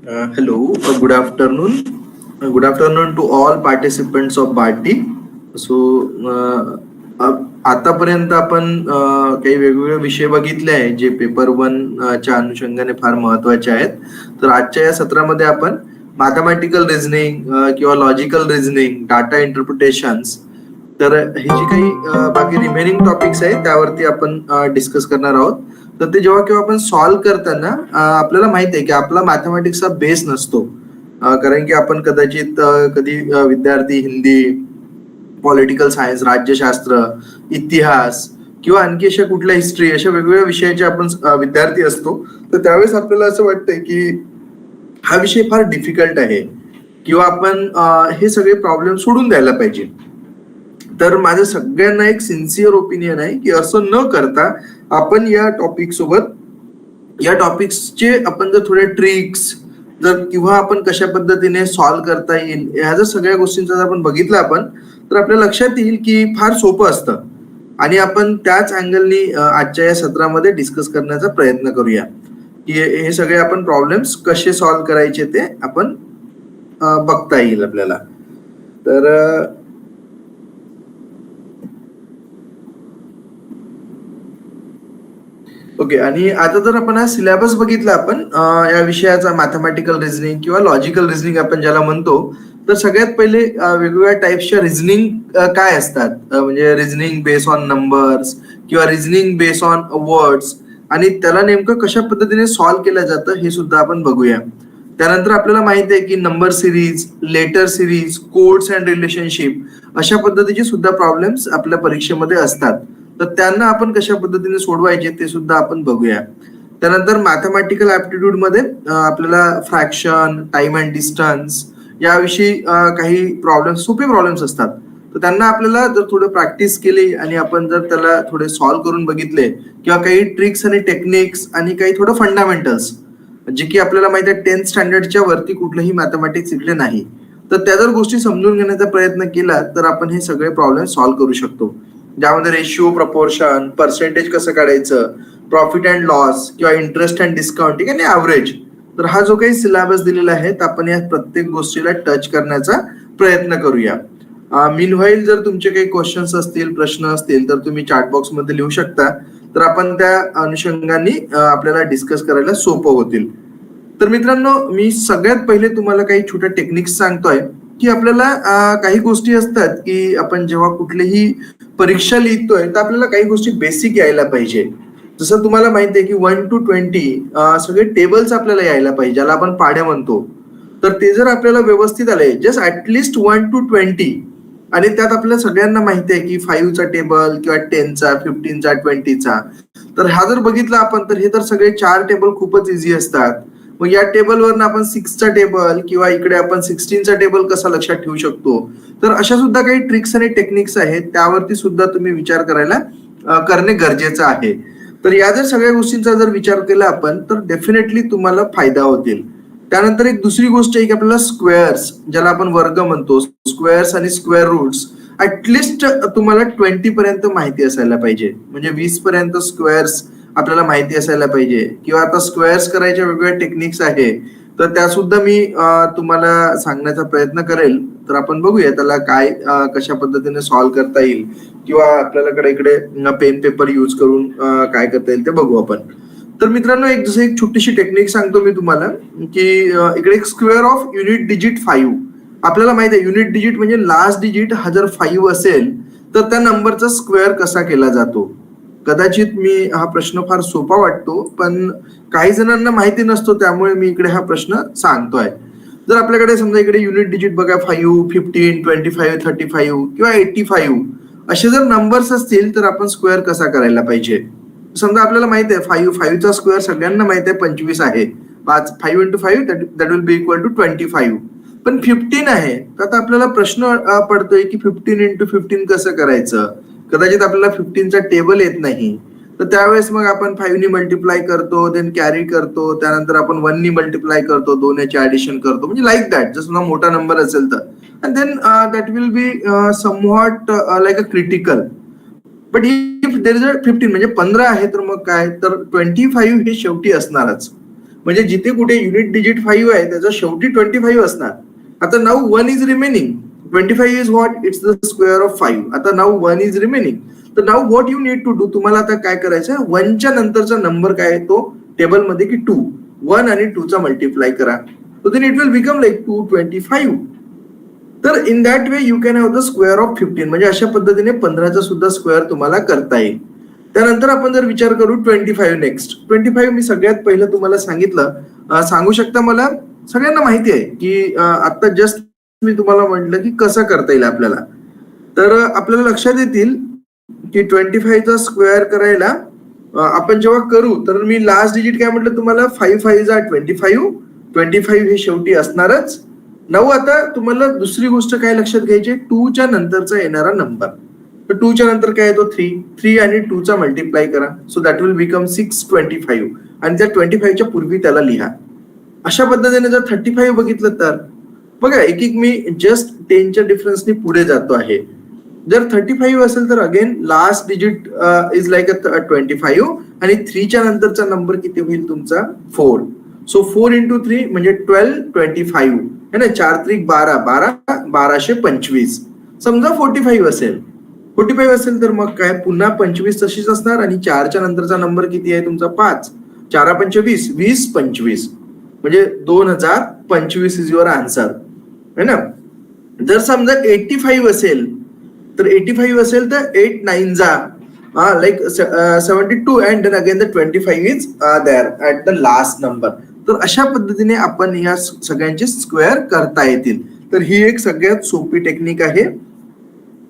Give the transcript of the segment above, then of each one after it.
Hello, good afternoon. Good afternoon to all participants of BARTI. So, आतापर्यंत आपण काही वेगवेगळे विषय बघितले आहे जे पेपर 1 च्या अनुषंगाने फार महत्वाचे आहेत. तर आजच्या या सत्रामध्ये आपण मॅथमॅटिकल रिझनिंग किंवा लॉजिकल रिझनिंग, डाटा इंटरप्रिटेशन्स, तर हे जे काही बाकी रिमेनिंग टॉपिक्स आहेत त्यावरती आपण डिस्कस करणार आहोत. तर ते जेव्हा केव्हा आपण सॉल्व्ह करताना आपल्याला माहित आहे की आपला मॅथमॅटिक्सचा बेस नसतो. कारण की आपण कदाचित कधी विद्यार्थी हिंदी, पॉलिटिकल सायन्स, राज्यशास्त्र, इतिहास किंवा आणखी अशा कुठल्या हिस्ट्री, अशा वेगवेगळ्या विषयाचे आपण विद्यार्थी असतो. तर त्यावेळेस आपल्याला असं वाटतंय की हा विषय फार डिफिकल्ट आहे किंवा आपण हे सगळे प्रॉब्लेम सोडून द्यायला पाहिजे. तर माझं सगळ्यांना एक सिन्सिअर ओपिनियन आहे की असं न करता आपण या टॉपिक सोबत, या टॉपिक्सचे आपण जर थोडे ट्रिक्स जर किंवा आपण कशा पद्धतीने सॉल्व्ह करता येईल ह्या जर सगळ्या गोष्टींचा जर आपण बघितलं आपण, तर आपल्या लक्षात येईल की फार सोपं असतं. आणि आपण त्याच अँगलनी आजच्या या सत्रामध्ये डिस्कस करण्याचा प्रयत्न करूया की हे सगळे आपण प्रॉब्लेम्स कसे सॉल्व्ह करायचे ते आपण बघता येईल आपल्याला. तर ओके, आणि आता जर आपण हा सिलेबस बघितला आपण या विषयाचा, मॅथमॅटिकल रिझनिंग किंवा लॉजिकल रिझनिंग आपण ज्याला म्हणतो, तर सगळ्यात पहिले वेगवेगळ्या टाईप्सच्या रिझनिंग काय असतात, म्हणजे रिझनिंग बेस ऑन नंबर्स किंवा रिझनिंग बेस ऑन वर्ड्स, आणि त्याला नेमकं कशा पद्धतीने सॉल्व्ह केलं जातं हे सुद्धा आपण बघूया. त्यानंतर आपल्याला माहिती आहे की number series, letter series, codes and relationship अशा पद्धतीचे सुद्धा प्रॉब्लेम्स आपल्या परीक्षेमध्ये असतात. तर त्यांना आपण कशा पद्धतीने सोडवायचे ते सुद्धा आपण बघूया. त्यानंतर मॅथमॅटिकल ऍप्टिट्यूड मध्ये आपल्याला फ्रॅक्शन, टाइम अँड डिस्टन्स याविषयी काही प्रॉब्लेम्स, सोपे प्रॉब्लेम्स असतात. तर त्यांना आपल्याला जर थोडं प्रॅक्टिस केली आणि आपण जर त्याला थोडे सॉल्व्ह करून बघितले किंवा काही ट्रिक्स आणि टेक्निक्स आणि काही थोडं फंडामेंटल्स, जे की आपल्याला माहिती आहे 10th स्टँडर्डच्या वरती कुठलंही मॅथमॅटिक्स शिकले नाही, तर त्या जर गोष्टी समजून घेण्याचा प्रयत्न केला तर आपण हे सगळे प्रॉब्लेम सॉल्व्ह करू शकतो. ज्यामध्ये रेशिओ, प्रपोर्शन, पर्सेंटेज कसं काढायचं, प्रॉफिट अँड लॉस किंवा इंटरेस्ट अँड डिस्काउंटिंग आणि ऍव्हरेज, तर हा जो काही सिलेबस दिलेला आहे आपण या प्रत्येक गोष्टीला टच करण्याचा प्रयत्न करूया. मीनव्हाईल जर तुमचे काही क्वेश्चन्स असतील, प्रश्न असतील, तर तुम्ही चॅट बॉक्स मध्ये लिहू शकता. तर आपण त्या अनुषंगाने आपल्याला डिस्कस करायला सोपं होतील. तर मित्रांनो, मी सगळ्यात पहिले तुम्हाला काही छोट्या टेक्निक्स सांगतोय की आपल्याला काही गोष्टी असतात की आपण जेव्हा कुठलीही परीक्षा लिहितोय तर आपल्याला काही गोष्टी बेसिक यायला पाहिजे. जसं तुम्हाला माहिती आहे की 1 to 20 सगळे टेबल्स आपल्याला यायला पाहिजे, ज्याला आपण पाढ्या म्हणतो. तर ते जर आपल्याला व्यवस्थित आले, जस्ट ऍटलिस्ट 1 to 20, आणि त्यात आपल्याला सगळ्यांना माहिती आहे की 5चा टेबल किंवा 10चा, 15चा, 20चा, तर हा जर बघितला आपण तर हे तर सगळे 4 टेबल खूपच इझी असतात. मग या टेबलवरून आपण 6चा टेबल किंवा इकडे आपण 16चा टेबल कसा लक्षात ठेवू शकतो, तर अशा सुद्धा काही ट्रिक्स आणि टेक्निक्स आहेत, त्यावरती सुद्धा तुम्ही विचार करायला करणे गरजेचं आहे. तर या जर सगळ्या गोष्टींचा जर विचार केला आपण तर डेफिनेटली तुम्हाला फायदा होतील. त्यानंतर एक दुसरी गोष्ट आहे की आपल्याला स्क्वेअर्स, ज्याला आपण वर्ग म्हणतो, स्क्वेअर्स आणि स्क्वेअर रूट्स ऍटलिस्ट तुम्हाला 20 पर्यंत माहिती असायला पाहिजे. म्हणजे 20 पर्यंत स्क्वेअर्स आपल्याला माहिती असायला पाहिजे. किंवा आता स्क्वेअर्स करायच्या वेगवेगळ्या टेक्निक्स आहे, तर त्या सुद्धा मी तुम्हाला सांगण्याचा प्रयत्न करेल. तर आपण बघूया त्याला काय कशा पद्धतीने सॉल्व्ह करता येईल किंवा आपल्याला इकडे पेन पेपर युज करून काय करता येईल ते बघू आपण. तर मित्रांनो, जसं एक छोटीशी टेक्निक सांगतो मी तुम्हाला की इकडे एक स्क्वेअर ऑफ युनिट डिजिट 5. आपल्याला माहिती आहे युनिट डिजिट म्हणजे लास्ट डिजिट हा जर 5 असेल तर त्या नंबरचा स्क्वेअर कसा केला जातो. कदाचित मी हा प्रश्न फार सोपा वाटतो, पण काही जणांना माहिती नसतो, त्यामुळे मी इकडे हा प्रश्न सांगतोय. जर आपल्याकडे समजा इकडे युनिट डिजिट बघा 5, 15, 25, 35 किंवा 85 असे जर नंबर्स असतील तर आपण स्क्वेअर कसा करायला पाहिजे. समजा आपल्याला माहिती आहे 5चा स्क्वेअर सगळ्यांना माहिती आहे 25 आहे. 5 into 5 that will be equal to 25. पण 15 आहे, तर आता आपल्याला प्रश्न पडतोय की 15 into 15 कसं करायचं. कदाचित आपल्याला 15चा टेबल येत नाही, तर त्यावेळेस मग आपण 5 नी मल्टिप्लाय करतो, देन कॅरी करतो, त्यानंतर आपण 1 नी मल्टिप्लाय करतो, 2 याची ऍडिशन करतो, म्हणजे लाईक दॅट. जर समजा मोठा नंबर असेल तर, and then that will be somewhat like a critical. But if there is a 15 म्हणजे 15 आहे, तर मग काय, तर 25 हे शेवटी असणारच. म्हणजे जिथे कुठे युनिट डिजिट 5 आहे त्याचा शेवटी 25 असणार. आता now 1 is remaining. 25 is what? It's the square of 5. आता नाऊ 1 इज रिमेनिंग. तर now what you need to do, तुम्हाला आता काय करायचं, 1च्या नंतरचा नंबर काय आहे तो टेबलमध्ये की 2, 1 आणि 2 चा मल्टिप्लाय करा. So then it will become like 225. तर in that way you can have the square of 15. म्हणजे अशा पद्धतीने 15चा सुद्धा स्क्वेअर तुम्हाला करता येईल. त्यानंतर आपण जर विचार करू 25 नेक्स्ट. 25 मी सगळ्यात पहिलं तुम्हाला सांगू शकता, मला सगळ्यांना माहिती आहे की आता जस्ट मी तुम्हाला म्हटलं की कसं करता येईल आपल्याला. तर आपल्याला लक्षात येतील की 25चा स्क्वेअर करायला आपण जेव्हा करू तर मी लास्ट डिजिट काय म्हटलं तुम्हाला, 5 5 जा 25. 25 हे शेवटी असणारच. नाऊ आता तुम्हाला दुसरी गोष्ट काय लक्षात घ्यायची, 2च्या नंतरचा येणारा नंबर. तर 2च्या नंतर काय येतो 3 आणि 2चा मल्टिप्लाय करा. सो दॅट विल बिकम 625 आणि त्या 25च्या पूर्वी त्याला लिहा. अशा पद्धतीने जर 35 बघितलं तर बघा एक मी जस्ट 10च्या डिफरन्सनी पुढे जातो आहे. जर 35 असेल तर again last digit is like 25 आणि 3च्या नंतरचा नंबर किती होईल तुमचा 4. सो 4 into 3 म्हणजे 12, 25 है ना. 4 3 12, 1225. समजा 45 असेल, 45 असेल तर मग काय पुन्हा 25 तशीच असणार आणि 4च्या नंतरचा नंबर किती आहे तुमचा 5. 4 5 20, 20 25 म्हणजे 2025 इज युअर आन्सर है ना. जर समजा 85 असेल तर 85 असेल तर 8 9 जा like 72 and then again the 25 is there at the last number. तर अशा पद्धतीने आपण या सगळ्यांचे स्क्वेअर करता येतील. तर ही एक सगळ्यात सोपी टेक्निक आहे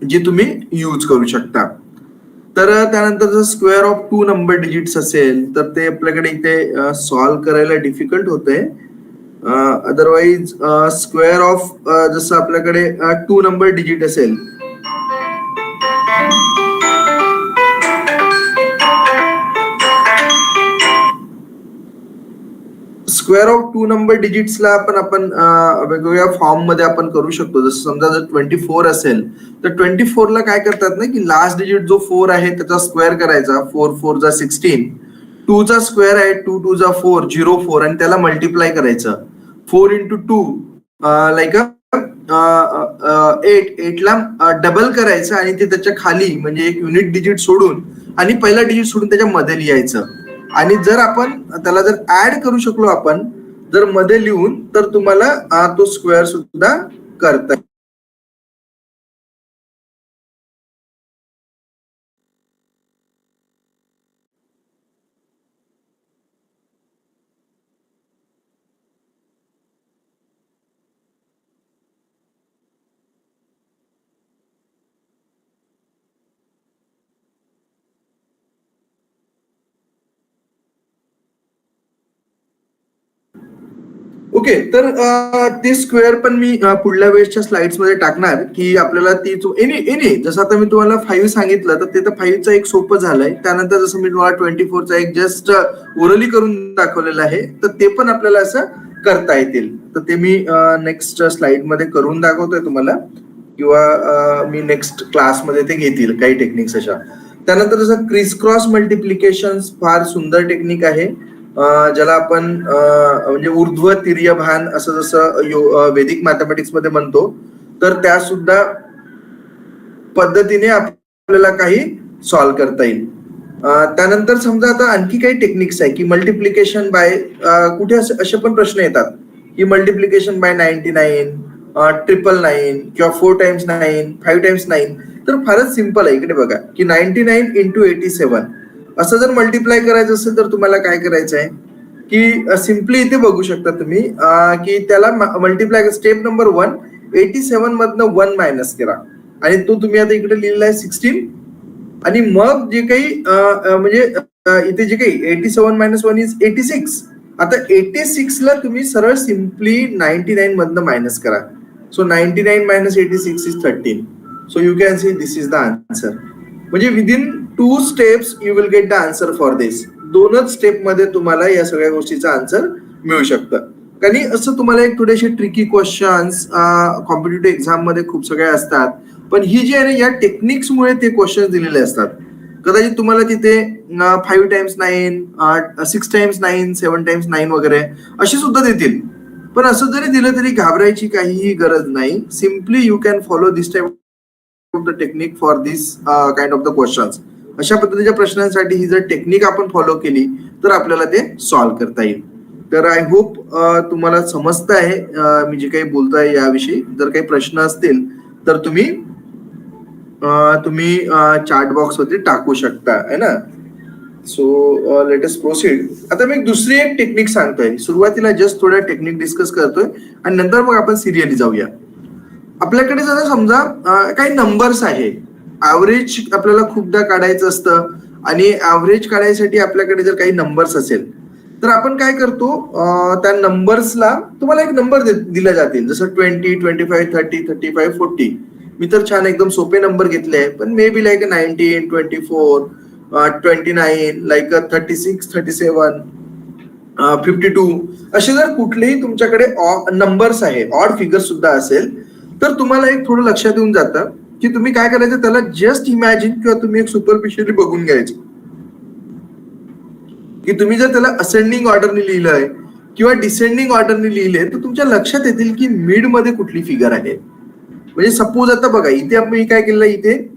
जी तुम्ही यूज करू शकता. तर त्यानंतर जर स्क्वेअर ऑफ 2 नंबर डिजिट्स असेल तर ते आपल्याकडे इथे सॉल्व्ह करायला डिफिकल्ट होतंय. अदरवाईज स्क्वेअर ऑफ जसं आपल्याकडे 2 नंबर डिजिट असेल स्क्वेअर ऑफ 2 नंबर डिजिट्सला आपण वेगवेगळ्या फॉर्म मध्ये आपण करू शकतो. जसं समजा जर 24 असेल तर 24 ला काय करतात ना की लास्ट डिजिट जो 4 आहे त्याचा स्क्वेअर करायचा. 4 4 जा 16. 2 चा स्क्वेअर आहे 2 2 जा 4 04 आणि त्याला मल्टिप्लाय करायचं. 4 into 2 लाईक 8 ला डबल करायचं आणि ते त्याच्या खाली म्हणजे एक युनिट डिजिट सोडून आणि पहिला डिजिट सोडून त्याच्या मध्ये लिहायचं. आणि जर आपण त्याला जर ऍड करू शकलो आपण जर मध्ये लिहून तर तुम्हाला तो स्क्वेअर सुद्धा करता. ओके, तर ते स्क्वेअर पण मी पुढल्या वेळेसच्या स्लाइड्स मध्ये टाकणार की आपल्याला ती एनी जसं आता मी तुम्हाला 5 सांगितलं तर ते तर 5चं एक सोपं झालंय. त्यानंतर जसं मी तुम्हाला 24चा एक जस्ट ओरली करून दाखवलेलं आहे तर ते पण आपल्याला असं करता येतील. तर ते मी नेक्स्ट स्लाइड मध्ये करून दाखवतोय तुम्हाला किंवा मी नेक्स्ट क्लासमध्ये ते घेतील काही टेक्निक्स अशा. त्यानंतर जसं क्रिस क्रॉस मल्टिप्लिकेशन फार सुंदर टेक्निक आहे ज्याला आपण म्हणजे ऊर्ध्व तिर्य भान असं जसं वैदिक मॅथमॅटिक्स मध्ये म्हणतो तर त्या सुद्धा पद्धतीने आपल्याला काही सॉल्व्ह करता येईल. त्यानंतर समजा आता आणखी काही टेक्निक्स आहे की मल्टिप्लिकेशन बाय कुठे असे पण प्रश्न येतात की मल्टिप्लिकेशन बाय 99, 999 किंवा 4 times 9, 5 times 9. तर फारच सिंपल आहे. इकडे बघा की 99 into 87 असं जर मल्टिप्लाय करायचं असेल तर तुम्हाला काय करायचं आहे की सिम्पली इथे बघू शकता तुम्ही की त्याला मल्टिप्लाय स्टेप नंबर 1 87 मधनं 1 मायनस करा आणि तो तुम्ही आता इकडे लिहिलेला आहे 16 आणि मग जे काही म्हणजे इथे जे काही 87 मायनस 1 इज 86. आता 86 ला तुम्ही सरळ सिम्पली 99 मधनं मायनस करा. So 99 minus 86 is 13. So you can see this is the answer. म्हणजे within 2 steps you will get the answer for this. 2च स्टेप मध्ये तुम्हाला या सगळ्या गोष्टीचं आन्सर मिळू शकतं. कारण असं तुम्हाला एक थोडेसे ट्रिकी क्वेश्चन्स कॉम्पिटेटिव्ह एक्झाम मध्ये खूप सगळे असतात पण ही जी आहे ना या टेक्निक्समुळे ते क्वेश्चन दिलेले असतात. कदाचित तुम्हाला तिथे 5 टाइम्स 9, 6 टाइम्स 9, 7 टाइम्स 9 वगैरे अशी सुद्धा देतील. पण असं जरी दिलं तरी घाबरायची काहीही गरज नाही. Simply you can follow this type of the technique for this kind of the questions. अशा पद्धतीच्या प्रश्नांसाठी ही जर टेक्निक आपण फॉलो केली तर आपल्याला ते सॉल्व्ह करता येईल. तर आय होप तुम्हाला समजत आहे मी जे काही बोलतोय याविषयी. जर काही प्रश्न असतील तर तुम्ही चॅट बॉक्स वरती टाकू शकता है ना. सो लेट अस प्रोसीड. आता मी दुसरी एक टेक्निक सांगतोय. सुरुवातीला जस्ट थोड्या टेक्निक डिस्कस करतोय आणि नंतर मग आपण सिरियली जाऊया. आपल्याकडे जर समजा काही नंबर्स आहे, ऍव्हरेज आपल्याला खूपदा काढायचं असतं आणि ऍव्हरेज काढायसाठी आपल्याकडे जर काही नंबर्स असेल तर आपण काय करतो, त्या नंबर्सला तुम्हाला एक नंबर दिला जातील, जसं 20, 25, 30, 35, 40. मी तर छान एकदम सोपे नंबर घेतले, पण मे बी लाईक 19, 24, 29, लाईक 36, 37, 52 असे जर कुठलेही तुमच्याकडे नंबर्स आहे, ऑड फिगर सुद्धा असेल, तर तुम्हाला एक थोडं लक्षात येऊन जातं की तुम्ही काय करायचं, त्याला जस्ट इमॅजिन किंवा तुम्ही एक सुपरफिशियली बघून घ्यायचं की तुम्ही जर त्याला असेंडिंग ऑर्डरने लिहिलंय किंवा डिसेंडिंग ऑर्डरने लिहिले तर तुमच्या लक्षात येतील की मिड मध्ये कुठली फिगर आहे. म्हणजे सपोज आता बघा इथे आपण काय केलं, इथे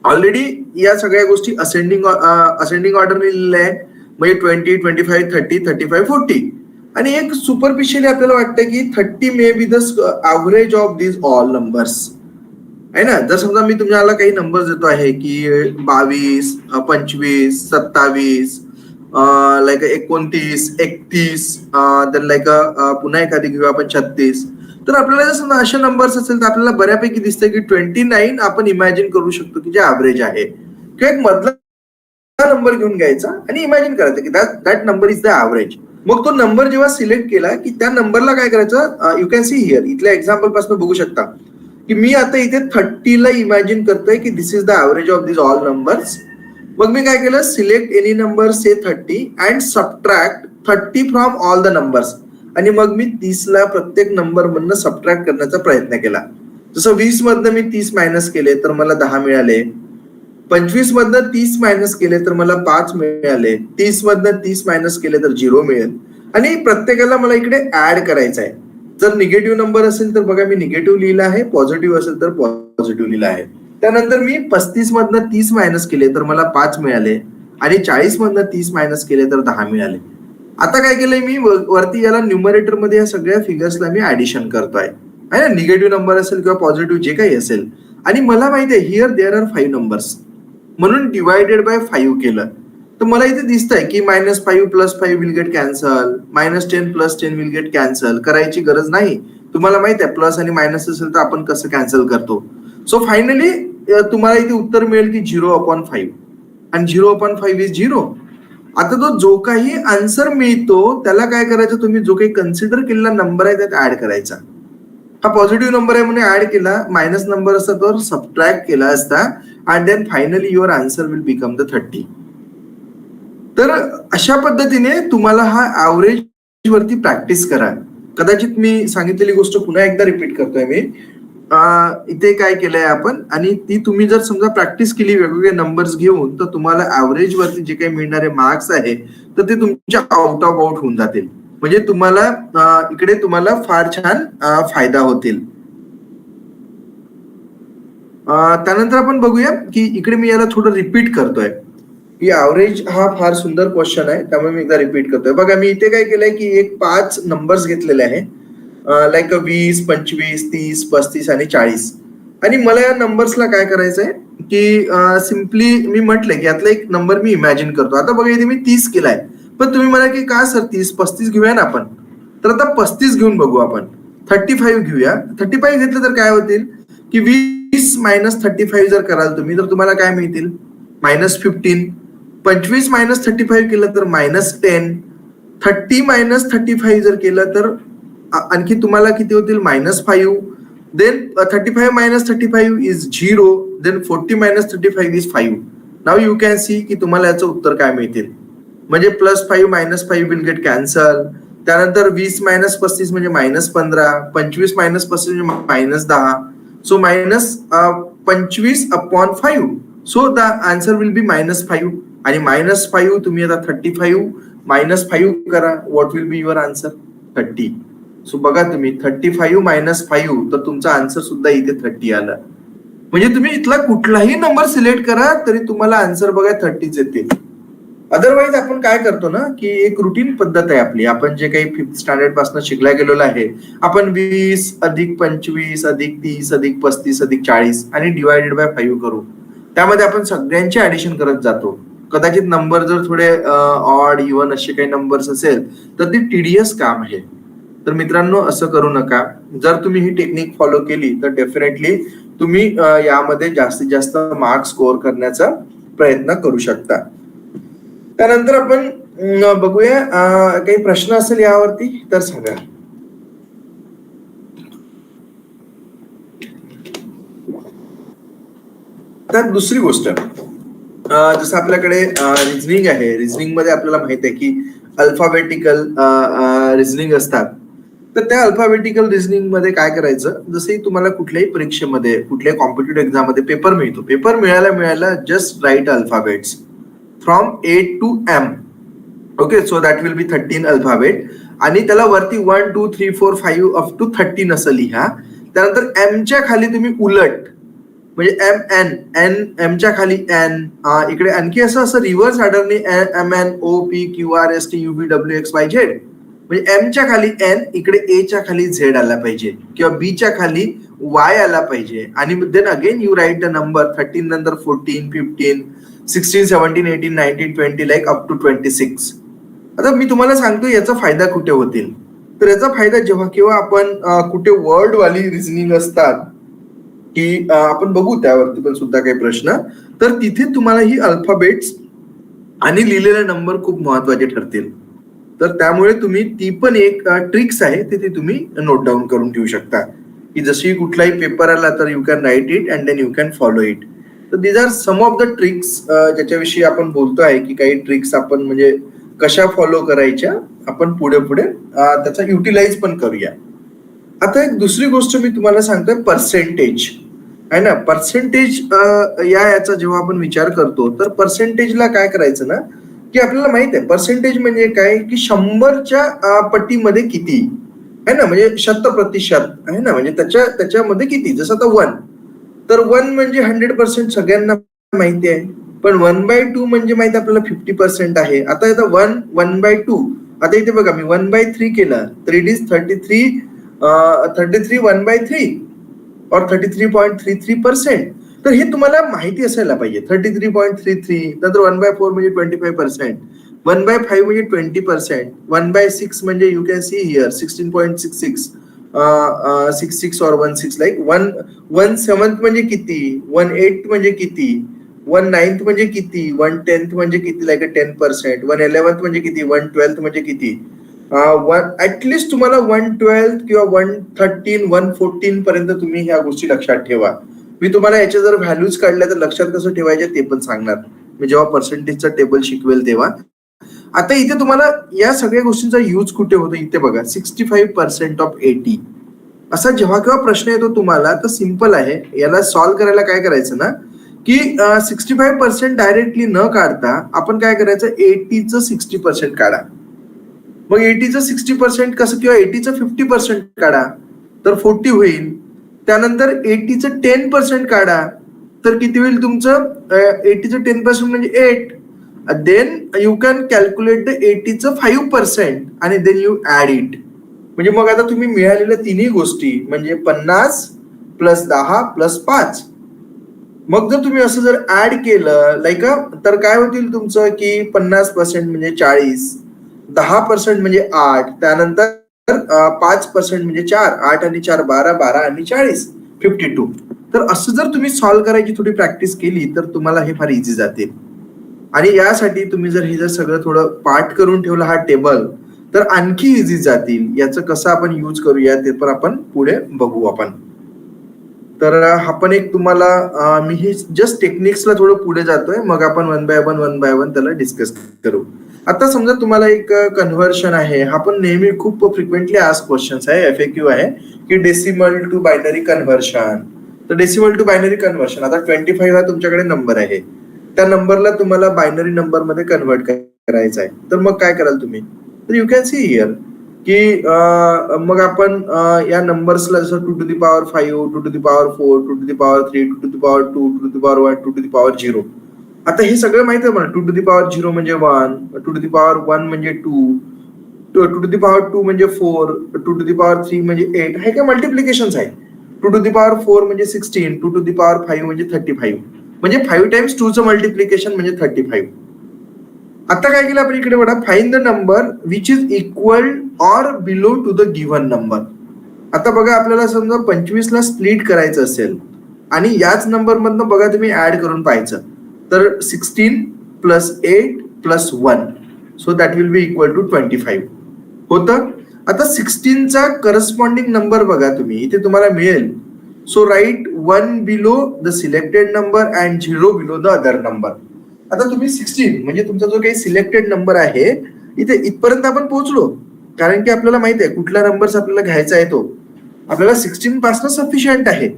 ऑलरेडी या सगळ्या गोष्टी असेंडिंग ऑर्डरने लिहिल्या आहे. म्हणजे 20, 25, 30, 35, 40 आणि एक सुपरफिशियली आपल्याला वाटतं की 30 मे be the average of this all numbers आहे ना. जर समजा मी तुम्हाला काही नंबर देतो आहे की 22, 25, 27, लाईक 29, 31, देन लाईक पुन्हा एखादी घेऊ आपण 36. तर आपल्याला जर समजा असे नंबर्स असेल तर आपल्याला बऱ्यापैकी दिसतं की 29 आपण इमॅजिन करू शकतो की जे ऍव्हरेज आहे. किंवा एक मधला नंबर घेऊन घ्यायचा आणि इमॅजिन करायचं की that number is the average. मग तो नंबर जेव्हा सिलेक्ट केला की त्या नंबरला काय करायचं, यू कॅन सी हिअर, इथल्या एक्झाम्पल पासून बघू शकता की मी आता इथे 30 ला इमॅजिन करतोय की this is the average of this all numbers. मग मी काय केलं, select any number say 30 and subtract 30 from all the numbers. आणि मग मी 30 ला प्रत्येक नंबर मधनं सबट्रॅक्ट करण्याचा प्रयत्न केला. जसं 20 मधनं मी 30 मायनस केले तर मला 10 मिळाले. 25 मधनं 30 मायनस केले तर मला 5 मिळाले. 30 मधनं 30 मायनस केले तर 0 मिळेल. आणि प्रत्येकाला मला इकडे ऍड करायचं आहे. जर निगेटिव्ह नंबर असेल तर बघा मी निगेटिव्ह लिहिलं आहे, पॉझिटिव्ह असेल तर पॉझिटिव्ह लिहिलं आहे. त्यानंतर मी 35 मधनं 30 मायनस केले तर मला 5 मिळाले आणि 40 मधनं 30 मायनस केले तर 10 मिळाले. आता काय केलंय मी वरती याला न्यूमरेटर मध्ये या सगळ्या फिगर्सला मी ऍडिशन करतोय आहे ना. निगेटिव्ह नंबर असेल किंवा पॉझिटिव्ह जे काही असेल आणि मला माहिती आहे हिअर देअर आर 5 नंबर्स म्हणून डिवायडेड बाय 5 केलं तर मला इथे दिसतंय की -5 + 5 will get cancel, -10 + 10 will get cancel. करायची गरज नाही. तुम्हाला माहित आहे प्लस आणि मायनस असेल तर आपण कसं कॅन्सल करतो. सो फायनली तुम्हाला इथे उत्तर मिळेल की 0/5 आणि 0/5 इज 0. आता तो जो काही आन्सर मिळतो त्याला काय करायचं, तुम्ही जो काही कन्सिडर केलेला नंबर आहे त्यात ऍड करायचा. हा पॉझिटिव्ह नंबर आहे म्हणून ऍड केला, मायनस नंबर असता तर सबट्रॅक्ट केला असता and then finally your answer will become the 30. तर अशा पद्धतीने तुम्हाला हा ऍव्हरेज वरती प्रॅक्टिस करा. कदाचित मी सांगितलेली गोष्ट पुन्हा एकदा रिपीट करतोय मी. इथे काय केलंय आपण आणि ती तुम्ही जर समजा प्रॅक्टिस केली वेगवेगळे नंबर्स घेऊन तर तुम्हाला ऍव्हरेज वरती जे काही मिळणारे मार्क्स आहे तर ते तुमच्या आउट ऑफ आउट होऊन जातील. म्हणजे तुम्हाला इकडे तुम्हाला फार छान फायदा होतील. त्यानंतर आपण बघूया की इकडे मी याला थोडं रिपीट करतोय की ऍव्हरेज हा फार सुंदर क्वेश्चन आहे, त्यामुळे मी एकदा रिपीट करतोय. बघा मी इथे काय केलंय की एक 5 नंबर्स घेतलेले आहे, लाईक 20, 25, 30, 35 आणि 40. आणि मला या नंबर्सला काय करायचंय की सिम्पली मी म्हटलंय की यातला एक नंबर मी इमॅजिन करतो. आता बघा इथे मी 30 केलाय, पण तुम्ही म्हणा की का सर 30, 35 घेऊया ना आपण. तर आता 35 घेऊन बघू आपण. 35 घेऊया. 35 घेतलं तर काय होतील की 20 - 35 जर कराल तुम्ही तर तुम्हाला काय मिळतील, -15. 25 - 35 केलं तर -10. 30 - 35 जर केलं तर आणखी तुम्हाला किती होतील, -5. Then 35 - 35 is 0. Then 40 - 35 is 5. Now you can see की तुम्हाला याचं उत्तर काय मिळतील. म्हणजे +5 - 5 विल गेट कॅन्सल. त्यानंतर 20 - 35 म्हणजे -15. 25 - 35 म्हणजे -10. So -25/5 so the answer will be -5. आणि -5 तुम्ही आता 35 -5 करा. What will be your answer? 30. So बघा तुम्ही 35 -5 तर तुमचा आन्सर सुद्धा इथे 30 आला. म्हणजे तुम्ही इथला कुठलाही नंबर सिलेक्ट करा तरी तुम्हाला आन्सर बघा 30च येते. अदरवाईज आपण काय करतो ना की एक रुटीन पद्धत आहे आपली, आपण जे काही 5th स्टँडर्ड पासून शिकला गेलेलो आहे, आपण 20 अधिक 25 अधिक 30 अधिक 35 अधिक 40 आणि डिवायडेड बाय 5 करू. त्यामध्ये आपण सगळ्यांचे ऍडिशन करत जातो. कदाचित नंबर जर थोडे ऑड इव्हन असे काही नंबर्स असेल तर ते टीडीएस काम आहे. तर मित्रांनो असं करू नका. जर तुम्ही ही टेक्निक फॉलो केली तर डेफिनेटली तुम्ही यामध्ये जास्तीत जास्त मार्क्स स्कोअर करण्याचा प्रयत्न करू शकता. त्यानंतर आपण बघूया काही प्रश्न असेल यावरती तर सांगा. आता दुसरी गोष्ट, जसं आपल्याकडे रिझनिंग आहे, रिझनिंग मध्ये आपल्याला माहित आहे की अल्फाबेटिकल रिझनिंग असतात. तर त्या अल्फाबेटिकल रिझनिंग मध्ये काय करायचं, जसंही तुम्हाला कुठल्याही परीक्षेमध्ये कुठल्याही कॉम्पिटेटिव्ह एक्झाम मध्ये पेपर मिळतो, पेपर मिळायला just write alphabets from A to M. Okay, so that will be 13 alphabet. आणि त्याला वरती 1 2 3 4 5 अप टू 13 असं लिहा. त्यानंतर एमच्या खाली तुम्ही उलट म्हणजे एमच्या खाली एन, इकडे आणखी असं रिव्हर्स ऑर्डरने MNOPQRSTUVWXYZ, म्हणजे एमच्या खाली एन, इकडे एच्या खाली झेड आला पाहिजे किंवा बीच्या खाली वाय आला पाहिजे. आणि then again you write the number 13 नंतर 14 15 16 17 18 19 20 लाईक अप टू 26. आता मी तुम्हाला सांगतो याचा फायदा कुठे होतील. तर याचा फायदा जेव्हा केव्हा आपण कुठे वर्ड वाली रिझनिंग असतात की आपण बघू त्यावरती पण सुद्धा काही प्रश्न, तर तिथे तुम्हाला ही अल्फाबेट्स आणि लिहिलेले नंबर खूप महत्वाचे ठरतील. तर त्यामुळे तुम्ही ती पण एक ट्रिक्स आहे ती तुम्ही नोट डाऊन करून ठेवू शकता की जशी कुठलाही पेपर आला तर you can write it and then you can follow it. तर these are some of the tricks ज्याच्याविषयी आपण बोलतो आहे की काही ट्रिक्स आपण म्हणजे कशा फॉलो करायच्या, आपण पुढे त्याचा युटिलाइज पण करूया. आता एक दुसरी गोष्ट मी तुम्हाला सांगतोय, पर्सेंटेज आहे ना. पर्सेंटेज याचा जेव्हा आपण विचार करतो तर पर्सेंटेजला काय करायचं ना की आपल्याला माहित आहे पर्सेंटेज म्हणजे काय की 100च्या पट्टीमध्ये किती आहे ना, म्हणजे 100% आहे ना, म्हणजे त्याच्यामध्ये किती. जसं आता 1, तर 1 म्हणजे 100% सगळ्यांना माहिती आहे. पण 1/2 म्हणजे माहिती आपल्याला 50% आहे. आता इथं 1/2, आता इथे बघा मी 1/3 केलं तर इट इज 33 1/3 और 33.33%. तर हे तुम्हाला माहिती असायला पाहिजे. 33.33, नंतर 1/4 म्हणजे 25%, 1/5 म्हणजे 20%, 1/6 म्हणजे you can see here 16.66, 66 or 16, like 1/7 म्हणजे किती, 1/8 म्हणजे किती, 1/9 म्हणजे किती, 1/10 म्हणजे किती, लाईक 10%, 1/11 म्हणजे किती, 1/12 म्हणजे किती. ऍटलिस्ट तुम्हाला 1/12 किंवा 1/13 1/14 पर्यंत तुम्ही ह्या गोष्टी लक्षात ठेवा. मी तुम्हाला याच्या जर व्हॅल्यूज काढल्या तर लक्षात कसं ठेवायचे ते पण सांगणार मी जेव्हा पर्सेंटेजचा टेबल शिकवेल तेव्हा. आता इथे तुम्हाला या सगळ्या गोष्टींचा यूज कुठे होतो, इथे बघा 65% ऑफ 80 असा जेव्हा केव्हा प्रश्न येतो तुम्हाला तर सिंपल आहे. याला सॉल्व्ह करायला काय करायचं ना की 65% डायरेक्टली न काढता आपण काय करायचं, 80चं 60% काढा. मग 80चं 60% कसं, किंवा 80चं 50% काढा तर 40 होईल. त्यानंतर 80चं 10% काढा तर किती होईल तुमचं, 80चं 10% म्हणजे 8. Then you can calculate the 80चं 5% आणि देन यू ऍड इट. म्हणजे मग आता तुम्ही मिळालेल्या तिन्ही गोष्टी म्हणजे 50 + 10 + 5, मग जर तुम्ही असं जर ऍड केलं लाईक तर काय होतील तुमचं की 50% म्हणजे 40, 10% म्हणजे 8, त्यानंतर 5% म्हणजे 4, 8 आणि 4 12, 12 आणि 40 52. तर असं जर तुम्ही सॉल्व्ह करायची थोडी प्रॅक्टिस केली तर तुम्हाला हे फार इझी जातील. आणि यासाठी तुम्ही जर हे जर सगळं थोडं पाठ करून ठेवलं हा टेबल तर आणखी इझी जातील. याचं कसं आपण यूज करूया ते पण आपण पुढे बघू आपण. तर हा पण एक तुम्हाला मी हे जस्ट टेक्निक्सला थोडं पुढे जातोय, मग आपण वन बाय वन त्याला डिस्कस करू. आता समजा तुम्हाला एक कन्व्हर्शन आहे, हा पण नेहमी खूप फ्रिक्वेंटली आस्क क्वेश्चन्स आहे, FAQ आहे की डेसिमल टू बायनरी कन्व्हर्शन. तर तर डेसिमल टू बायनरी कन्व्हर्शन. आता 25 हा तुमच्याकडे नंबर आहे, त्या नंबरला तुम्हाला बायनरी नंबर मध्ये कन्व्हर्ट करायचं आहे. तर मग काय कराल तुम्ही? तर यू कॅन सी हिअर की मग आपण या नंबर्सला जसं 2 to the power 5, 2 to the power 4, 2 to the power 3, 2 to the power 2, 2 to the power 1, 2 to the power 0. आता हे सगळं माहिती आहे मला. 2 to the power 0 म्हणजे 1, 2 to the power 1 म्हणजे 2, 2 to the power 2 म्हणजे 4, 2 to the power 3 म्हणजे 8. हे काय मल्टिप्लिकेशन्स आहे. 2 to the power 4 म्हणजे 16, 2 to the power 5 म्हणजे 35. म्हणजे 5 times 2 चं मल्टिप्लिकेशन म्हणजे 35. आता काय केलं आपण इकडे बघा, find the number which is equal or below to the given number. आता बघा आपल्याला समजा 25 ला स्प्लिट करायचं असेल आणि याच नंबर मधनं बघा तुम्ही ऍड करून पाहायचं, तर 16 plus 8 plus 1, so that will be equal to 25 होतं. आता 16 चा करस्पॉन्डिंग नंबर बघा तुम्ही इथे तुम्हाला मिळेल. So write 1 below the selected number and 0 below the other number. आता तुम्ही 16 म्हणजे तुमचा जो काही सिलेक्टेड नंबर आहे इथे इथपर्यंत आपण पोहोचलो, कारण की आपल्याला माहिती आहे कुठला नंबर आपल्याला घ्यायचा आहे. तो आपल्याला 16 पासून सफिशियंट आहे.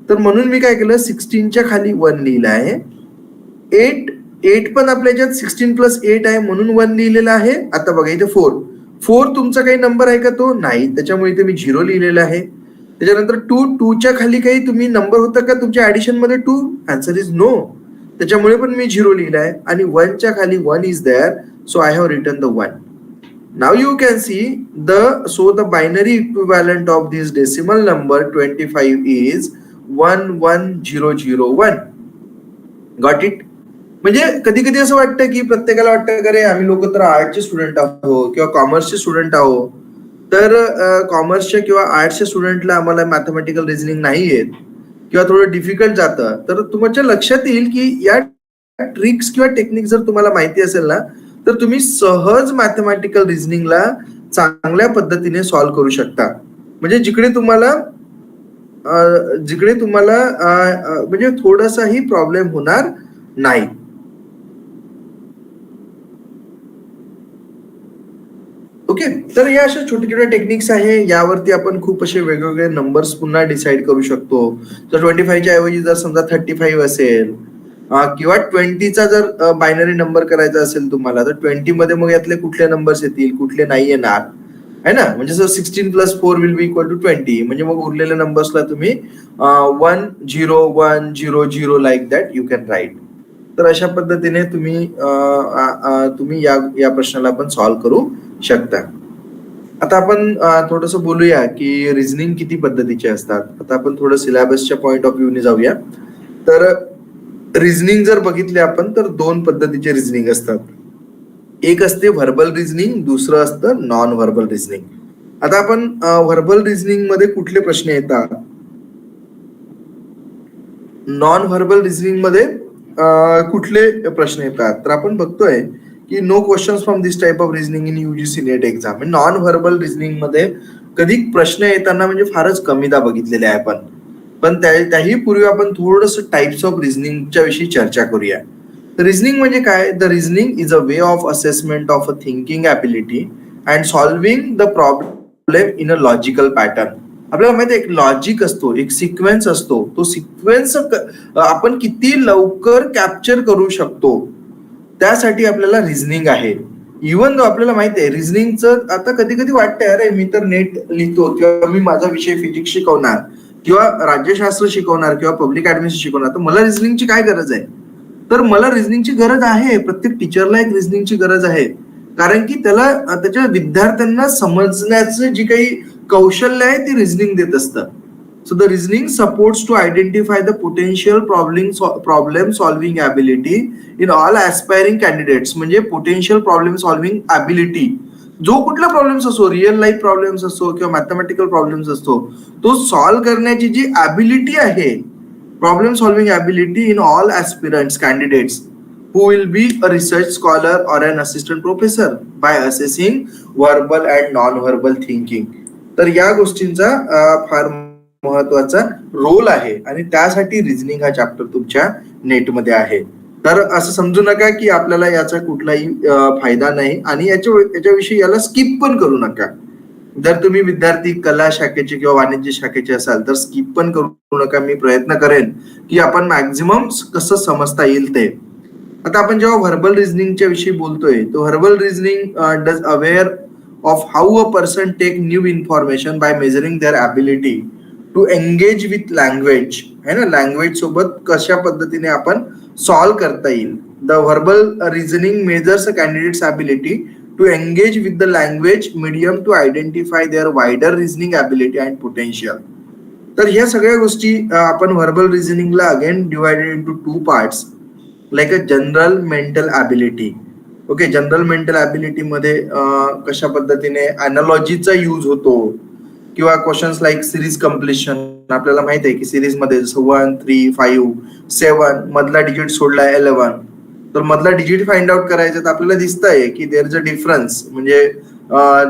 तर म्हणून मी काय केलं, 16च्या खाली 1 लिहिलं आहे. 8 पण आपल्या याच्यात 16 प्लस 8 आहे म्हणून 1 लिहिलेलं आहे. आता बघा इथे 4 तुमचा काही नंबर आहे का? तो नाही, त्याच्यामुळे इथे मी 0 लिहिलेलं आहे. त्याच्यानंतर 2च्या खाली काही तुम्ही नंबर होता का तुमच्या ऍडिशन मध्ये? 2. आन्सर इज नो, त्याच्यामुळे पण मी 0 लिहिलाय. आणि 1च्या खाली 1 is there, so I have written the 1. Now you can see the binary equivalent of this decimal number 25 is 11001. Got it? म्हणजे कधी कधी असं वाटतं की प्रत्येकाला वाटतं अरे आम्ही लोक तर आर्टचे स्टुडंट आहोत किंवा कॉमर्सचे स्टुडंट आहोत, तर कॉमर्सच्या किंवा आर्ट्सच्या स्टुडंटला आम्हाला मॅथमॅटिकल रिझनिंग नाही येत किंवा थोडं डिफिकल्ट जातं. तर तुमच्या लक्षात येईल की या ट्रिक्स किंवा टेक्निक जर तुम्हाला माहिती असेल ना, तर तुम्ही सहज मॅथमॅटिकल रिझनिंगला चांगल्या पद्धतीने सॉल्व्ह करू शकता. म्हणजे जिकडे तुम्हाला म्हणजे थोडासाही प्रॉब्लेम होणार नाही. ओके, तर या अशा छोट्या छोट्या टेक्निक्स आहे, यावरती आपण खूप असे वेगवेगळे नंबर्स पुन्हा डिसाइड करू शकतो. तर 25च्या ऐवजी जर समजा 35 असेल किंवा 20चा जर बायनरी नंबर करायचा असेल तुम्हाला, तर 20 मध्ये मग यातले कुठले नंबर्स येतील कुठले नाही येणार आहे ना. म्हणजे जर 16 plus 4 will be equal to 20, म्हणजे मग उरलेल्या नंबर्सला तुम्ही 1 0 1 0 0 like that you can right. तर अशा पद्धतीने तुम्ही या प्रश्नाला आपण सॉल्व्ह करू शकता. आता आपण थोडस बोलूया की रिझनिंग किती पद्धतीचे असतात. आता आपण थोडं सिलेबसच्या पॉइंट ऑफ व्ह्यूने जाऊया. तर रिझनिंग जर बघितले आपण तर 2 पद्धतीचे रिझनिंग असतात. एक असते व्हर्बल रिझनिंग, दुसरं असतं नॉन व्हर्बल रिझनिंग. आता आपण व्हर्बल रिझनिंग मध्ये कुठले प्रश्न येतात, नॉन व्हर्बल रिझनिंग मध्ये कुठले प्रश्न येतात, तर आपण बघतोय की no questions from this type of reasoning in UGC NET exam. Non verbal reasoning मध्ये कधी प्रश्न येताना म्हणजे फारच कमीदा बघितलेले आहे आपण. पण त्याही पूर्वी आपण थोडस टाइप्स ऑफ रिझनिंगच्या विषयी चर्चा करूया. रिझनिंग म्हणजे काय? The reasoning is a way of assessment of a thinking ability and solving the problem in a logical pattern. आपल्याला माहिती आहे एक लॉजिक असतो, एक सिक्वेन्स असतो. तो सिक्वेन्स आपण किती लवकर कॅप्चर करू शकतो त्यासाठी आपल्याला रिझनिंग आहे. इव्हन दो आपल्याला माहिती आहे रिझनिंगचं, आता कधी कधी वाटतंय अरे मी तर नेट लिहितो किंवा मी माझा विषय फिजिक्स शिकवणार किंवा राज्यशास्त्र शिकवणार किंवा पब्लिक ऍडमिनिस्ट्रेशन शिकवणार, तर मला रिझनिंगची काय गरज आहे? तर मला रिझनिंगची गरज आहे. प्रत्येक टीचरला एक रिझनिंगची गरज आहे, कारण की त्याच्या विद्यार्थ्यांना समजण्याचं जी काही कौशल्य आहे ती रिझनिंग देत असतं. So the reasoning supports to identify the potential problem solving ability in all aspiring candidates. म्हणजे potential problem solving ability, जो कुठला प्रॉब्लेम्स असो, रिअल लाईफ प्रॉब्लेम्स असो किंवा मॅथमॅटिकल प्रॉब्लेम्स असतो, तो सॉल्व्ह करण्याची जी ॲबिलिटी आहे, problem solving ability in all aspirants candidates who will be a research scholar or an assistant professor by assessing verbal and non-verbal thinking. तर या गोष्टींचा फार महत्वाचा रोल आहे आणि त्यासाठी रिझनिंग हा चॅप्टर तुमच्या नेटमध्ये आहे. तर असं समजू नका की आपल्याला याचा कुठलाही फायदा नाही आणि याच्याविषयी याला स्किप पण करू नका. जर तुम्ही विद्यार्थी कला शाखेचे किंवा वाणिज्य शाखेचे असाल तर स्किप पण करू नका. मी प्रयत्न करेन की आपण मॅक्झिमम कसं समजता येईल ते. आता आपण जेव्हा व्हर्बल रिझनिंगच्या विषयी बोलतोय तो verbal reasoning does aware of how a person take new information by measuring their ability to engage with language, है ना, लँग्वेज सोबत कशा पद्धतीने आपण सॉल्व करता येईल. The verbal reasoning measures a candidates ability to engage with the language medium to identify their wider reasoning ability and potential. तर ह्या सगळ्या गोष्टी आपण व्हर्बल रिझनिंगला again divided into two parts, like a general mental ability. Okay, general mental ability मध्ये कशा पद्धतीने अॅनालॉजीचा use होतो किंवा क्वेश्चन्स लाईक सिरीज कम्प्लिशन. आपल्याला माहित आहे की सिरीज मध्ये 1 3 5 7 मधला डिजिट सोडला 11, तर मधला डिजिट फाइंड आउट करायचं तर आपल्याला दिसतंय की देअर इज अ डिफरन्स, म्हणजे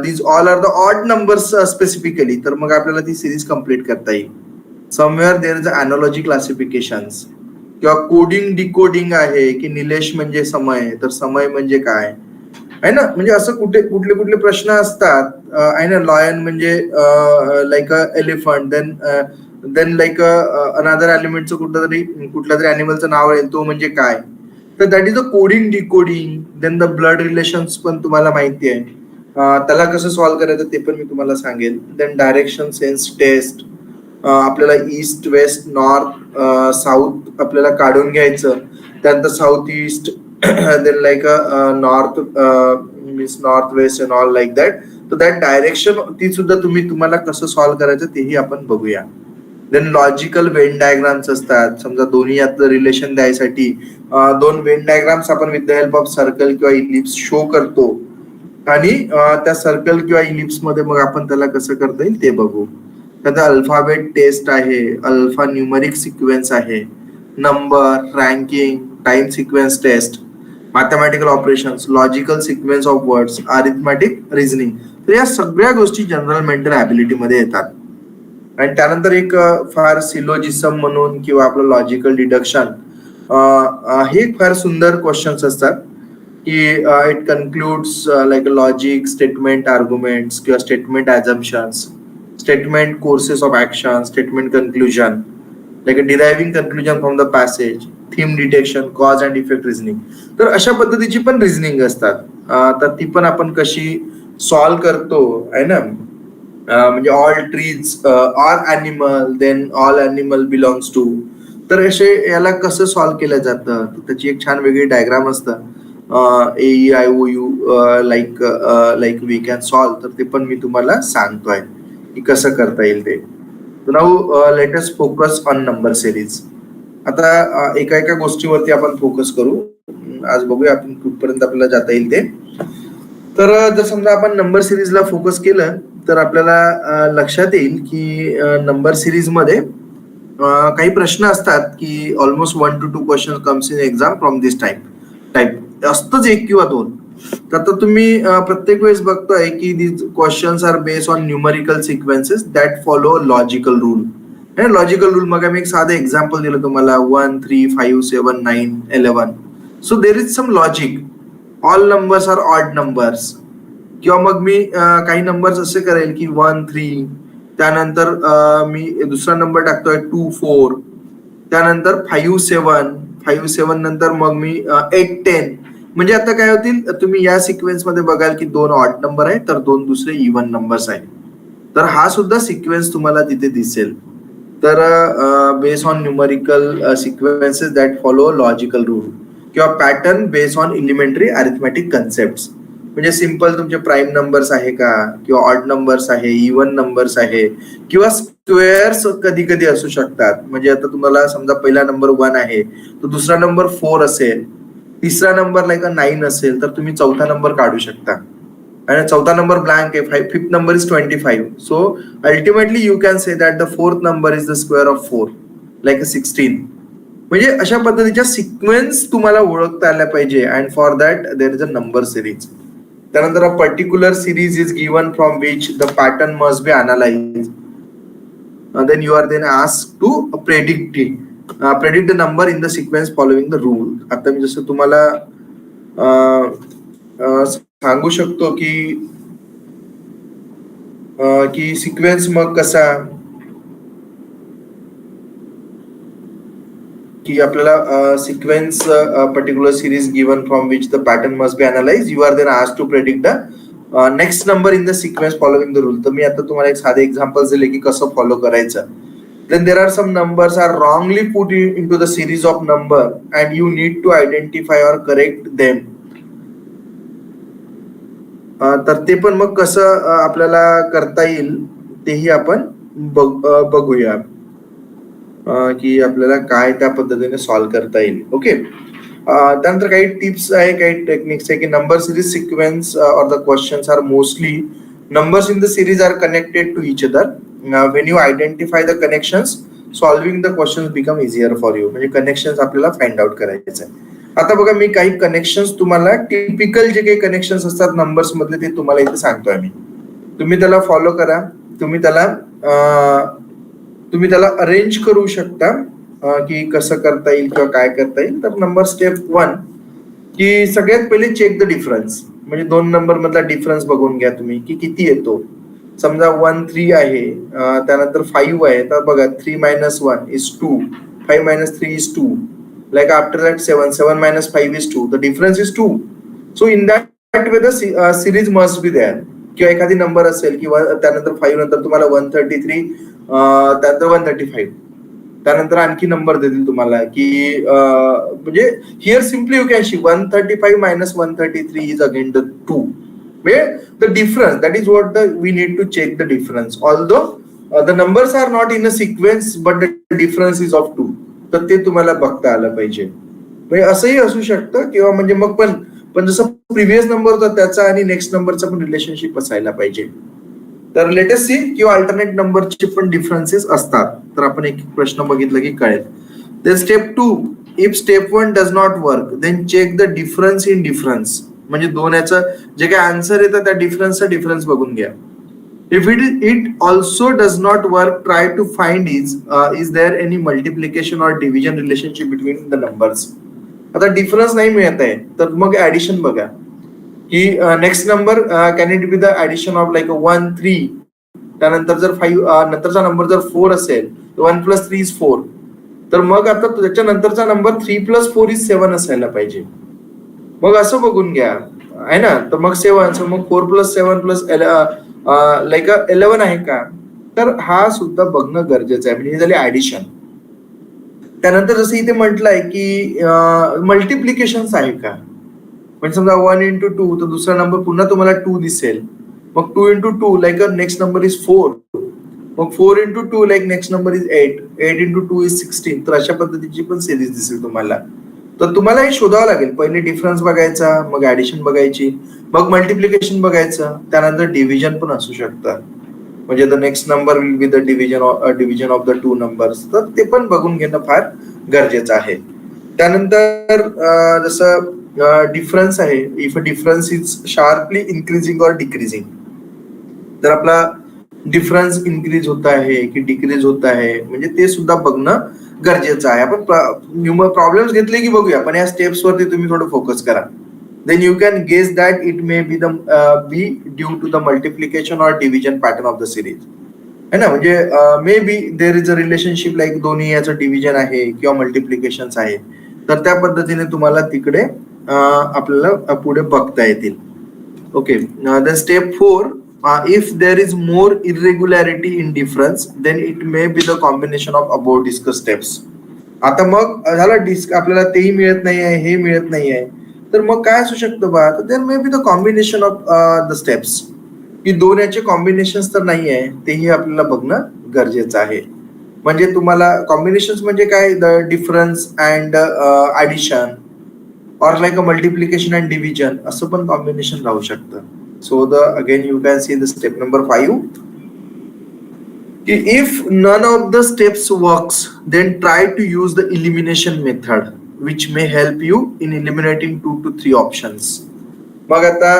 these all are the odd numbers specifically, तर मग आपल्याला ती सिरीज कम्प्लीट करता येईल. Somewhere there is a analogy classifications किंवा कोडिंग डिकोडिंग आहे की निलेश म्हणजे समय, तर समय म्हणजे काय आहे ना, म्हणजे असं कुठले कुठले प्रश्न असतात आहे ना. लॉयन म्हणजे like a elephant, then like another एलिमेंटचं कुठल्या तरी अॅनिमलचं नाव आहे तो म्हणजे काय. तर that is a coding decoding. Then the blood relations पण तुम्हाला माहिती आहे, त्याला कसं सॉल्व्ह करायचं ते पण मी तुम्हाला सांगेल. देन डायरेक्शन सेन्स टेस्ट, आपल्याला ईस्ट वेस्ट नॉर्थ साऊथ आपल्याला काढून घ्यायचं. त्यानंतर south east then like north means north west and all like that. तर दॅट डायरेक्शन ती सुद्धा तुम्हाला कसं सॉल्व्ह करायचं तेही आपण बघूया. देन लॉजिकल वेन डायग्राम्स असतात. समजा दोन्ही यातलं रिलेशन द्यायसाठी दोन वेन डायग्राम्स आपण with the help of circle किंवा इलिप्स शो करतो आणि त्या सर्कल किंवा इलिप्स मध्ये मग आपण त्याला कसं करता येईल ते बघू. त्याचा अल्फाबेट टेस्ट आहे, अल्फा न्यूमरिक सिक्वेन्स आहे, number ranking, time sequence test, mathematical operations, logical sequence of words, arithmetic reasoning. तर या सगळ्या गोष्टी जनरल मेंटल ॲबिलिटी मध्ये येतात. आणि त्यानंतर एक फार सिलोजिसम म्हणून किंवा आपलं लॉजिकल डिडक्शन, हे फार सुंदर क्वेश्चन्स असतात की it concludes like logic, statement arguments किंवा statement assumptions, statement courses of action, statement conclusion, like deriving conclusion from the passage, theme detection, cause and effect reasoning. तर अशा पद्धतीची पण रिझनिंग असतात. तर ती पण आपण कशी सॉल्व्ह करतो आहे ना. म्हणजे all trees are animal, then all animal belongs to. तर असे याला कसं सॉल्व्ह केलं जातं त्याची एक छान वेगळी डायग्राम असतं. AEIOU like we can solve. तर ते पण मी तुम्हाला सांगतोय की कसं करता येईल ते. Now late us focus on number series. आता एका एका गोष्टीवरती आपण फोकस करू. आज बघूया आपण कुठपर्यंत आपल्याला जाता येईल ते. तर जर समजा आपण नंबर सिरीजला फोकस केलं तर आपल्याला लक्षात येईल की नंबर सिरीज मध्ये काही प्रश्न असतात की almost 1 to 2 question comes in exam from this type असतंच, एक किंवा दोन. तर आता तुम्ही प्रत्येक वेळेस बघतोय की these questions are based on numerical sequences that follow logical rule. Logical rule मग आम्ही एक साधं एक्झाम्पल दिलं तुम्हाला, 1 3 5 7 9 11. So there is some logic. All numbers are odd numbers. किंवा मग मी काही नंबर्स असे करेल की 1 3, त्यानंतर मी दुसरा नंबर टाकतोय 2 4, त्यानंतर 5 7 नंतर मग मी 8 10. म्हणजे आता काय होतील, तुम्ही या सिक्वेन्स मध्ये बघाल की 2 ऑड नंबर आहे तर 2 दुसरे इव्हन नंबर्स आहे. तर हा सुद्धा सिक्वेन्स तुम्हाला तिथे दिसेल. तर based on numerical sequences that follow logical rule किंवा pattern based on elementary arithmetic concept. म्हणजे सिंपल तुमचे प्राईम नंबर्स आहे का, किंवा ऑड नंबर्स आहे, इव्हन नंबर्स आहे, किंवा स्क्वेअर्स कधी कधी असू शकतात. म्हणजे आता तुम्हाला समजा पहिला नंबर 1 आहे तर दुसरा नंबर 4 असेल, तिसरा नंबर लाईक 9 असेल तर तुम्ही चौथा नंबर काढू शकता. आणि चौथा नंबर ब्लँक आहे, fifth number is 25. So ultimately you can say that the fourth number is the square of 4 like a 16. म्हणजे अशा पद्धतीच्या सिक्वेन्स तुम्हाला ओळखता आल्या पाहिजे. And for that there is a number series. त्यानंतर a particular series is given from which the pattern must be analyse. Then you are then asked to predict the number in the sequence following the rule. आता मी जसं तुम्हाला सांगू शकतो की की sequence मग कसा, की आपल्याला sequence particular series given from which the pattern must be analyse, you are then asked to predict the next number in the sequence following the rule. तर मी आता तुम्हाला एक साधे एक्झाम्पल दिले की कसं फॉलो करायचं. Then there are some numbers are wrongly put into the series of number and you need to identify or correct them. तर ते पण मग कसं आपल्याला करता येईल तेही आपण बघूया की आपल्याला काय त्या पद्धतीने सॉल्व्ह करता येईल. ओके, त्यानंतर काही टिप्स आहे, काही टेक्निक्स आहे की number series sequence or the questions are mostly numbers in the series are connected to each other. When you identify the connections, solving the questions become easier for you. म्हणजे connections आपल्याला find out करायचे आहे. आता बघा, मी काही connections तुम्हाला, typical जे काही कनेक्शन्स असतात नंबर्स मधले ते तुम्हाला इथे सांगतोय मी. तुम्ही त्याला फॉलो करा, तुम्ही त्याला अरेंज करू शकता की कसं करता येईल किंवा काय करता येईल. तर नंबर स्टेप 1 की सगळ्यात पहिले चेक द डिफरन्स. म्हणजे दोन नंबर मधला डिफरन्स बघून घ्या तुम्ही की किती येतो. समजा 1 3 आहे, त्यानंतर 5 आहे, तर बघा 3 minus 1 is 2, 5 minus 3 is 2, like after that 7 minus 5 is 2, the difference is 2. So in that way the series must be there. किंवा एखादी नंबर असेल किंवा त्यानंतर 5 नंतर तुम्हाला 133, त्यानंतर 135, त्यानंतर आणखी नंबर देतील तुम्हाला की म्हणजे here simply you can she 135 minus 133 is again the 2. म्हणजे the difference, that is what we need to check the difference, although the numbers are not in a sequence but the difference is of 2. तर ते तुम्हाला बघता आलं पाहिजे. म्हणजे असंही असू शकतं किंवा म्हणजे मग पण जसं प्रिव्हियस नंबर होता त्याचा आणि नेक्स्ट नंबरचा पण रिलेशनशिप असायला पाहिजे. तर लेटेस्ट सी किंवा अल्टरनेट नंबरचे पण डिफरन्सेस असतात. तर आपण एक प्रश्न बघितला की कळेल. Then step 2, if step 1 does not work then check the difference in difference. म्हणजे दोन्याचं जे काही आन्सर येतं त्या डिफरन्सचा डिफरन्स बघून घ्या. If it also does not work, try to find is there any multiplication or division relationship between the numbers. आता difference नाही मिळत आहे तर मग ऍडिशन बघा की next number can it be the addition of like 1 3, त्यानंतर जर 5 नंतरचा नंबर जर 4 असेल तर 1 plus 3 is 4. तर मग आता त्याच्यानंतरचा नंबर 3 plus 4 is 7 असायला पाहिजे. मग असं बघून घ्या आहे ना. तर मग 7, मग 4 plus 7 plus लाईक 11 आहे का. तर हा सुद्धा बघणं गरजेचं आहे. म्हणजे हे झाले ऍडिशन. त्यानंतर जसं इथे म्हटलंय की मल्टिप्लिकेशन्स आहे का. म्हणजे समजा 1 into 2 तर दुसरा नंबर पुन्हा तुम्हाला 2 दिसेल. मग 2 into 2 like next number is 4. मग 4 into 2 like next number is 8. 8 into 2 is 16. तर अशा पद्धतीची पण सिरीज दिसेल तुम्हाला. तर तुम्हाला हे शोधावं लागेल. पहिले डिफरन्स बघायचा, मग ऍडिशन बघायची, मग मल्टिप्लिकेशन बघायचं, त्यानंतर डिव्हिजन पण असू शकतं. म्हणजे the next number will be the division of the 2 numbers. तर ते पण बघून घेणं फार गरजेचं आहे. त्यानंतर जसं डिफरन्स आहे, if difference is sharply increasing और डिक्रीजिंग. तर आपला डिफरन्स इन्क्रीज होत आहे की डिक्रीज होत आहे म्हणजे ते सुद्धा बघणं गरजेचं आहे. आपण प्रॉब्लेम्स घेतले की बघूया, पण या स्टेप्स वरती तुम्ही थोडं फोकस करा. then you can guess that it may be be due to the multiplication or division pattern of the series. है ना. म्हणजे may be there is a relationship like दोन्ही याचं डिव्हिजन आहे किंवा मल्टिप्लिकेशन आहे. तर त्या पद्धतीने तुम्हाला तिकडे आपल्याला पुढे बघता येतील. Okay, then step 4, if there is more irregularity in difference then it may be the combination of above discussed steps. आता मग झालं आपल्याला तेही मिळत नाही आहे, हे मिळत नाही आहे, तर मग काय असू शकतं बा. तर then may be the combination of the steps. की दोन याचे कॉम्बिनेशन तर नाही आहे, तेही आपल्याला बघणं गरजेचं आहे. म्हणजे तुम्हाला कॉम्बिनेशन म्हणजे काय, the difference and addition or like a multiplication and division असं पण कॉम्बिनेशन राहू शकतं. So the again you can see the step number 5 की if none of the steps works then try to use the elimination method which may help you in eliminating 2 to 3 options. मग आता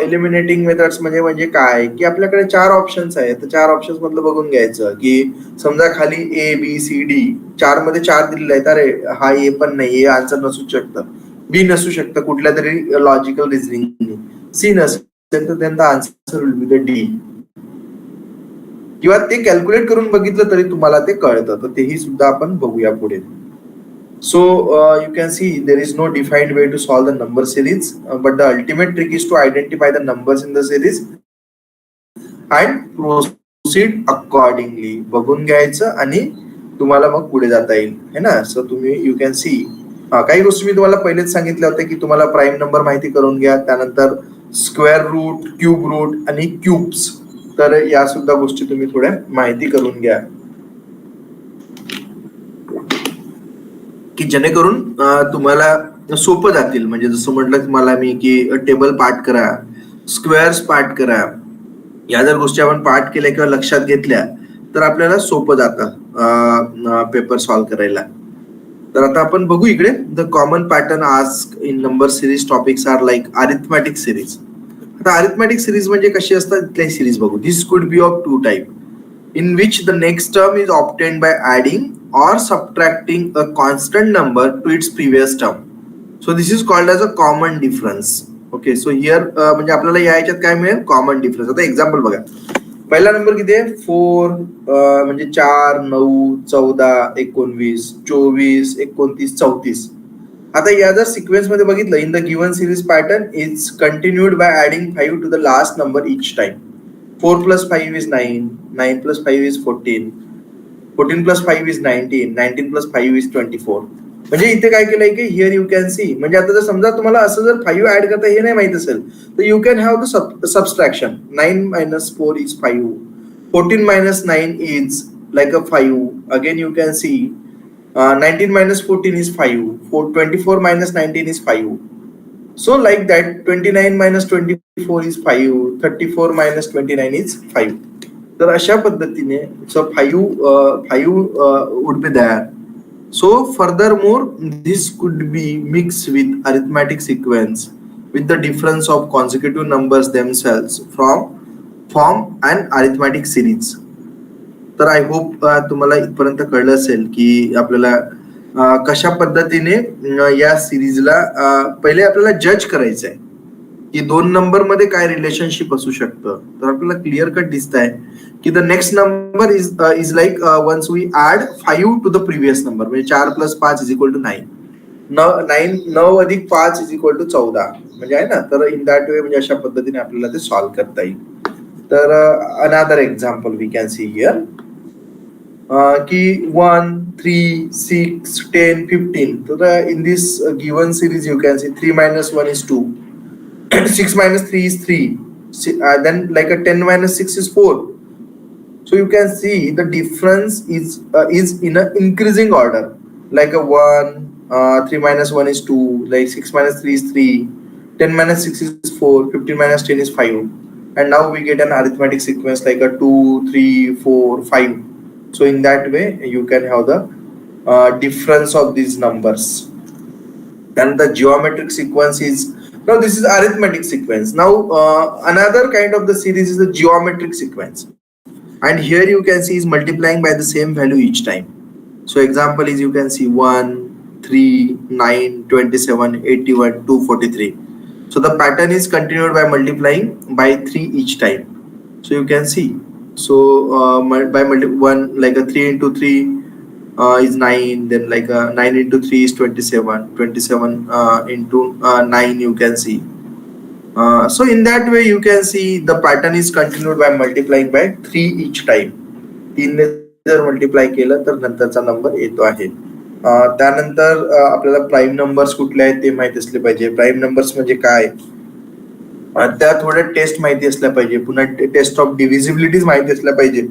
eliminating methods म्हणजे काय की आपल्याकडे 4 options आहेत. तर 4 options मधलं बघून घ्यायचं की समजा खाली ए बी सी डी 4 मध्ये 4 दिलेले आहेत. अरे हा ए पण नाही, ए आन्सर नसू शकतं, बी नसू शकतं कुठल्या तरी लॉजिकल रिझनिंग, सी नसेल तर त्यांचा answer will be the D. किंवा ते कॅल्क्युलेट करून बघितलं तरी तुम्हाला ते कळतं, तर तेही सुद्धा आपण बघूया पुढे. So you can see there is no defined way to solve the number series, but the ultimate trick is to identify the numbers in the series and proceed accordingly. बघून घ्यायचं आणि तुम्हाला मग पुढे जाता येईल, है ना. सो तुम्ही यू कॅन सी काही गोष्टी मी तुम्हाला पहिलेच सांगितल्या होत्या की तुम्हाला प्राईम नंबर माहिती करून घ्या, त्यानंतर स्क्वेअर रूट, क्यूब रूट आणि क्यूब्स, तर या सुद्धा गोष्टी तुम्ही थोड्या माहिती करून घ्या की जेणेकरून तुम्हाला सोपं जातील. म्हणजे जसं म्हटलं तुम्हाला मी की टेबल पाठ करा, स्क्वेअर्स पाठ करा, या जर गोष्टी आपण पाठ केल्या किंवा लक्षात घेतल्या तर आपल्याला सोपं जातं पेपर सॉल्व्ह करायला. तर आता आपण बघू इकडे the common pattern ask in number series topics are like arithmetic series. आता अरिथमॅटिक सिरीज म्हणजे कशी असतात इथल्या सिरीज बघू. This could be of two type in which the next term is obtained by adding or subtracting a constant number to its previous term. So this is called as a common difference. Okay, so here म्हणजे आपल्याला या याच्यात काय मिळेल, common difference. आता example बघा, पहिला number किती आहे 4, म्हणजे 4, 9, 14, 19, 24, 29, 34. आता या जर सिक्वेन्स मध्ये बघितलं, in the given series pattern is continued by adding 5 to the last number each time. 4 plus 5 is 9, 9 plus 5 is 14, 14 plus 5 is 19, 19 plus 5 is 24. म्हणजे इथे काय केलंय की हिअर यू कॅन सी, म्हणजे आता जर समजा तुम्हाला असं जर 5 ऍड करता हे नाही माहित असेल तर you can have the subtraction. 9 minus 4 is 5, 14 minus 9 is like a 5. Again you can see 19 minus 14 is 5, 24 minus 19 is 5. So like that 29 minus 24 is 5, 34 minus 29 is 5. तर अशा पद्धतीने so 5 would be there. So furthermore this could be mixed with arithmetic sequence with the difference of consecutive numbers themselves from form an arithmetic series. तर I hope तुम्हाला इथपर्यंत कळलं असेल की आपल्याला कशा पद्धतीने या सिरीजला पहिले आपल्याला जज करायचं आहे की दोन नंबर मध्ये काय रिलेशनशिप असू शकतं. तर आपल्याला क्लिअर कट दिसत आहे की the next number is like once we add 5 to the previous number, म्हणजे 4 plus 5 इज इक्वल टू 9, 9 अधिक 5 इज इक्वल टू 14, म्हणजे आहे ना. तर इन दॅट वे म्हणजे अशा पद्धतीने आपल्याला ते सॉल्व्ह करता येईल. तर another example we can see here की 1, 3, 6, 10, 15. तर in this given series you can see 3 minus 1 is 2, 6 minus 3 is 3, then like a 10 minus 6 is 4. So you can see the difference is in a increasing order, like a 1, 3 minus 1 is 2, like 6 minus 3 is 3, 10 minus 6 is 4, 15 minus 10 is 5, and now we get an arithmetic sequence like a 2, 3, 4, 5. So in that way you can have the difference of these numbers. And the geometric sequence is, now this is arithmetic sequence. Now another kind of the series is the geometric sequence, and here you can see is multiplying by the same value each time. So example is you can see 1, 3, 9, 27, 81, 243. So the pattern is continued by multiplying by 3 each time. So you can see, so by 1 like a 3 into 3 is 9, then like a 9 into 3 is 27, 27 into 9 you can see. So in that way you can see the pattern is continued by multiplying by 3 each time. 3 ने जर multiply केलं तर नंतरचा number येतो आहे. त्यानंतर आपल्याला prime numbers कुठले आहेत ते माहिती असले पाहिजे. प्राईम नंबर्स म्हणजे काय, त्या थोड्या टेस्ट माहिती असल्या पाहिजे, पुन्हा टेस्ट ऑफ डिव्हिजिबिलिटीज माहिती असल्या पाहिजे.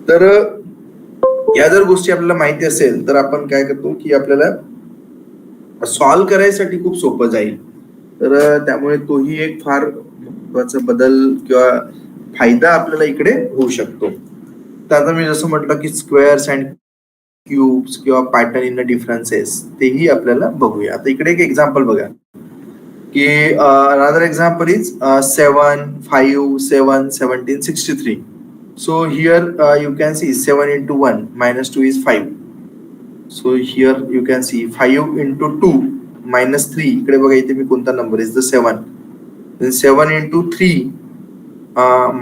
तर या जर गोष्टी आपल्याला माहिती असेल तर आपण काय करतो की आपल्याला सॉल्व्ह करायसाठी खूप सोपं जाईल. तर त्यामुळे तोही एक फार महत्वाचा बदल किंवा फायदा आपल्याला इकडे होऊ शकतो. तर आता मी जसं म्हटलं की स्क्वेअर्स अँड क्यूब्स किंवा पॅटर्न इन डिफरन्सेस तेही आपल्याला बघूया. आता इकडे एक एक्झाम्पल बघा की another example is 7, 5, 7, 17, 63. So here you can see 7 into 1 minus 2 is 5. So here you can see 5 into 2 minus 3. इकडे बघा इथे मी कोणता number is the 7. Then 7 into 3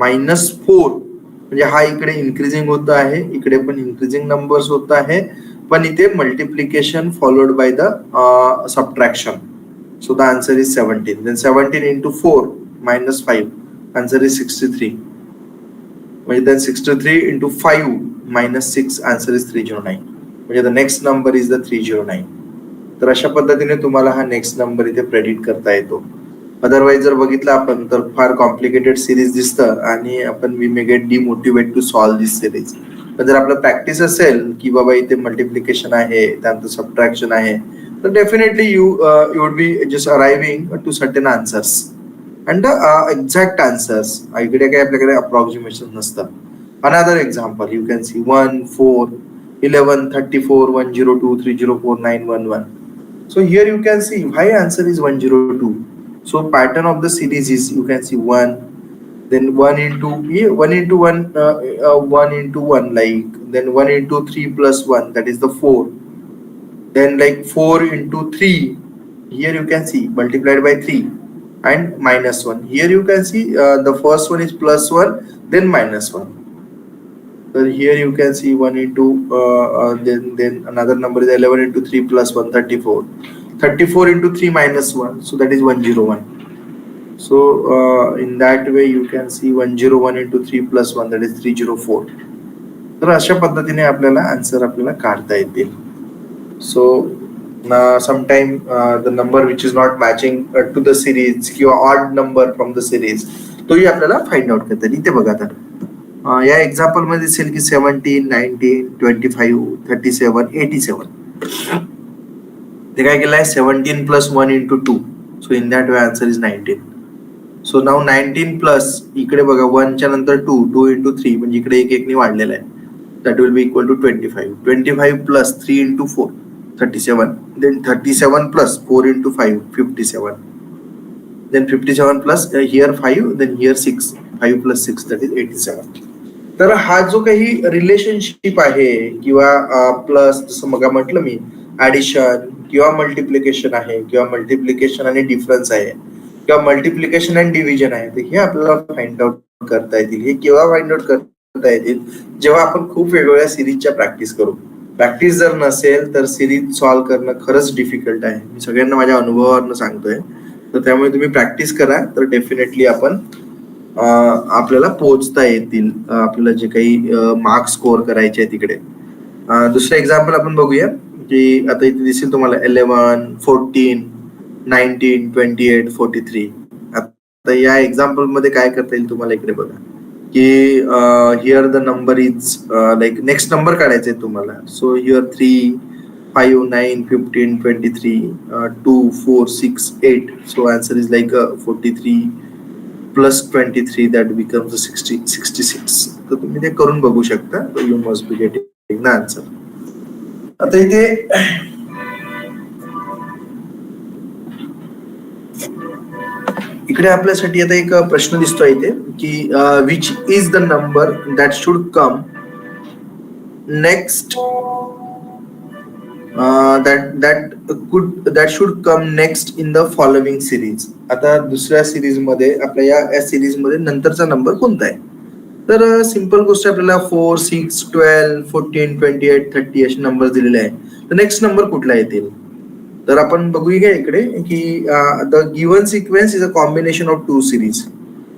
minus 4. म्हणजे हा इकडे इन्क्रीजिंग होत आहे, इकडे पण इन्क्रीजिंग नंबर्स होत आहे, पण इथे multiplication followed by the subtraction. So the answer is 17. Then 17 into 4 minus 5. Answer is 63. Then 63 into 5 minus 6. Answer is 309. म्हणजे the next number is the 309. तर अशा पद्धतीने तुम्हाला हा नेक्स्ट नंबर इथे प्रेडिक्ट करता येतो. अदरवाईज जर बघितलं आपण तर फार कॉम्प्लिकेटेड सिरीज दिसतं आणि आपण we may get demotivate to solve this series. पण जर आपलं प्रॅक्टिस असेल की बाबा इथे मल्टिप्लिकेशन आहे, त्यानंतर सबट्रॅक्शन आहे, तर definitely you would be just arriving to certain answers and the exact answers. इकडे काही आपल्याकडे अप्रॉक्सिमेशन नसतं. Another example you can see 1, 4, 11, 34, 102, 304, 911. So here you can see why answer is 102. So pattern of the series is you can see 1, then 1 into 1 into 1, 1 into 1, like then 1 into 3 plus 1, that is the 4. Then like 4 into 3, here you can see multiplied by 3 and minus 1. Here you can see the first one is plus 1, then minus 1. So here you can see 1 into then another number is 11 into 3 plus 1, 34. 34 into 3 minus 1, so that is 101. So in that way you can see 101 into 3 plus 1, that is 304. तर अशा पद्धतीने आपल्याला answer आपल्याला काढता येतील. So sometime the number which is not matching to the series किंवा odd number from the series तोही आपल्याला फाइंड आउट करता येईल. इथे बघा आता या एक्झाम्पल मध्ये दिसेल की 17, 19, 25, 37, 87. ते काय केलंय 17 plus 1 into 2. So in that way answer is 19. So now 19 plus इकडे बघा 1 च्या नंतर 2, 2 into 3 म्हणजे इकडे एक एकने वाढलेला आहे. That will be equal to 25. 25 plus 3 into 4, 37. Then 37 plus 4 into 5, 57. Then 57 plus here 5, then here 6. 5 plus 6, that is 87. तर हा जो काही रिलेशनशिप आहे किंवा प्लस जसं मग म्हटलं मी ऍडिशन किंवा मल्टिप्लिकेशन आहे किंवा मल्टिप्लिकेशन आणि डिफरन्स आहे किंवा मल्टिप्लिकेशन अँड डिव्हिजन आहे, तर हे आपल्याला फाइंड आउट करता येतील. हे केव्हा फाइंड आउट करता येतील जेव्हा आपण खूप वेगवेगळ्या सिरीजच्या प्रॅक्टिस करू. प्रॅक्टिस जर नसेल तर सिरीज सॉल्व्ह करणं खरंच डिफिकल्ट आहे. मी सगळ्यांना माझ्या अनुभवावरनं सांगतोय. तर त्यामुळे तुम्ही प्रॅक्टिस करा तर डेफिनेटली आपण आपल्याला पोहोचता येतील आपल्याला जे काही मार्क्स स्कोअर करायचे आहे तिकडे. दुसरं एक्झाम्पल आपण बघूया की आता इथे दिसेल तुम्हाला 11, 14, 19, 28, 43. आता या एक्झाम्पल मध्ये काय करता येईल तुम्हाला इकडे बघा की here the number is like next number काढायचे तुम्हाला. So here 3, 5, 9, 15, 23, 2, 4, 6, 8. So answer is like 43 plus 23, that becomes 66. तर तुम्ही ते करून बघू शकता. You must be getting the answer. आता इथे इकडे आपल्यासाठी आता एक प्रश्न दिसतोय इथे की which is the number that should come next that should come next in the following series. आता दुसऱ्या सिरीज मध्ये आपल्या या सिरीज मध्ये नंतरचा नंबर कोणता आहे? तर सिंपल गोष्ट आपल्याला 4, 6, 12, 14, 28, 30 असे नंबर दिलेले आहे. तर नेक्स्ट नंबर कुठला येतील? तर आपण बघूया इकडे की the given sequence is a combination of 2 series.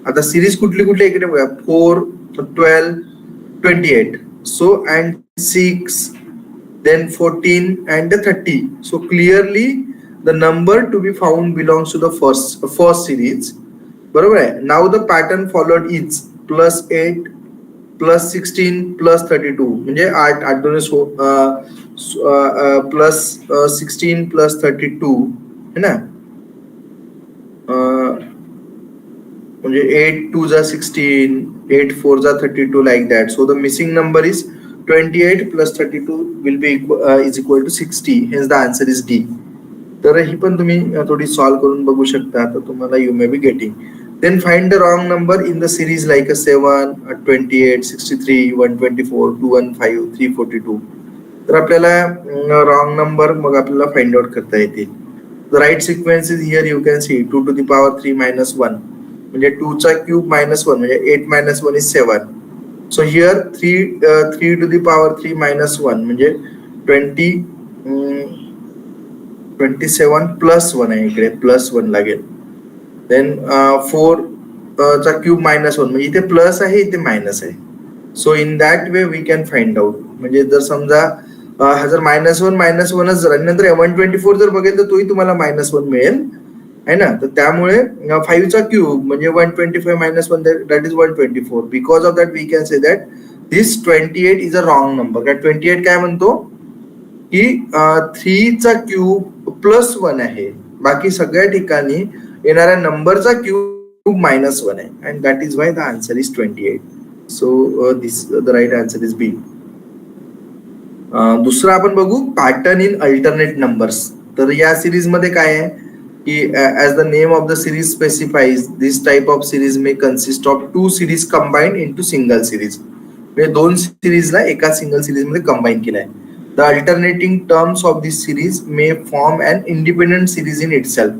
आता सिरीज कुठली कुठली इकडे बघा 4, 12, 28. So and 6, then 14 and 30. So clearly the number to be found belongs to the first series. बरोबर आहे. Now the pattern followed is plus 8 plus 16 plus 32. म्हणजे 8 plus 16 plus 32 है ना. म्हणजे 8 2 जा 16, 8 4 जा 32 like that. So the missing number is 28 plus 32 will be is equal to 60. Hence the answer is D. तर ही पण तुम्ही थोडी सॉल्व करून बघू शकता. तर तुम्हाला you may be getting. Then find the wrong number in the series like a 7, 28, 63, 124, 215, 342. तर आपल्याला wrong number मग आपल्याला फाइंड आउट करता येतील. The right sequence is here you can see 2 to the power 3 minus 1. म्हणजे 2 चा क्यूब minus 1 म्हणजे 8 minus 1 is 7. So here 3 to the power 3 minus 1 म्हणजे 27 प्लस 1 आहे, इकडे प्लस 1 लागेल. देन 4 चा क्यूब मायनस 1 म्हणजे इथे प्लस आहे, इथे मायनस आहे. So in that way we can find out. म्हणजे जर समजा हा जर -1 जर आणि नंतर 124 जर बघेल तर तोही तुम्हाला -1 मिळेल आहे ना. तर त्यामुळे 5 चा क्यूब म्हणजे 125 - 1 that is 124. Because of that we can say that this 28 is a wrong number. 28 काय म्हणतो की 3 चा क्यूब प्लस 1 आहे, बाकी सगळ्या ठिकाणी येणाऱ्या नंबरचा क्यूब -1 आहे. And that is why the answer is 28. So this the right answer is B. दुसरं आपण बघू पॅटर्न इन अल्टरनेट नंबर्स. तर या सिरीज मध्ये काय आहे की as the name of the series specifies this type of series may consist of 2 series combined into single series. म्हणजे 2 सिरीजला एका सिंगल सिरीज मध्ये कंबाईन केलाय. The alternating terms of this series may form an independent series in itself.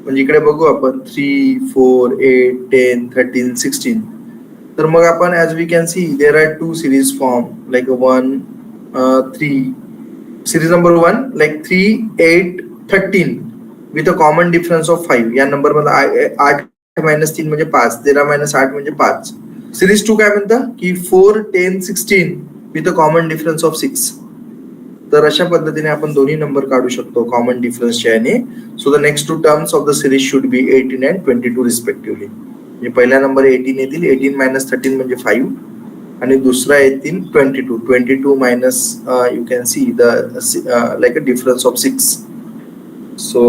म्हणजे इकडे बघू आपण 3, 4, 8, 10, 13, 16. तर मग आपण as we can see there are 2 series form like 1, 3. Series number 1 like 3, 8, 13 with a common difference of 5. या number मध्ये 8 - 3 म्हणजे 5, 13 - 8 म्हणजे 5. सिरीज 2 काय म्हणतं की 4, 10, 16 with a common difference of 6. तर अशा पद्धतीने आपण दोन्ही नंबर काढू शकतो कॉमन डिफरन्सच्या याने. So the next 2 terms of the series should be 18 and 22 respectively. म्हणजे पहिला नंबर 18 येतील, 18 - 13 म्हणजे 5 आणि दुसरा येतील 22. 22 minus U can see the like a difference of 6. So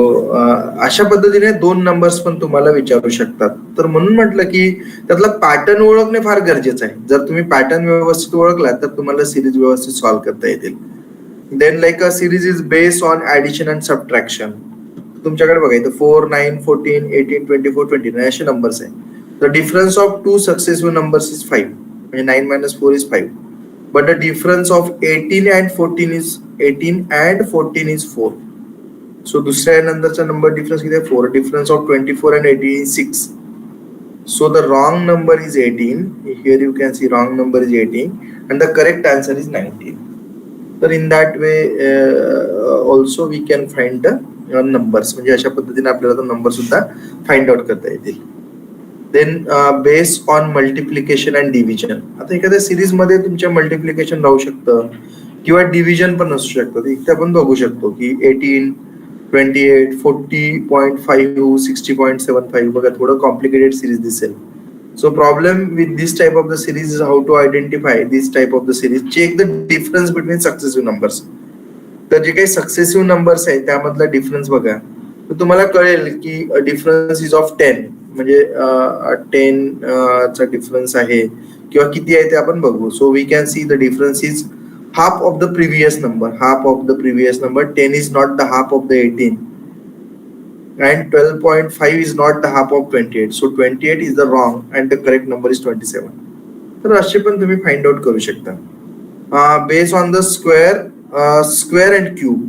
अशा पद्धतीने 2 नंबर्स पण तुम्हाला विचारू शकतात. तर म्हणून म्हटलं की त्यातला पॅटर्न ओळखणे फार गरजेचं आहे. जर तुम्ही पॅटर्न व्यवस्थित ओळखला तर तुम्हाला सिरीज व्यवस्थित सॉल्व्ह करता येतील. Then like a series is based on addition and subtraction. तुमच्याकडे बघा इथं 4, 9, 14, 18, 24, 29 असे नंबर्स आहे. The difference of 2 successive numbers is 5. म्हणजे 9 - 4 is 5. But the difference of 18 and 14 is 4. So दुसऱ्या नंतरचा नंबर डिफरन्स किती आहे 4. Difference of 24 and 18 is 6. So the wrong number is 18. Here you can see wrong number is 18 and the correct answer is 19. तर in that way also we can find the numbers. म्हणजे अशा पद्धतीने आपल्याला तो number सुद्धा find out करता येतील. Then based on multiplication and division. आता एखाद्या सिरीज मध्ये तुमच्या मल्टिप्लिकेशन राहू शकतं किंवा डिव्हिजन पण असू शकतं. इथे आपण बघू शकतो की 18, 28, 40.5, 60.75. बघा थोडं कॉम्प्लिकेटेड सिरीज दिसेल. So problem with this type of the series is how to identify this type of the series. Check the difference between successive numbers. तर जे काही सक्सेसिव्ह नंबर्स आहेत त्यामधला डिफरन्स बघा तर तुम्हाला कळेल की डिफरन्स इज ऑफ 10. म्हणजे 10 चा डिफरन्स आहे किंवा किती आहे ते आपण बघू. So we can see the difference is half of the previous number. Half of the previous number. 10 is not the half of the 18 and 12.5 is not the half of 28. So 28 is the wrong and the correct number is 27. तर असे पण तुम्ही find out करू शकता. Based on the square and cube.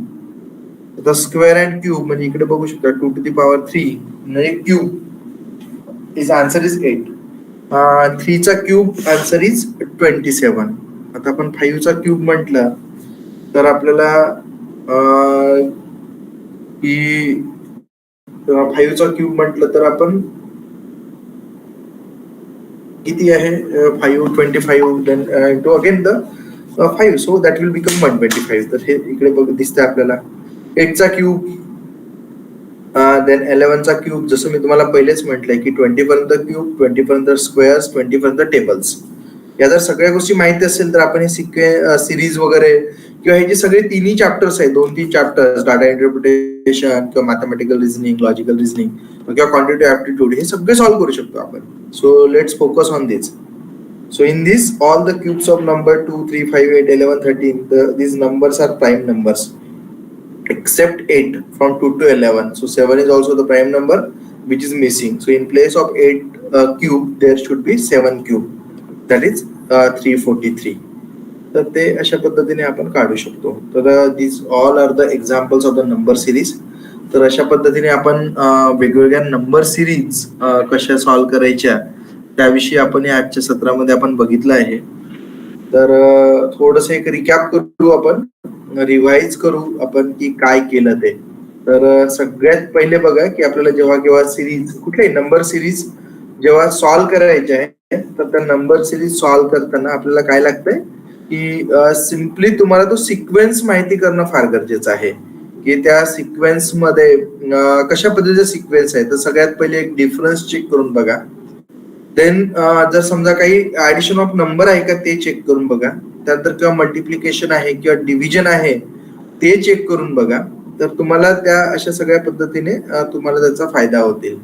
आता square and cube म्हणजे इकडे बघू शकता 2 to the power 3 म्हणजे क्यूब इज आन्सर इज 8. 3 चा क्यूब आन्सर इज 27. आता आपण 5 चा क्यूब म्हटलं तर आपल्याला की 5 चा क्यूब म्हटलं तर आपण किती आहे 5, 25 then into again the 5. So that will become 125. तर हे इकडे बघ दिसतंय आपल्याला 8 चा क्यूब. देन 11 चा क्यूब. जसं मी तुम्हाला पहिलेच म्हटलंय की 20 पर्यंत क्यूब, 20 पर्यंत स्क्वेअर्स, 20 पर्यंत टेबल्स. या जर सगळ्या गोष्टी माहिती असेल तर आपण हे सिरीज वगैरे किंवा हे जे सगळे तिन्ही चॅप्टर्स आहेत 2-3 चॅप्टर्स डाटा इंटरप्रिटेशन किंवा मॅथमॅटिकल रिझनिंग, लॉजिकल रिझनिंग किंवा क्वांटिटेटिव्ह ऍप्टिट्यूड हे सगळे सॉल्व्ह करू शकतो आपण. So let's focus on this. So in this all the cubes of number 2, 3, 5, 8, 11, 13 these numbers are prime numbers except 8 from 2 to 11. So 7 is also the prime number which is missing. So in place of 8 cube there should be 7 cube. That is 343. तर ते अशा पद्धतीने आपण काढू शकतो. तर these all are the examples of the number series. तर अशा पद्धतीने आपण वेगवेगळ्या नंबर सिरीज कशा सॉल्व्ह करायच्या त्याविषयी आपण या आजच्या सत्रामध्ये आपण बघितलं आहे. तर थोडस एक रिकॅप करू आपण, रिवाइज करू आपण की काय केलं ते. तर सगळ्यात पहिले बघा की आपल्याला जेव्हा केव्हा सिरीज, कुठल्याही नंबर सिरीज जेव्हा सॉल्व्ह करायचे आहे, तर त्या नंबर सिरीज सॉल्व्ह करताना आपल्याला काय लागतंय की सिम्पली तुम्हाला तो सिक्वेन्स माहिती करणं फार गरजेचं आहे, की त्या सिक्वेन्स मध्ये कशा पद्धतीचा सिक्वेन्स आहे. तर सगळ्यात पहिले एक डिफरन्स चेक करून बघा. देन जर समजा काही ऍडिशन ऑफ नंबर आहे का ते चेक करून बघा. त्यानंतर किंवा मल्टिप्लिकेशन आहे किंवा डिव्हिजन आहे ते चेक करून बघा. तर तुम्हाला त्या अशा सगळ्या पद्धतीने तुम्हाला त्याचा फायदा होतील.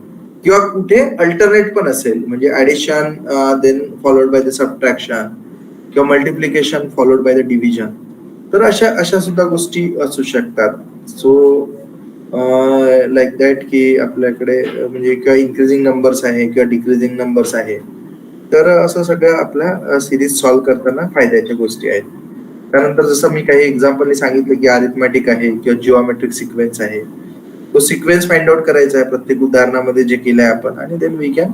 किंवा कुठे अल्टरनेट पण असेल, म्हणजे addition then followed by the subtraction किंवा multiplication followed by the division. तर अशा अशा सुद्धा गोष्टी असू शकतात. सो लाईक दॅट की आपल्याकडे म्हणजे किंवा इन्क्रीजिंग नंबर्स आहे किंवा डिक्रीजिंग नंबर्स आहे. तर असं सगळं आपल्या सिरीज सॉल्व्ह करताना फायद्याच्या गोष्टी आहेत. त्यानंतर जसं मी काही एक्झाम्पलने सांगितलं की अरिथमॅटिक आहे किंवा जिओमेट्रिक सिक्वेन्स आहे, तो सिक्वेन्स फाइंड आउट करायचा आहे प्रत्येक उदाहरणामध्ये जे केलंय आपण, आणि then we can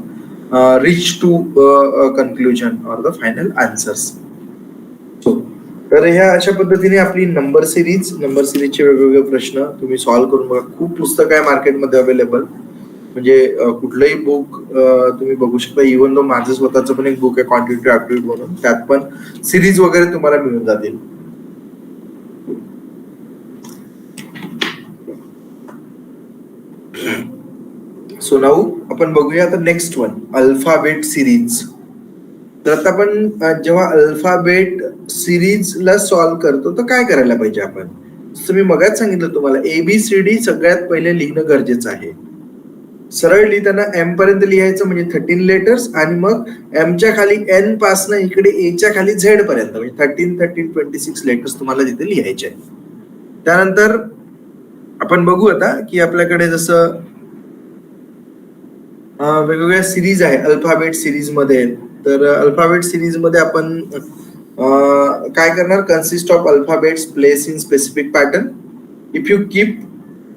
reach to conclusion or the final answers. तर ह्या अशा पद्धतीने आपली नंबर सिरीजचे वेगवेगळे प्रश्न तुम्ही सॉल्व्ह करून बघा. खूप पुस्तक आहे मार्केटमध्ये अवेलेबल, म्हणजे कुठलंही बुक तुम्ही बघू शकता. इव्हन दो माझं स्वतःचं पण एक बुक आहे क्वांटिटेटिव्ह ऍप्टिट्यूड म्हणून, त्यात पण सिरीज वगैरे तुम्हाला मिळून जातील. सो नाऊ आपण बघूया आता नेक्स्ट वन, अल्फाबेट सिरीज. तर आता आपण जेव्हा अल्फाबेट सिरीजला सॉल्व्ह करतो तर काय करायला पाहिजे आपण. जसं मी मगाच सांगितलं तुम्हाला, ABCD सगळ्यात पहिले लिहिणं गरजेचं आहे. सरळ लिहिताना एम पर्यंत लिहायचं, म्हणजे 13 लेटर्स, आणि मग एमच्या खाली एन पासनं इकडे एच्या खाली झेड पर्यंत, म्हणजे 26 लेटर्स तुम्हाला तिथे लिहायचे आहेत. त्यानंतर आपण बघू आता की आपल्याकडे जसं वेगवेगळ्या सिरीज आहे अल्फाबेट सिरीज मध्ये. तर अल्फाबेट सिरीज मध्ये आपण काय करणार, consist of alphabets place in specific pattern. If you keep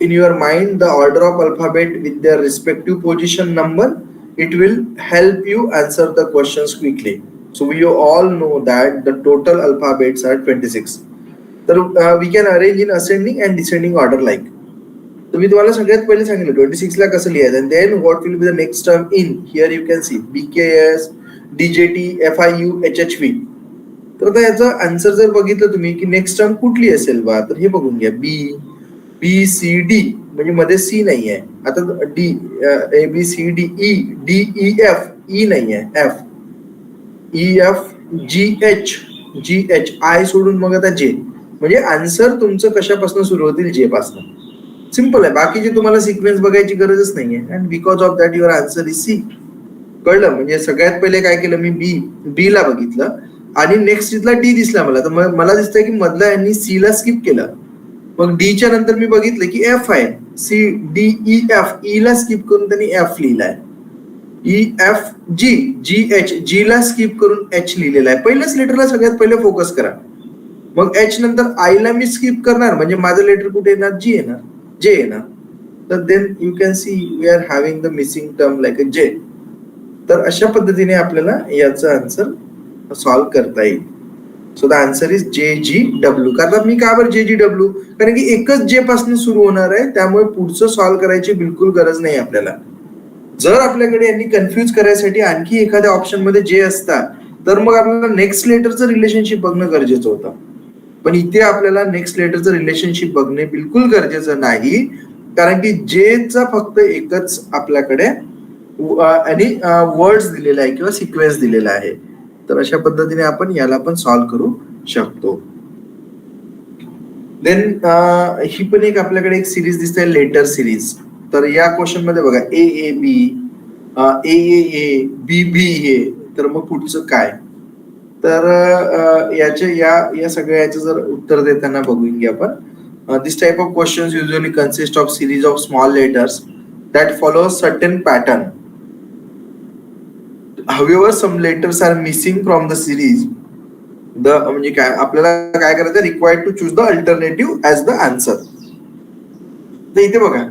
in your mind the order of alphabet with their respective position number, it will help you answer the questions quickly. So we all know that the total alphabets are 26. तर we can arrange in ascending and descending order like. तर मी तुम्हाला सगळ्यात पहिले सांगितलं 26 ला कसं लिहायचं, and then what will be the next term in. Here you can see BKS, DJT, FIU, HHV. तर आता याचा आन्सर जर बघितलं तुम्ही की नेक्स्ट टर्म कुठली असेल बा, तर हे बघून घ्या, BCD, म्हणजे मध्ये सी नाही आहे. आता डी, ABCD, DEF, ई नाही आहे, EFGH आय सोडून मग आता जे, म्हणजे आन्सर तुमचं कशापासून सुरू होतील, जे पासून. सिंपल आहे, बाकीचे तुम्हाला सिक्वेन्स बघायची गरजच नाहीये. And because of that your answer is C. कळलं. म्हणजे सगळ्यात पहिले काय केलं मी, बी ला बघितलं आणि नेक्स्ट इथला डी दिसला मला, तर मला दिसतंय की मधला यांनी सी ला स्किप केलं. मग डीच्या नंतर मी बघितलं की एफ आहे, CDEF, ई ला स्किप करून त्यांनी एफ लिहिलाय. EFGH, जी ला स्किप करून एच लिहिलेला आहे. पहिल्याच लेटरला सगळ्यात पहिले फोकस करा. मग एच नंतर आय ला मी स्किप करणार, म्हणजे माझं लेटर कुठे येणार, जी येणार, जे येणार. तर then you can see we are having the missing term like a J. तर अशा पद्धतीने आपल्याला याचं आन्सर सॉल्व्ह करता येईल. So the answer is JGW. कारण मी का बरं JGW, कारण की एकच जे पासून सुरू होणार आहे, त्यामुळे पुढचं सॉल्व्ह करायची बिलकुल गरज नाही आपल्याला. जर आपल्याकडे यांनी कन्फ्युज करायसाठी आणखी एखाद्या ऑप्शन मध्ये जे असतात, तर मग आपल्याला नेक्स्ट लेटरचं रिलेशनशिप बघणं गरजेचं होतं. पण इथे आपल्याला नेक्स्ट लेटरचं रिलेशनशिप बघणे बिलकुल गरजेचं नाही, कारण की जेचा फक्त एकच आपल्याकडे आणि वर्ड्स दिलेला आहे किंवा सिक्वेन्स दिलेला आहे. तर अशा पद्धतीने आपण याला पण सॉल्व्ह करू शकतो. देन ही पण एक आपल्याकडे एक सिरीज दिसते, लेटर सिरीज. तर या क्वेश्चन मध्ये बघा, AAB, AAA, BBA, तर मग पुढचं काय. तर या सगळ्याचं जर उत्तर देताना बघून घ्या आपण. This type of questions usually consist of series of small letters that follow certain pattern. However, some letters are missing from the series. म्हणजे काय आपल्याला काय करायचं, required to choose the alternative as the answer. तर इथे बघा,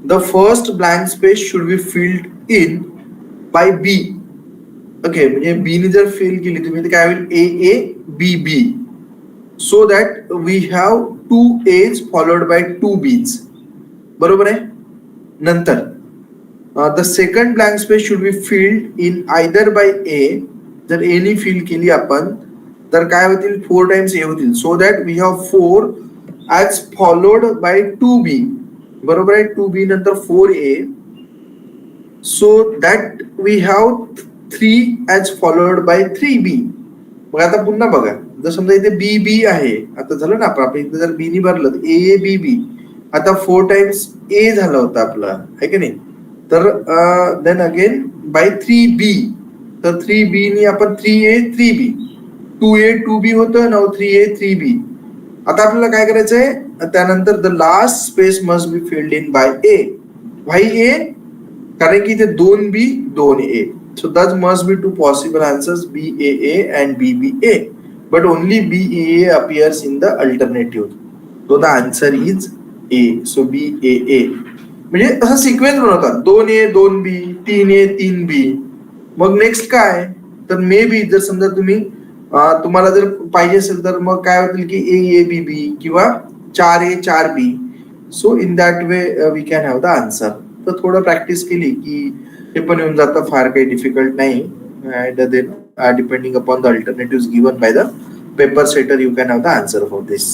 the first blank space should be filled in by B. Okay, म्हणजे B ने जर फिल केली तुम्ही तर काय होईल, A A B B. So that we have two A's followed by two B's. बरोबर आहे. नंतर the second blank space should be filled in either by A. जर ए ने फिल केली आपण तर काय होतील, 4 टाइम्स ए होतील. So that we have 4 as followed by 2B. बरोबर आहे. 2B नंतर 4A. So that we have 3 as followed by 3B. मग आता पुन्हा बघा, जर समजा इथे बी बी आहे, आता झालं ना आपण इथे जर बी नी भरलं तर ए बी बी. आता 4 टाइम्स ए झालं होतं आपलं, आहे की नाही. तर देन अगेन बाय 3B. तर 3B नी आपण 3A 3B, 2A 2B होतं, नाव 3A 3B. आता आपल्याला काय करायचंय, त्यानंतर the last space must be filled in by A. Why A? कारण की इथे 2B 2A. So that must be two possible answers, BAA and BBA. But only BAA appears in the alternative. So the answer is A. So BAA. म्हणजे असं sequence बनवतात, 2A 2B 3A 3B. मग next काय, तर may be जर समजा तुम्हाला जर पाहिजे असेल तर मग काय होतील की ए बी बी किंवा 4A 4B. So in that way we can have the answer. तर थोडं प्रॅक्टिस केली की हे पण येऊन जातं, फार काही डिफिकल्ट नाही. And then depending upon the alternative given by the paper setter you can have the answer for this.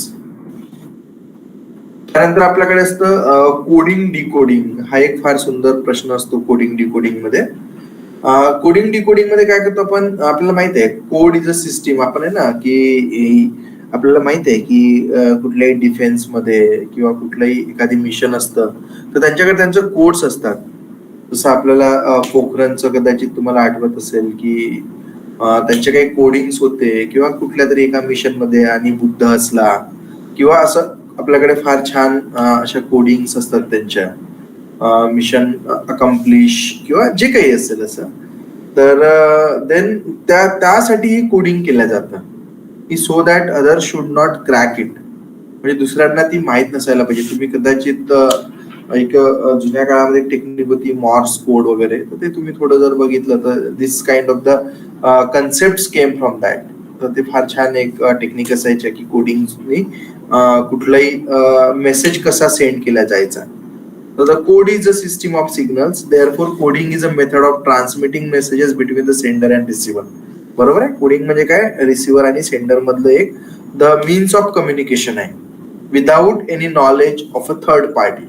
त्यानंतर आपल्याकडे असतं कोडिंग डिकोडिंग. हा एक फार सुंदर प्रश्न असतो कोडिंग डिकोडिंग मध्ये. कोडिंग डिकोडिंग मध्ये काय करतो आपण, आपल्याला माहित आहे कोड इज अ सिस्टीम. आपण आहे ना की आपल्याला माहित आहे की कुठल्याही डिफेन्स मध्ये किंवा कुठलंही एखादी मिशन असतं तर त्यांच्याकडे त्यांचे कोड्स असतात. जसं आपल्याला पोखरणचं कदाचित तुम्हाला आठवत असेल की त्यांचे काही कोडिंग्स होते किंवा कुठल्या तरी एका मिशन मध्ये, आणि बुद्ध असला किंवा असं आपल्याकडे फार छान अशा कोडिंग्स असतात त्यांच्या, मिशन अकम्प्लिश किंवा जे काही असेल असं. तर देन त्यासाठी ही कोडिंग केलं जातं की so that other should not crack it. म्हणजे दुसऱ्यांना ती माहीत नसायला पाहिजे. तुम्ही कदाचित एक जुन्या काळामध्ये टेक्निक होती मॉर्स कोड वगैरे, तर ते तुम्ही थोडं जर बघितलं तर this kind of the concept came from that. तर ते फार छान एक टेक्निक असायच्या की कोडिंगनी कुठलाही मेसेज कसा सेंड केला जायचा. So the code is a system of signals. Therefore, coding is a method of transmitting messages between the sender and receiver. बरोबर आहे. कोडिंग म्हणजे काय, रिसिव्हर आणि सेंडर मधलं एक द मीन्स ऑफ कम्युनिकेशन आहे, without any knowledge of a third party.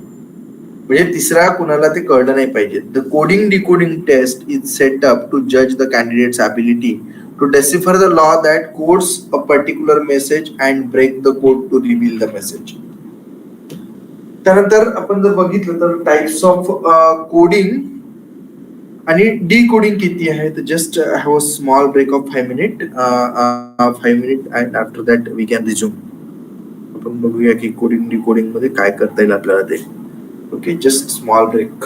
म्हणजे तिसरा कुणाला ते कळलं नाही पाहिजे. The coding decoding test is set up to जज the candidate's ability to decipher the law that codes a particular message and break the code to reveal the message. त्यानंतर आपण जर बघितलं तर टाइप्स ऑफ कोडिंग आणि decoding किती आहे, तर just have a small break of 5 minute. 5 minute and after that we can resume. आपण बघूया की कोडिंग डी कोडिंग मध्ये काय करता येईल आपल्याला ते. Okay, just small break.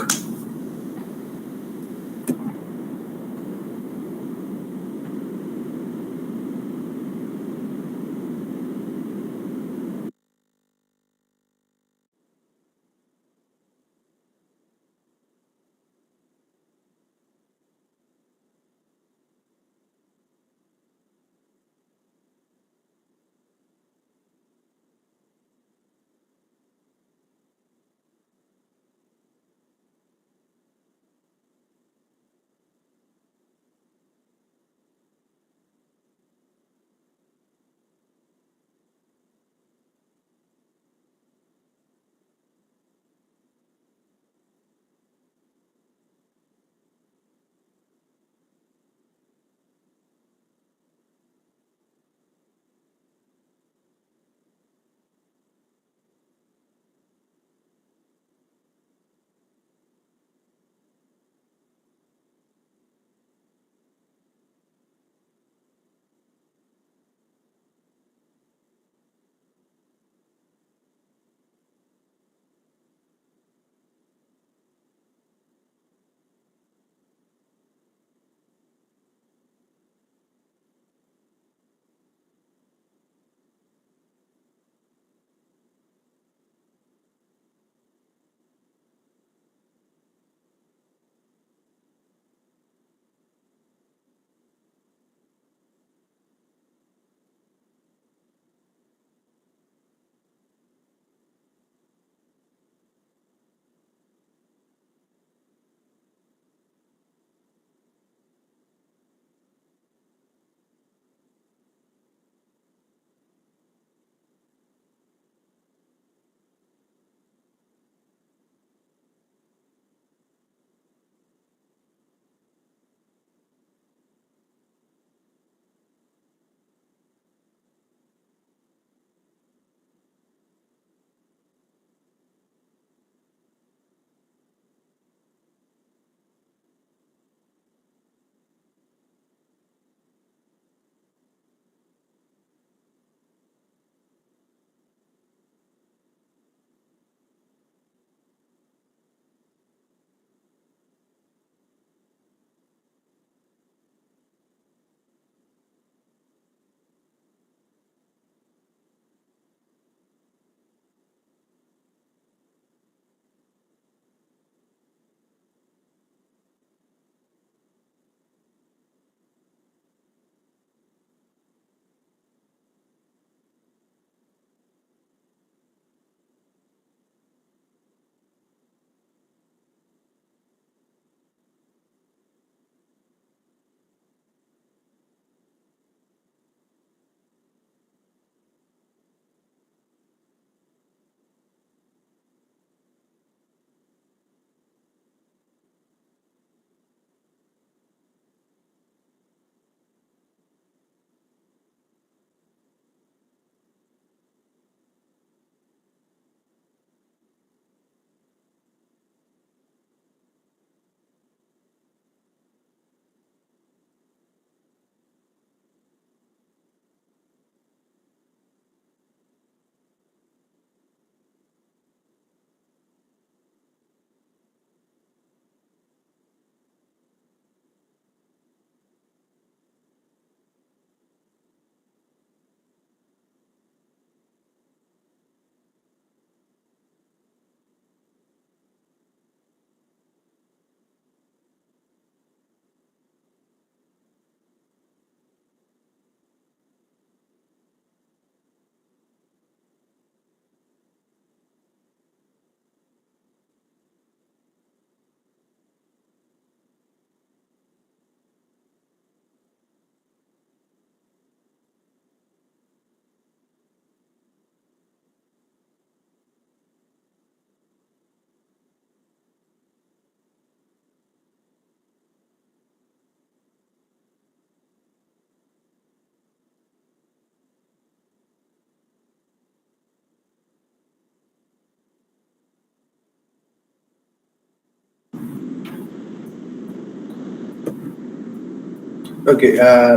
Okay,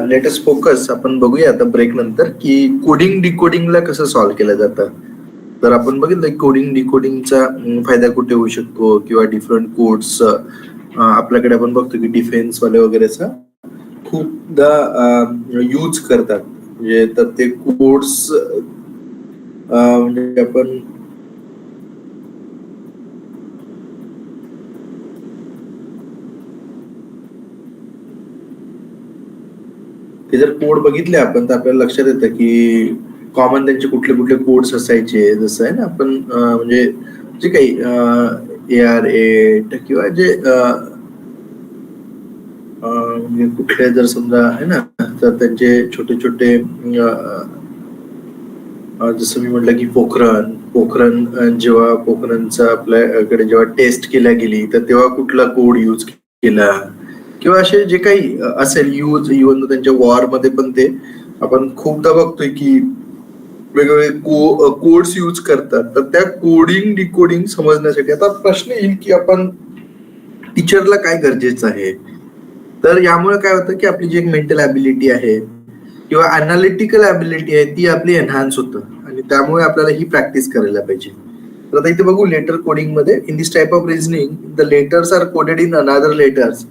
latest focus आपण बघूया आता ब्रेक नंतर की कोडिंग डिकोडिंगला कसं सॉल्व्ह केलं जातं. तर आपण बघितलं कोडिंग डिकोडिंगचा फायदा कुठे होऊ शकतो किंवा डिफरंट कोड्स आपल्याकडे आपण बघतो की डिफेन्स वाले वगैरेचा खूपदा यूज करतात. म्हणजे तर ते कोड्स म्हणजे आपण ते जर कोड बघितले आपण तर आपल्याला लक्षात येतं की कॉमन त्यांचे कुठले कुठले कोड्स असायचे. जसं आहे ना आपण म्हणजे जे काही AR8 किंवा जे म्हणजे कुठले जर समजा आहे ना तर त्यांचे छोटे छोटे जसं मी म्हटलं की पोखरण जेव्हा पोखरणचा आपल्याकडे जेव्हा टेस्ट केल्या गेली तर तेव्हा कुठला कोड यूज केला किंवा असे जे काही असेल यूज इव्हन त्यांच्या वॉर मध्ये पण ते आपण खूपदा बघतोय की वेगवेगळे कोड्स यूज करतात. तर त्या कोडिंग डिकोडिंग समजण्यासाठी आता प्रश्न येईल की आपण टीचरला काय गरजेचं आहे. तर यामुळे काय होतं की आपली जी एक मेंटल ॲबिलिटी आहे किंवा अनालिटिकल ॲबिलिटी आहे ती आपली एनहान्स होतं आणि त्यामुळे आपल्याला ही प्रॅक्टिस करायला पाहिजे. तर आता इथे बघू लेटर कोडिंग मध्ये in this type of reasoning the letters are coded in another letters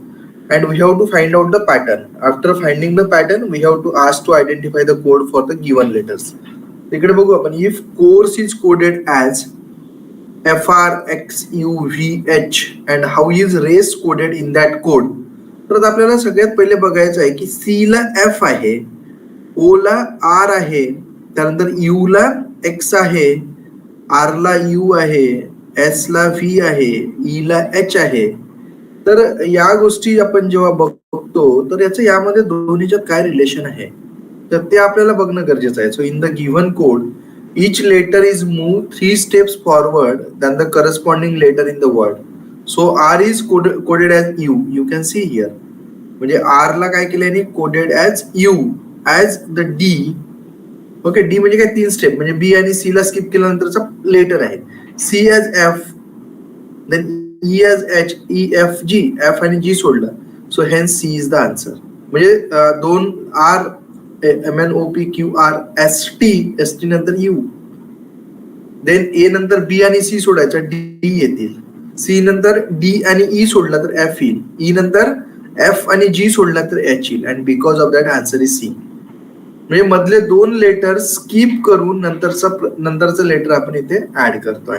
and we have to find out the pattern. After finding the pattern, we have to ask to identify the code for the given letters. इकडे बघू आपण if course is coded as FRXUVH and how is race coded in that code. तर आपल्याला सगळ्यात पहिले बघायचं आहे की C ला F आहे, O ला R आहे, त्यानंतर U ला X आहे, R ला U आहे, S ला V आहे, E ला H आहे. तर या गोष्टी आपण जेव्हा बघतो तर याचं यामध्ये दोन्हीच्यात काय रिलेशन आहे तर ते आपल्याला बघणं गरजेचं आहे. So in the given code each letter is moved 3 steps forward than the corresponding letter in the word. So R is coded as U. You can see here. म्हणजे R ला काय केल्याने coded as U as the D. Okay, D म्हणजे काय 3 step म्हणजे B आणि C ला स्किप केल्यानंतरचा लेटर आहे. C as F, then E as H, E F G, F आणि G सोडलं. So hence C is the answer. म्हणजे दोन R MNOPQRST ST नंतर U, देन A नंतर B आणि C सोडायचं D येतील. C नंतर D आणि E सोडला तर F येईल. E नंतर F आणि G सोडला तर H येईल. And because of that answer is C. म्हणजे मधले 2 लेटर स्किप करून नंतरचं लेटर आपण इथे ऍड करतोय.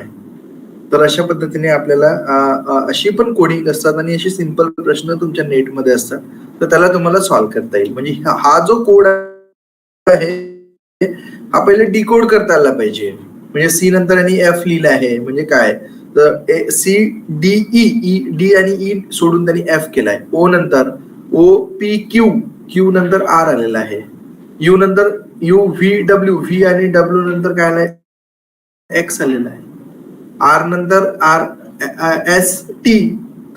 तर अशा पद्धतीने आपल्याला अशी पण कोडिंग असतात आणि अशी सिंपल प्रश्न तुमच्या नेटमध्ये असतात तर त्याला तुम्हाला सॉल्व्ह करता येईल. म्हणजे हा जो कोड आहे हा पहिले डिकोड करता आला पाहिजे. म्हणजे C नंतर आणि F लिहिलं आहे म्हणजे काय तर C D E D आणि E सोडून त्यांनी F केलाय. O नंतर OPQ, Q नंतर R आलेला आहे. U नंतर UVW, V आणि W नंतर काय आलाय X आलेला आहे. R नंतर ST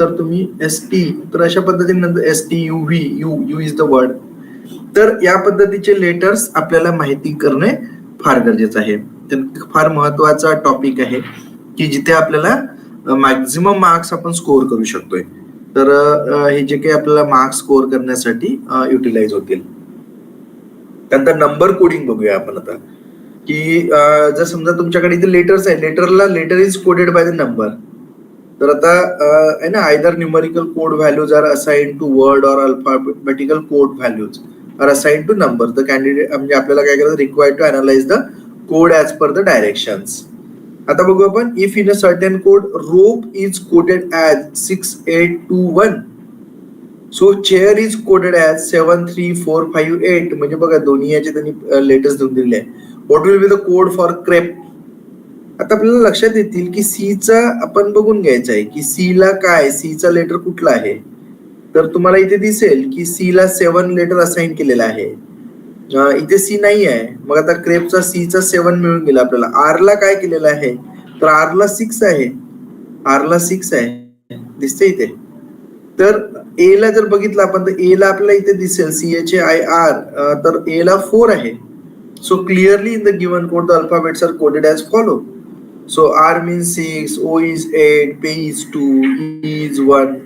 तर तुम्ही ST, तर अशा पद्धतीने नंतर STUV, U is the word. तर या पद्धतीचे लेटर्स आपल्याला माहिती करणे फार गरजेचं आहे. फार महत्वाचा टॉपिक आहे की जिथे आपल्याला मॅक्झिमम मार्क्स आपण स्कोअर करू शकतोय. तर हे जे काही आपल्याला मार्क्स स्कोअर करण्यासाठी युटिलाइज होतील. त्यानंतर नंबर कोडिंग बघूया आपण आता की जर समजा तुमच्याकडे इथे लेटर्स आहे, letter is coded by the number. तर आता आहे ना either numerical code values are assign to word or alphabetical code values are assign to number. The candidate म्हणजे आपल्याला काय करायचं required to analyse the code as per the directions. आता बघू आपण if in a certain code rope is coded as 6821, so chair is coded as 73458. म्हणजे बघा दोन्ही याचे त्यांनी लेटर्स देऊन दिले आहे. What will be the code for crepe. आता आपल्याला लक्षात येतील की C चा आपण बघून घ्यायचं आहे की C ला काय C चा लेटर कुठला आहे. तर तुम्हाला इथे दिसेल की C ला 7 लेटर असाइन केलेला आहे. इथे C नाही आहे. मग आता क्रेपचा C चा 7 मिळून गेला आपल्याला. R ला काय केलेलं आहे तर R ला 6 आहे. R ला 6 आहे दिसते इथे. तर A ला जर बघितलं आपण तर A ला आपल्याला इथे दिसेल CHAIR, तर A ला 4 आहे. So clearly in the given code the alphabets are coded as follow. So R means 6, O is 8, P is 2, E is 1.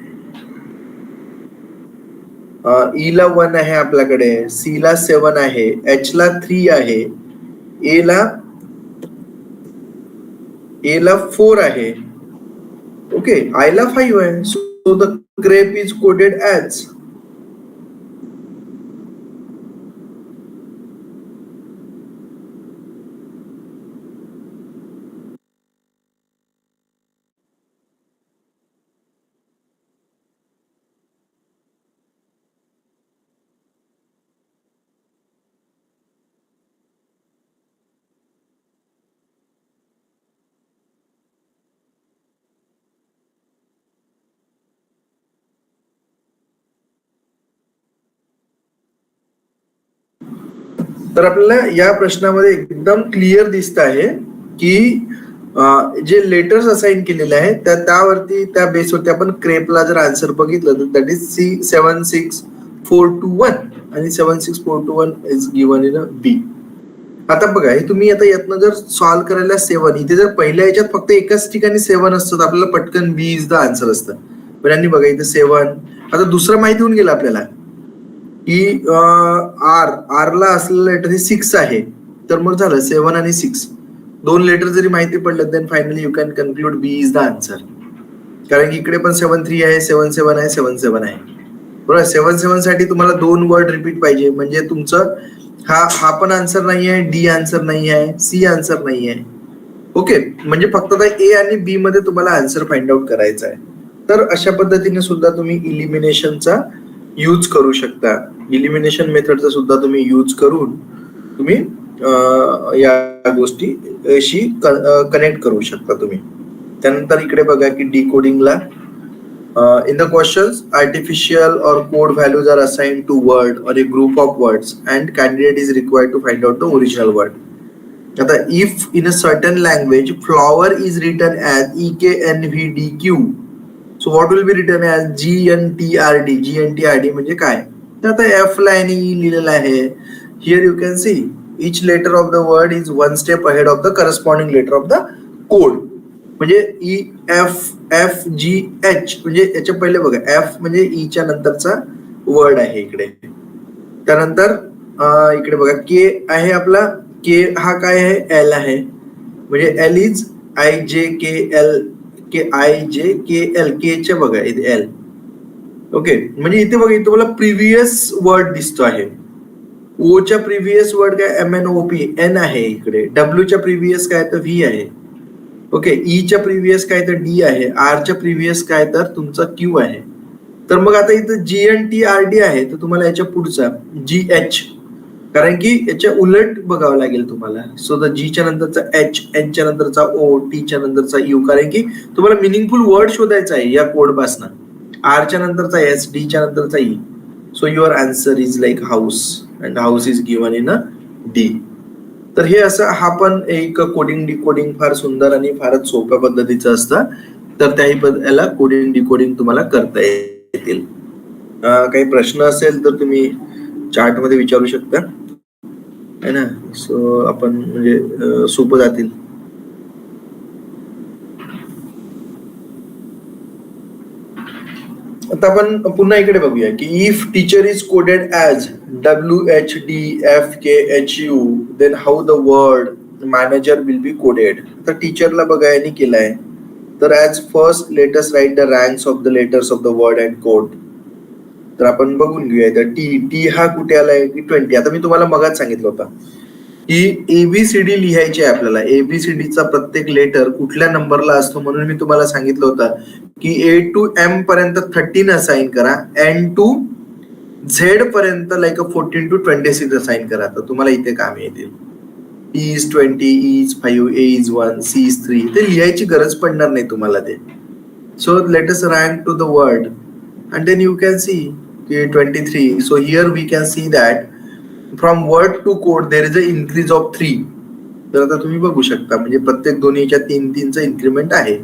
E ला 1 आहे आपल्याकडे, सी ला 7 आहे, एच ला 3 आहे, ए ला 4 आहे, ओके, आय ला 5 आहे. So the crepe is coded as. तर आपल्याला या प्रश्नामध्ये एकदम क्लिअर दिसत आहे की जे लेटर्स असाइन केलेले आहेत त्यावरती, त्या बेसवरती आपण क्रेपला जर आन्सर बघितलं तर दॅट इज C76421 आणि 76421 इज गिवन इन बी. आता बघा, हे तुम्ही आता यातनं जर सॉल्व्ह करायला 7, इथे जर पहिल्या याच्यात फक्त एकाच ठिकाणी 7 असतं, आपल्याला पटकन बी इज द आन्सर असतं. पण यांनी बघा इथे 7. आता दुसरं माहिती होऊन गेलं आपल्याला की आर ला असलेलं लेटर हे 6 आहे, तर मग झालं 7 आणि 6. 2 लेटर जरी माहिती पडलं then finally you can conclude B is the answer. कारण की इकडे पण 7-3 आहे, 7-7 आहे, 7-7 आहे, बरोबर. 7-7 साठी तुम्हाला 2 वर्ड रिपीट पाहिजे, म्हणजे तुमचं हा पण आन्सर नाही आहे, डी आन्सर नाही आहे, सी आन्सर नाही आहे, ओके. म्हणजे फक्त ए आणि बी मध्ये तुम्हाला आन्सर फाइंड आउट करायचा आहे. तर अशा पद्धतीने सुद्धा तुम्ही इलिमिनेशनचा यूज करू शकता. इलिमिनेशन मेथडचा सुद्धा तुम्ही यूज करून तुम्ही या गोष्टीशी कनेक्ट करू शकता तुम्ही. त्यानंतर इकडे बघा की डिकोडिंगला in the questions artificial or code values are assigned to word or a group of words and candidate is required to find out the original word. आता if in a certain language flower is written as EKNVDQ, so what will be written as GNTRD. GNTRD म्हणजे काय, तर आता F ला आणि E लिहिलेलं आहे. Here you can see each letter of the word is one step ahead of the corresponding letter of the code. म्हणजे E F G H, म्हणजे याच्या पहिले बघा एफ म्हणजे ई च्या नंतरचा वर्ड आहे इकडे. त्यानंतर इकडे बघा के आहे आपला, के हा काय आहे, एल आहे, म्हणजे L is IJKL, K IJKL, के च्या बघा इथे एल, ओके. म्हणजे इथे बघा इथे मला प्रिव्हियस वर्ड दिसतो आहे. ओ च्या प्रिव्हियस वर्ड काय MNOP एन आहे, इकडे डब्ल्यू च्या प्रिव्हियस काय तर व्ही आहे, ओके. ई च्या प्रिव्हियस काय तर डी आहे, आर च्या प्रिव्हियस काय तर तुमचा क्यू आहे. तर मग आता इथं GNTRD आहे, तर तुम्हाला याच्या पुढचा GH, कारण की याच्या उलट बघावं लागेल तुम्हाला. सो द जी च्या नंतरचा एच, एन च्या नंतरचा ओ, टी च्या नंतरचा यू, कारण की तुम्हाला मिनिंगफुल वर्ड शोधायचा आहे या कोड पासून. आर च्या नंतरचा एस, डी च्या नंतरचा E. So your answer is like house and house is given in a D. तर हे असं हा पण एक कोडिंग डिकोडिंग फार सुंदर आणि फारच सोप्या पद्धतीचं असतं. तर त्याही याला कोडिंग डिकोडिंग तुम्हाला करता येतील. काही प्रश्न असेल तर तुम्ही चार्ट मध्ये विचारू शकता, है ना. सो आपण म्हणजे सोपं जातील. आता आपण पुन्हा इकडे बघूया की if teacher is coded as WHDFKHU then how the word manager will be coded. तर टीचरला बघा यांनी केलंय, तर as first letters write the ranks of the letters of the word and code. तर आपण बघून घेऊया तर टी हा कुठे आलाय की 20. आता मी तुम्हाला मगाच सांगितलं होतं की ABCD लिहायची आहे आपल्याला. ABCDचा प्रत्येक लेटर कुठल्या नंबरला असतो, म्हणून मी तुम्हाला सांगितलं होतं की A to M पर्यंत 13 असाइन करा, N to Z पर्यंत लाईक 14 to 26 असाइन करा. तर तुम्हाला इथे काम येतील. E is 20, E is 5, A is 1, C is 3. ते लिहायची गरज पडणार नाही तुम्हाला ते. So let us rank to the word and then you can see 23. So here we can see that from word to code there is a increase of 3. तर आता तुम्ही बघू शकता म्हणजे प्रत्येक दोन्हीच्या 3-3चं इन्क्रीमेंट आहे.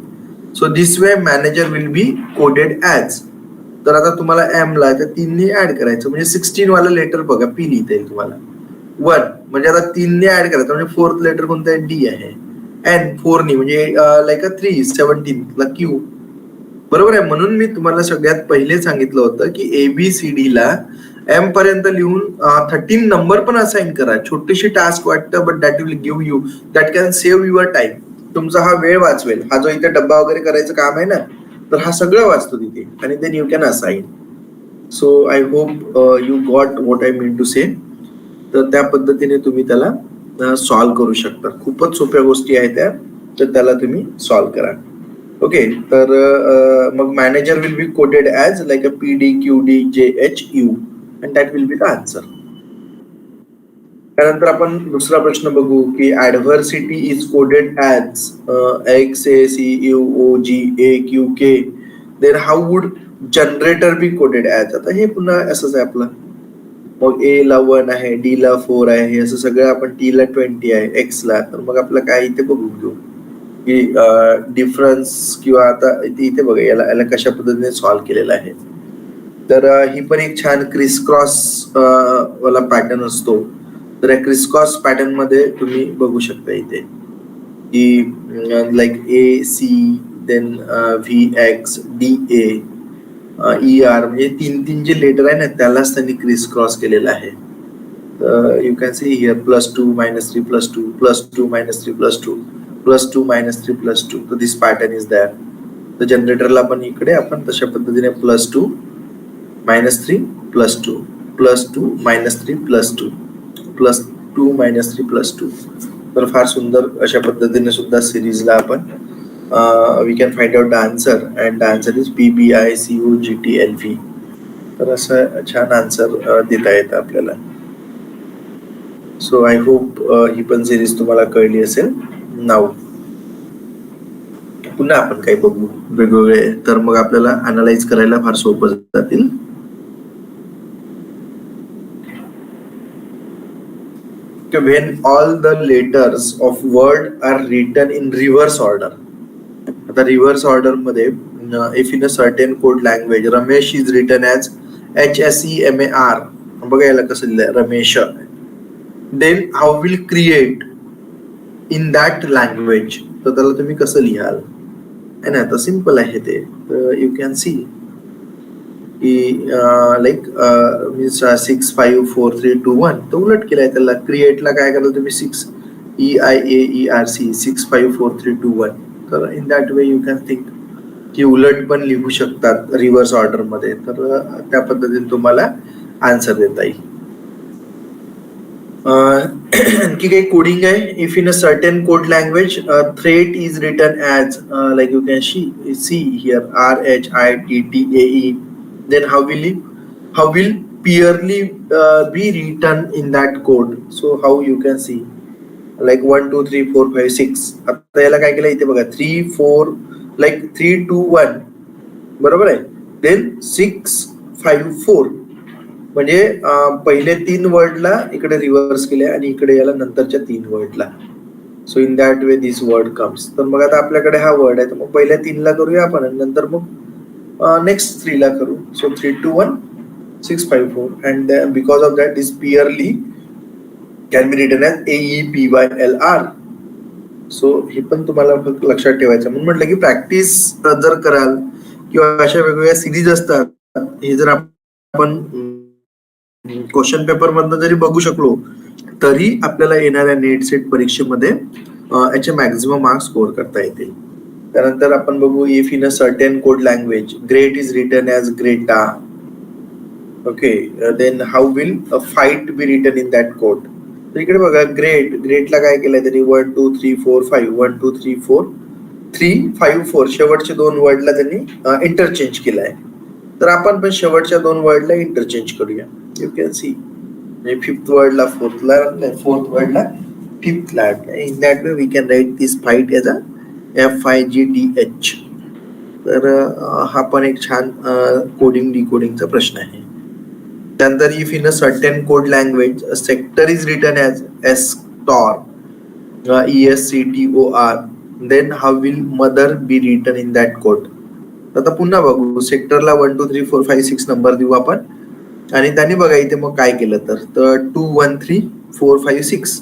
So this way manager will be coded as. तर आता तुम्हाला एम ला तर 3 ने ऍड करायचं, म्हणजे 16 वाला लेटर बघा पी लिहिता येईल तुम्हाला. 1 म्हणजे आता 3 ने ऍड करायचं, म्हणजे 4th लेटर कोणतं आहे, डी आहे. एन 4 ने म्हणजे लाईक 3 17 ला क्यू. बरोबर आहे. म्हणून मी तुम्हाला सगळ्यात पहिले सांगितलं होतं की ABCD ला M पर्यंत लिहून 13 नंबर पण असाइन करा. छोटीशी टास्क वाटतं, but that will give you, that can save your time. तुमचा हा वेळ वाचवेल. हा जो इथे डब्बा वगैरे करायचं काम आहे ना, तर हा सगळं वाचतो तिथे, आणि then you can assign. So I hope you got what I mean to say. तर त्या पद्धतीने तुम्ही त्याला सॉल्व्ह करू शकता. खूपच सोप्या गोष्टी आहेत त्या, तर त्याला तुम्ही सॉल्व्ह करा. ओके. तर मग manager will be coded as like a PDQDJHU, and that will be the answer. त्यानंतर आपण दुसरा प्रश्न बघू की adversity is coded as XACUOGAQK, then how would generator be coded as. आता हे पुन्हा असंच आहे आपलं. मग A ला 1 आहे, D ला 4 आहे, हे असं सगळं आपण, T ला 20 आहे, X ला. तर मग आपलं काय इथे बघू घेऊ की डिफरन्स, किंवा आता इथे बघा याला कशा पद्धतीने सॉल्व्ह केलेलं आहे. तर ही पण एक छान क्रिस क्रॉस वाला पॅटर्न असतो. तर या क्रिस क्रॉस पॅटर्न मध्ये तुम्ही बघू शकता इथे की like AC, then VXDA, ER, म्हणजे तीन जे लेटर आहे ना त्यालाच त्यांनी क्रिस क्रॉस केलेलं आहे. You can see here +2 -3 +2 +2 -3 +2 +2 -3 +2. तर दिस पॅटर्न इज दॅट. तर जनरेटरला पण इकडे आपण तशा पद्धतीने +2 -3 +2 +2 -3 +2 +2 -3 +2. तर फार सुंदर अशा पद्धतीने सुद्धा सिरीजला आपण we can find out the answer, and the answer is PBICUGTLV. तर असं छान आन्सर देता येतं आपल्याला. सो आय होप ही पण सिरीज तुम्हाला कळली असेल. नाव पुन्हा आपण काही बघू वेगवेगळे, तर मग आपल्याला अनालाइज करायला फार सोपं जातील. When all the letters of word are written in reverse order. आता रिव्हर्स ऑर्डर मध्ये if in a certain code language Ramesh is written as HSEMAR. बघा याला कसं लिहिलंय, Ramesh. Then how will create in that language. तर त्याला तुम्ही कसं लिहाल है ना. तर सिम्पल आहे ते. यू कॅन सी की लाईक 6 5 4 3 2 1. तो उलट केलाय त्याला. क्रिएटला काय कराल तुम्ही 6 EIAERC 6 5 4 3 2 1. तर in that way you can think की उलट पण लिहू शकतात रिव्हर्स ऑर्डर मध्ये. तर त्या पद्धतीने तुम्हाला आन्सर देता येईल. आणखी काही कोडिंग आहे. If in a certain code language threat is written as like you can see here RHITTAE. then how will purely be written in that code. So how you can see like 1 2 3 4 5 6. आता याला काय केलं इथे बघा 3 4 like 3 2 1 बरोबर आहे. Then 6 5 4 म्हणजे पहिले 3 वर्डला इकडे रिव्हर्स केले आणि इकडे याला नंतरच्या 3 वर्डला. So in that way this word comes. तर मग आता आपल्याकडे हा वर्ड आहे, तर मग पहिल्या 3 ला करूया आपण आणि नंतर मग नेक्स्ट 3 ला करू. So 3 2 1 6 5 4, and because of that is purely can be written as AEPYLR. So हे पण तुम्हाला लक्षात ठेवायचं. म्हणून म्हटलं की प्रॅक्टिस जर कराल किंवा अशा वेगवेगळ्या सिरीज असतात, हे जर आपण क्वेश्चन पेपर मधनं जरी बघू शकलो तरी आपल्याला येणाऱ्या नेट सेट परीक्षेमध्ये याचे मॅक्झिमम मार्क्स स्कोर करता येतील. त्यानंतर आपण बघू if in a certain code language great is written as greta. Okay. Then how will a fight be written in that code. तर इकडे बघा ग्रेटला काय केलंय त्यांनी 1 2 3 4 5 1 2 3 4 3 5 4 शेवटच्या 2 वर्डला त्यांनी इंटरचेंज केलाय. तर आपण पण शेवटच्या 2 वर्डला इंटरचेंज करूया. यू कॅन सी फिफ्थ वर्डला फोर्थला, फोर्थ वर्डला फिफ्थला. In that way we can write this fight as a FIGTH. तर हा पण एक छान कोडिंग डिकोडिंगचा प्रश्न आहे. त्यानंतर if in a certain code language sector is written as STOR ESCTOR, then how will mother be written in that code. आता पुन्हा बघू. सेक्टरला 1 2 3 4 5 6 नंबर देऊ आपण आणि त्यांनी बघा इथे मग काय केलं तर 2 1 3 4 5 6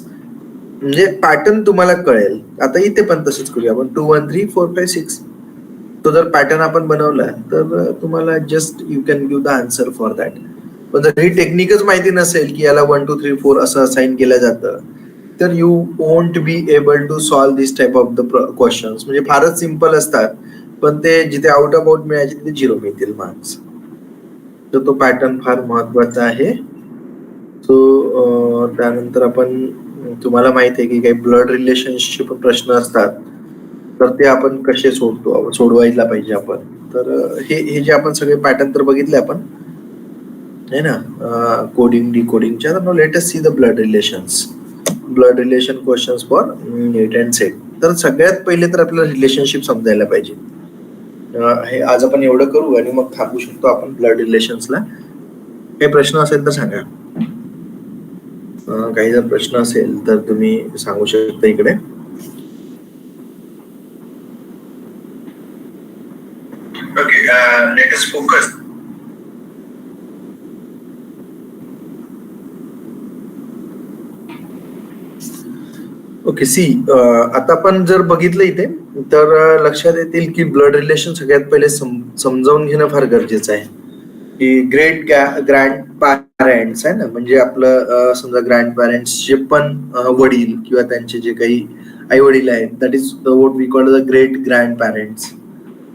म्हणजे पॅटर्न तुम्हाला कळेल. आता इथे पण तसंच करूया आपण 2 1 3 4 5 6. तो जर पॅटर्न आपण बनवला तर तुम्हाला just you can give the answer for that. पण जर ही टेक्निकच माहिती नसेल की याला 1 2 3 4 असं असाइन केलं जातं, तर you won't be able to solve this type of the questions. म्हणजे फारच सिम्पल असतात, पण ते जिथे आउट ऑफ आउट मिळायचे तिथे 0 मिळतील मार्क्स. तर तो पॅटर्न फार महत्वाचा आहे. सो त्यानंतर आपण, तुम्हाला माहिती आहे की काही ब्लड रिलेशनचे पण प्रश्न असतात, तर ते आपण कसे सोडवायला पाहिजे आपण. तर हे जे आपण सगळे पॅटर्न तर बघितले आपण, है ना, कोडिंग डिकोडिंगच्या. तर let us see the blood relation questions for NEET and SET. तर सगळ्यात पहिले तर आपल्याला रिलेशनशिप समजायला पाहिजे. हे आज आपण एवढं करू आणि मग थांबू शकतो आपण ब्लड रिलेशन्सला. काही प्रश्न असेल तर सांगा. काही जर प्रश्न असेल तर तुम्ही सांगू शकता इकडे. Okay, let us focus. Okay, see, आता आपण जर बघितलं इथे तर लक्षात येतील की ब्लड रिलेशन सगळ्यात पहिले समजावून घेणं फार गरजेचं आहे. की ग्रेट ग्रँड पॅरेंट्स आहे ना, म्हणजे आपलं समजा ग्रँड पॅरेंट्स जे पण वडील किंवा त्यांचे जे काही आई वडील आहेत, that is what we call the great grand parents.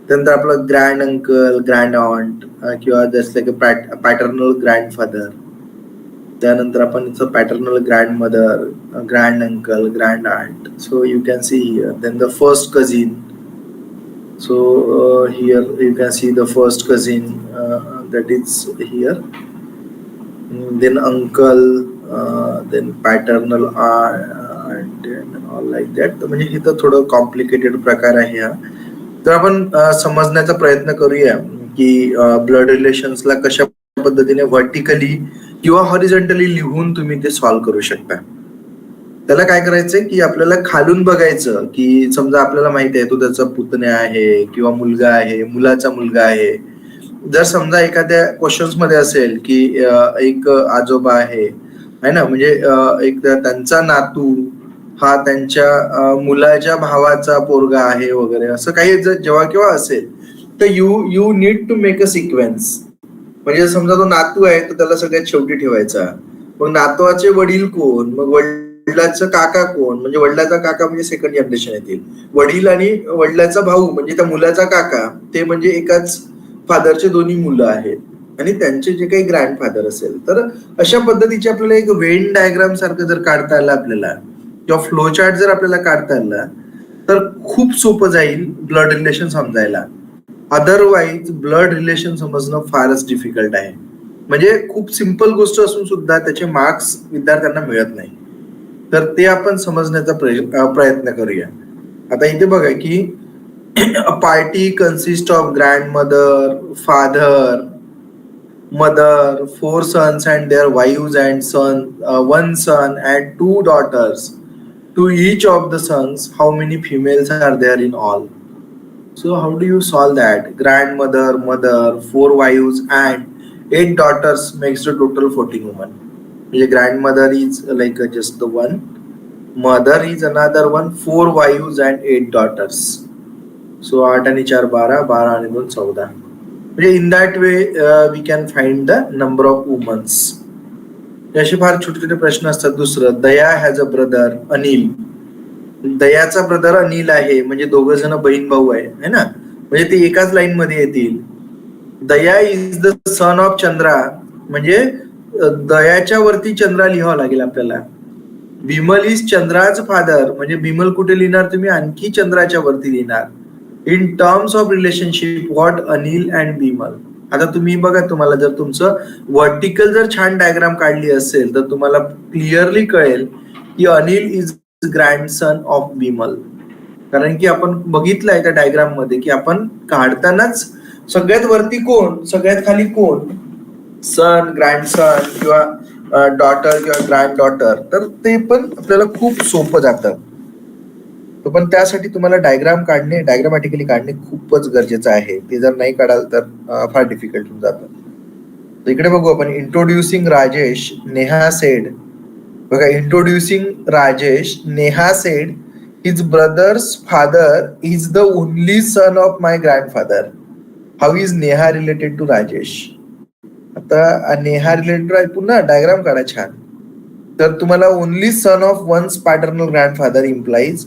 त्यानंतर आपलं ग्रँड अंकल, ग्रँड ऑन्ट किंवा just like a paternal grandfather. त्यानंतर आपण paternal grand mother, grand uncle, grand aunt. So you can see here. Then the first cousin. So here you can see the first cousin, that is here. Then uncle, then paternal aunt and all like that. तर म्हणजे इथं थोडं complicated प्रकार आहे हा. तर आपण समजण्याचा प्रयत्न करूया की ब्लड रिलेशन्सला कशा पद्धतीने व्हर्टिकली किंवा हॉरिझॉन्टली लिहून तुम्ही ते सॉल्व्ह करू शकता. त्याला काय करायचंय की आपल्याला खालून बघायचं की समजा आपल्याला माहिती आहे तो त्याचा पुतण्या आहे किंवा मुलगा आहे, मुलाचा मुलगा आहे. जर समजा एखाद्या क्वेश्चन्स मध्ये असेल की एक आजोबा आहे ना, म्हणजे एक त्यांचा नातू हा त्यांच्या मुलाच्या भावाचा पोरगा आहे वगैरे, असं काही जर जेव्हा केव्हा असेल तर you need to make a sequence. म्हणजे समजा तो नातू आहे तर त्याला सगळ्यात शेवटी ठेवायचा. मग नातवाचे वडील कोण, मग वडिलाचं काका कोण, म्हणजे वडिलाचा काका म्हणजे सेकंड जनरेशन येतील. वडील आणि वडिलाचा भाऊ म्हणजे त्या मुलाचा काका, ते म्हणजे एकाच फादरचे दोन्ही मुलं आहेत. आणि त्यांचे जे काही ग्रँडफादर असेल, तर अशा पद्धतीचे आपल्याला एक वेन डायग्राम सारखं जर काढता आलं आपल्याला, किंवा फ्लो चार्ट जर आपल्याला काढता आला, तर खूप सोपं जाईल ब्लड रिलेशन समजायला. अदरवाईज ब्लड रिलेशन समजणं फारच डिफिकल्ट आहे. म्हणजे खूप सिंपल गोष्ट असून सुद्धा त्याचे मार्क्स विद्यार्थ्यांना मिळत नाही. तर ते आपण समजण्याचा प्रयत्न करूया. आता इथे बघा की a party consists of grandmother, father, mother, 4 sons and their wives and one son and 2 daughters. To each of the sons, how many females are there in all? So how do you solve that? Grandmother, mother, 4 wives and 8 daughters makes the total 14 women. Your grandmother is like just the one, mother is another one, 4 wives and 8 daughters. So 8 आणि 4 12, 12 आणि 2 14. म्हणजे in that way we can find the number of womans. असे फार छोटे छोटे प्रश्न असतात. दुसरं, Daya has a brother Anil. दयाचा ब्रदर अनिल आहे, म्हणजे दोघं जण बहीण भाऊ आहे ना, म्हणजे ते एकाच लाईन मध्ये येतील. Daya is the son of Chandra, म्हणजे दयाच्या वरती चंद्रा लिहावं लागेल आपल्याला. बिमल इज चंद्राज फादर, म्हणजे बिमल कुठे लिहिणार तुम्ही, आणखी चंद्राच्या वरती लिहिणार. In terms of relationship what Anil and Bimal. आता तुम्ही बघा, तुम्हाला जर तुमचं व्हर्टिकल जर छान डायग्राम काढली असेल तर तुम्हाला क्लिअरली कळेल की अनिल इज ग्रँडसन ऑफ बिमल. कारण की आपण बघितलंय त्या डायग्राम मध्ये की आपण काढतानाच सगळ्यात वरती कोण, सगळ्यात खाली कोण, सन, ग्रँडसन किंवा डॉटर किंवा ग्रँड डॉटर. तर ते पण आपल्याला खूप सोपं जातं. पण त्यासाठी तुम्हाला डायग्राम काढणे, डायग्रामॅटिकली काढणे खूपच गरजेचं आहे. ते जर नाही काढाल तर फार डिफिकल्ट होऊन जातं. इकडे बघू आपण. Introducing Rajesh, Neha said. बघा, introducing Rajesh, Neha said his brother's father is the only son of my grandfather. How is Neha related to Rajesh. आता नेहा रिलेटेड आहे, पुन्हा डायग्राम काढा छान. तर तुम्हाला only son of one's paternal grandfather implies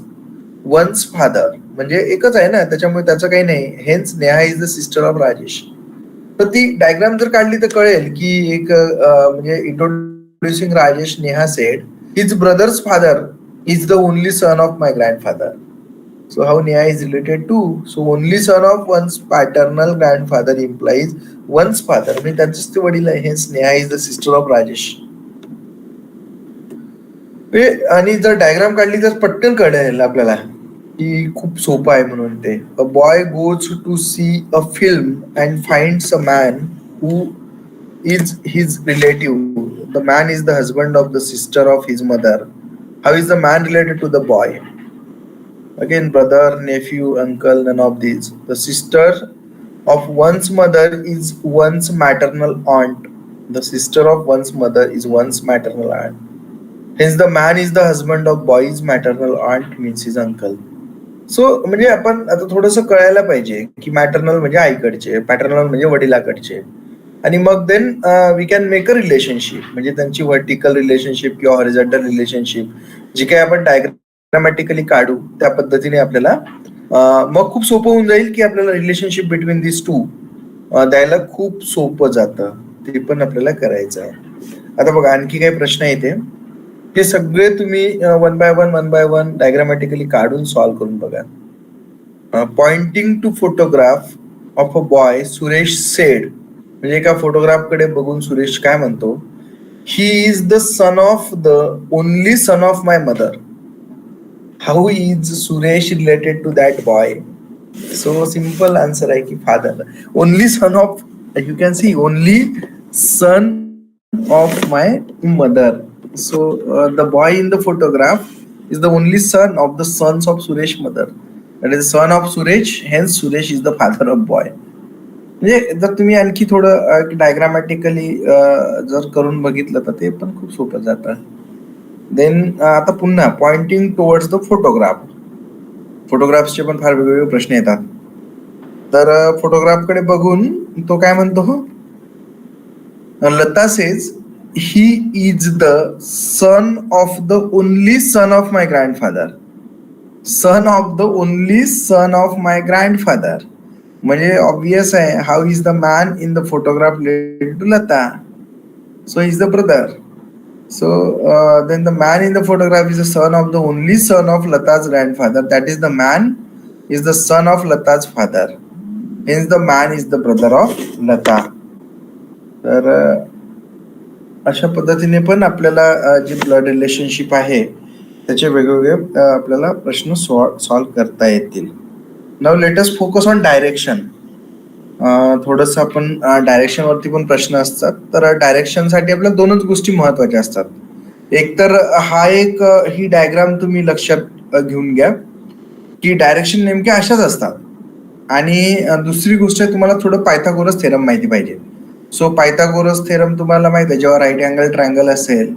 one's father, म्हणजे एकच आहे ना, त्याच्यामुळे त्याचं काही नाही. Hence Neha is the sister of Rajesh. तर ती डायग्राम जर काढली तर कळेल की एक म्हणजे introducing Rajesh, Neha said his brother's father is the only son of my grandfather. So how Neha is related to? So only son of one's paternal grandfather implies one's father. म्हणजे त्यांचेच ते वडील आहे. Hence Neha is the sister of Rajesh. आणि जर diagram काढली तर पटकन कळेल आपल्याला की खूप सोपं आहे म्हणून ते. A boy goes to see a film and finds a man who is his relative. The man is the husband of the sister of his mother. How is the man related to the boy? Again, brother, nephew, uncle, none of these. The sister of one's mother is one's maternal aunt. The sister of one's mother is one's maternal aunt. Hence, the man is the husband of boy's maternal aunt, means his uncle. So म्हणजे आपण आता थोडंसं कळायला पाहिजे की maternal म्हणजे आईकडचे, paternal म्हणजे वडिलाकडचे, आणि मग then we can make a relationship, म्हणजे त्यांची व्हर्टिकल रिलेशनशिप किंवा हॉरिझॉन्टल रिलेशनशिप जी काही आपण डायग्रामॅटिकली काढू त्या पद्धतीने आपल्याला मग खूप सोपं होऊन जाईल की आपल्याला रिलेशनशिप बिटवीन दिस टू द्यायला खूप सोपं जातं. ते पण आपल्याला करायचं आहे. आता बघा आणखी काही प्रश्न येते, हे सगळे तुम्ही वन बाय वन डायग्रामॅटिकली काढून सॉल्व्ह करून बघा. Pointing to photograph of a boy, Suresh said, म्हणजे एका फोटोग्राफ कडे बघून सुरेश काय म्हणतो, he is the son of the only son of my mother. How is Suresh related to that boy? So simple answer आहे की father. Only son of, you can see, only son of my mother. So the boy in the photograph is the only son of the sons of Suresh mother. That is son of Suresh. Hence Suresh is the father of boy. म्हणजे जर तुम्ही आणखी थोडं diagrammatically जर करून बघितलं तर ते पण खूप सोपं जातं. देन आता पुन्हा पॉइंटिंग टुवर्ड्स द फोटोग्राफ. फोटोग्राफचे पण फार वेगवेगळे प्रश्न येतात. तर फोटोग्राफकडे बघून तो काय म्हणतो, Lata says he is the son of the only son of my grandfather. Son of the only son of my grandfather. म्हणजे ऑब्वियस आहे, how is the man in the photograph related to Lata? So is the brother. So then the man in the photograph is the son of the only son of Lata's grandfather. That is, the man is the son of Lata's father. Hence the man is the brother of Lata. तर अशा पद्धतीने पण आपल्याला जे blood relationship आहे त्याचे वेगवेगळे आपल्याला प्रश्न सॉल्व्ह करता येतील. Now let us focus on direction. थोडंसं आपण डायरेक्शन वरती पण प्रश्न असतात. तर डायरेक्शन साठी आपल्याला दोनच गोष्टी महत्वाच्या असतात. एक तर ही डायग्राम तुम्ही लक्षात घेऊन घ्या की डायरेक्शन नेमक्या अशाच असतात, आणि दुसरी गोष्ट तुम्हाला थोडं पायथागोरस थेरम माहिती पाहिजे. सो पायथागोरस थेरम तुम्हाला माहिती आहे, जेव्हा राईट अँगल ट्रायंगल असेल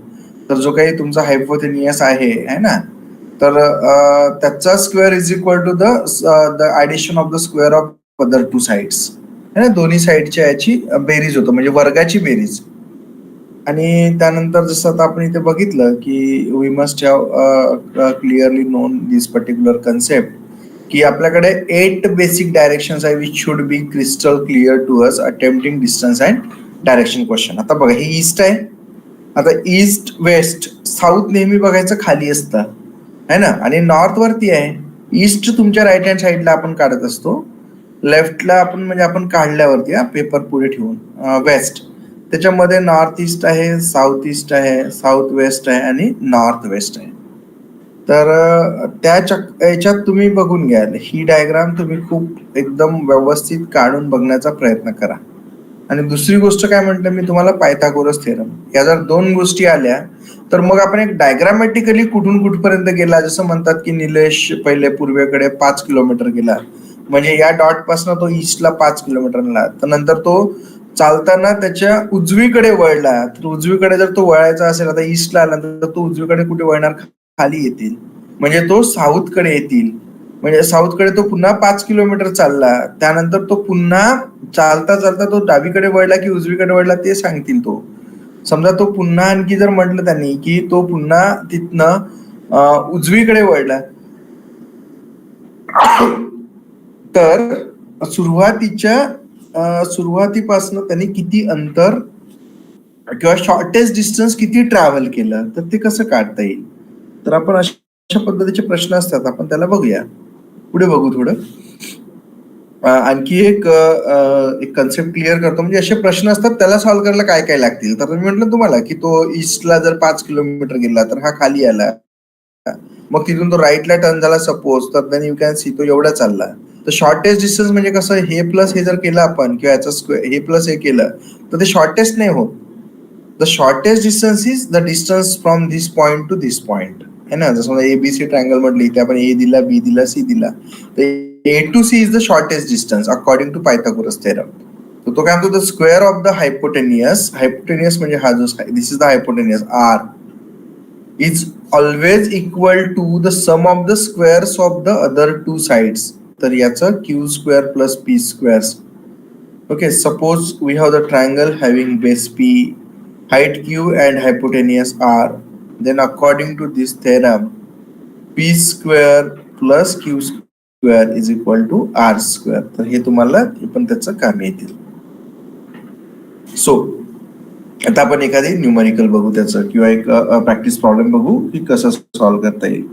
तर जो काही तुमचा हायपोथेनियस आहे ना, तर त्याचा square is equal to the addition of the square of other two sides है ना, दोन्ही साइडच्या याची बेरीज होतं, म्हणजे वर्गाची बेरीज. आणि त्यानंतर जसं आता आपण इथे बघितलं की we must have clearly known this particular concept, की आपल्याकडे 8 बेसिक डायरेक्शन्स आहे which should be crystal clear to us attempting distance and direction question. आता बघा, ही ईस्ट आहे. आता ईस्ट वेस्ट साऊथ नेहमी बघायचं खाली असतं है ना, आणि नॉर्थ वरती आहे. ईस्ट तुमच्या राईट हँड साईडला आपण काढत असतो, लेफ्टला आपण म्हणजे आपण काढल्यावरती पेपर पुढे ठेवून वेस्ट, त्याच्यामध्ये नॉर्थ ईस्ट आहे, साऊथ ईस्ट आहे, साऊथ वेस्ट आहे आणि नॉर्थ वेस्ट आहे. तर त्या याच्यात तुम्ही बघून घ्या, ही डायग्राम तुम्ही खूप एकदम व्यवस्थित काढून बघण्याचा प्रयत्न करा. आणि दुसरी गोष्ट काय म्हटलं मी तुम्हाला, पायथागोरस थेरम. या जर दोन गोष्टी आल्या तर मग आपण एक डायग्रामॅटिकली कुठून कुठपर्यंत गेला, जसं म्हणतात की निलेश पहिले पूर्वेकडे 5 किलोमीटर गेला, म्हणजे या डॉट पासून तो ईस्टला 5 किलोमीटरला, तर नंतर तो चालताना त्याच्या उजवीकडे वळला. तर उजवीकडे जर तो वळायचा असेल, आता ईस्टला आला तर तो उजवीकडे कुठे वळणार, खाली येतील. म्हणजे तो साऊथकडे येतील. म्हणजे साऊथकडे तो पुन्हा 5 किलोमीटर चालला, त्यानंतर तो पुन्हा चालता चालता तो डावीकडे वळला की उजवीकडे वळला ते सांगतील. तो समजा तो पुन्हा आणखी जर म्हटलं त्यांनी की तो पुन्हा तिथनं उजवीकडे वळला, तर सुरुवातीपासून त्यांनी किती अंतर किंवा शॉर्टेस्ट डिस्टन्स किती ट्रॅव्हल केलं, तर ते कसं काढता येईल. तर आपण अशा पद्धतीचे प्रश्न असतात, आपण त्याला बघूया. पुढे बघू थोडं. आणखी एक कन्सेप्ट क्लिअर करतो. म्हणजे असे प्रश्न असतात, त्याला सॉल्व्ह करायला काय काय लागतील. तर मी म्हटलं तुम्हाला की तो ईस्टला जर 5 किलोमीटर गेला तर हा खाली आला, मग तिथून तो राईटला टर्न झाला सपोज, तर देन यू कॅन सी तो एवढा चालला. तर शॉर्टेस्ट डिस्टन्स म्हणजे कसं, हे प्लस हे जर केलं आपण किंवा याचा स्क्वेअर हे प्लस हे केलं तर ते शॉर्टेस्ट नाही होत. The shortest distance is the distance from this point two this point, है ना. जसं एबीसी ट्रायंगल म्हटली, इथे आपण ए दिला, बी दिला, सी दिला, तर A to C is the shortest distance according to Pythagoras theorem. तो काय म्हणतो, the square of the hypotenuse, hypotenuse म्हणजे हा जो, this is the hypotenuse R, is always equal to the sum of the squares of the other two sides. तर याचं Q square plus P square. Okay, suppose we have the triangle having base P, height Q and hypotenuse R. Then according to this theorem, P square plus Q square is equal to R square. तर हे तुम्हाला पण त्याचं काम येतील. So आता आपण एखादी न्यूमरिकल बघू त्याचं, किंवा एक प्रॅक्टिस प्रॉब्लेम बघू की कसं सॉल्व्ह करता येईल.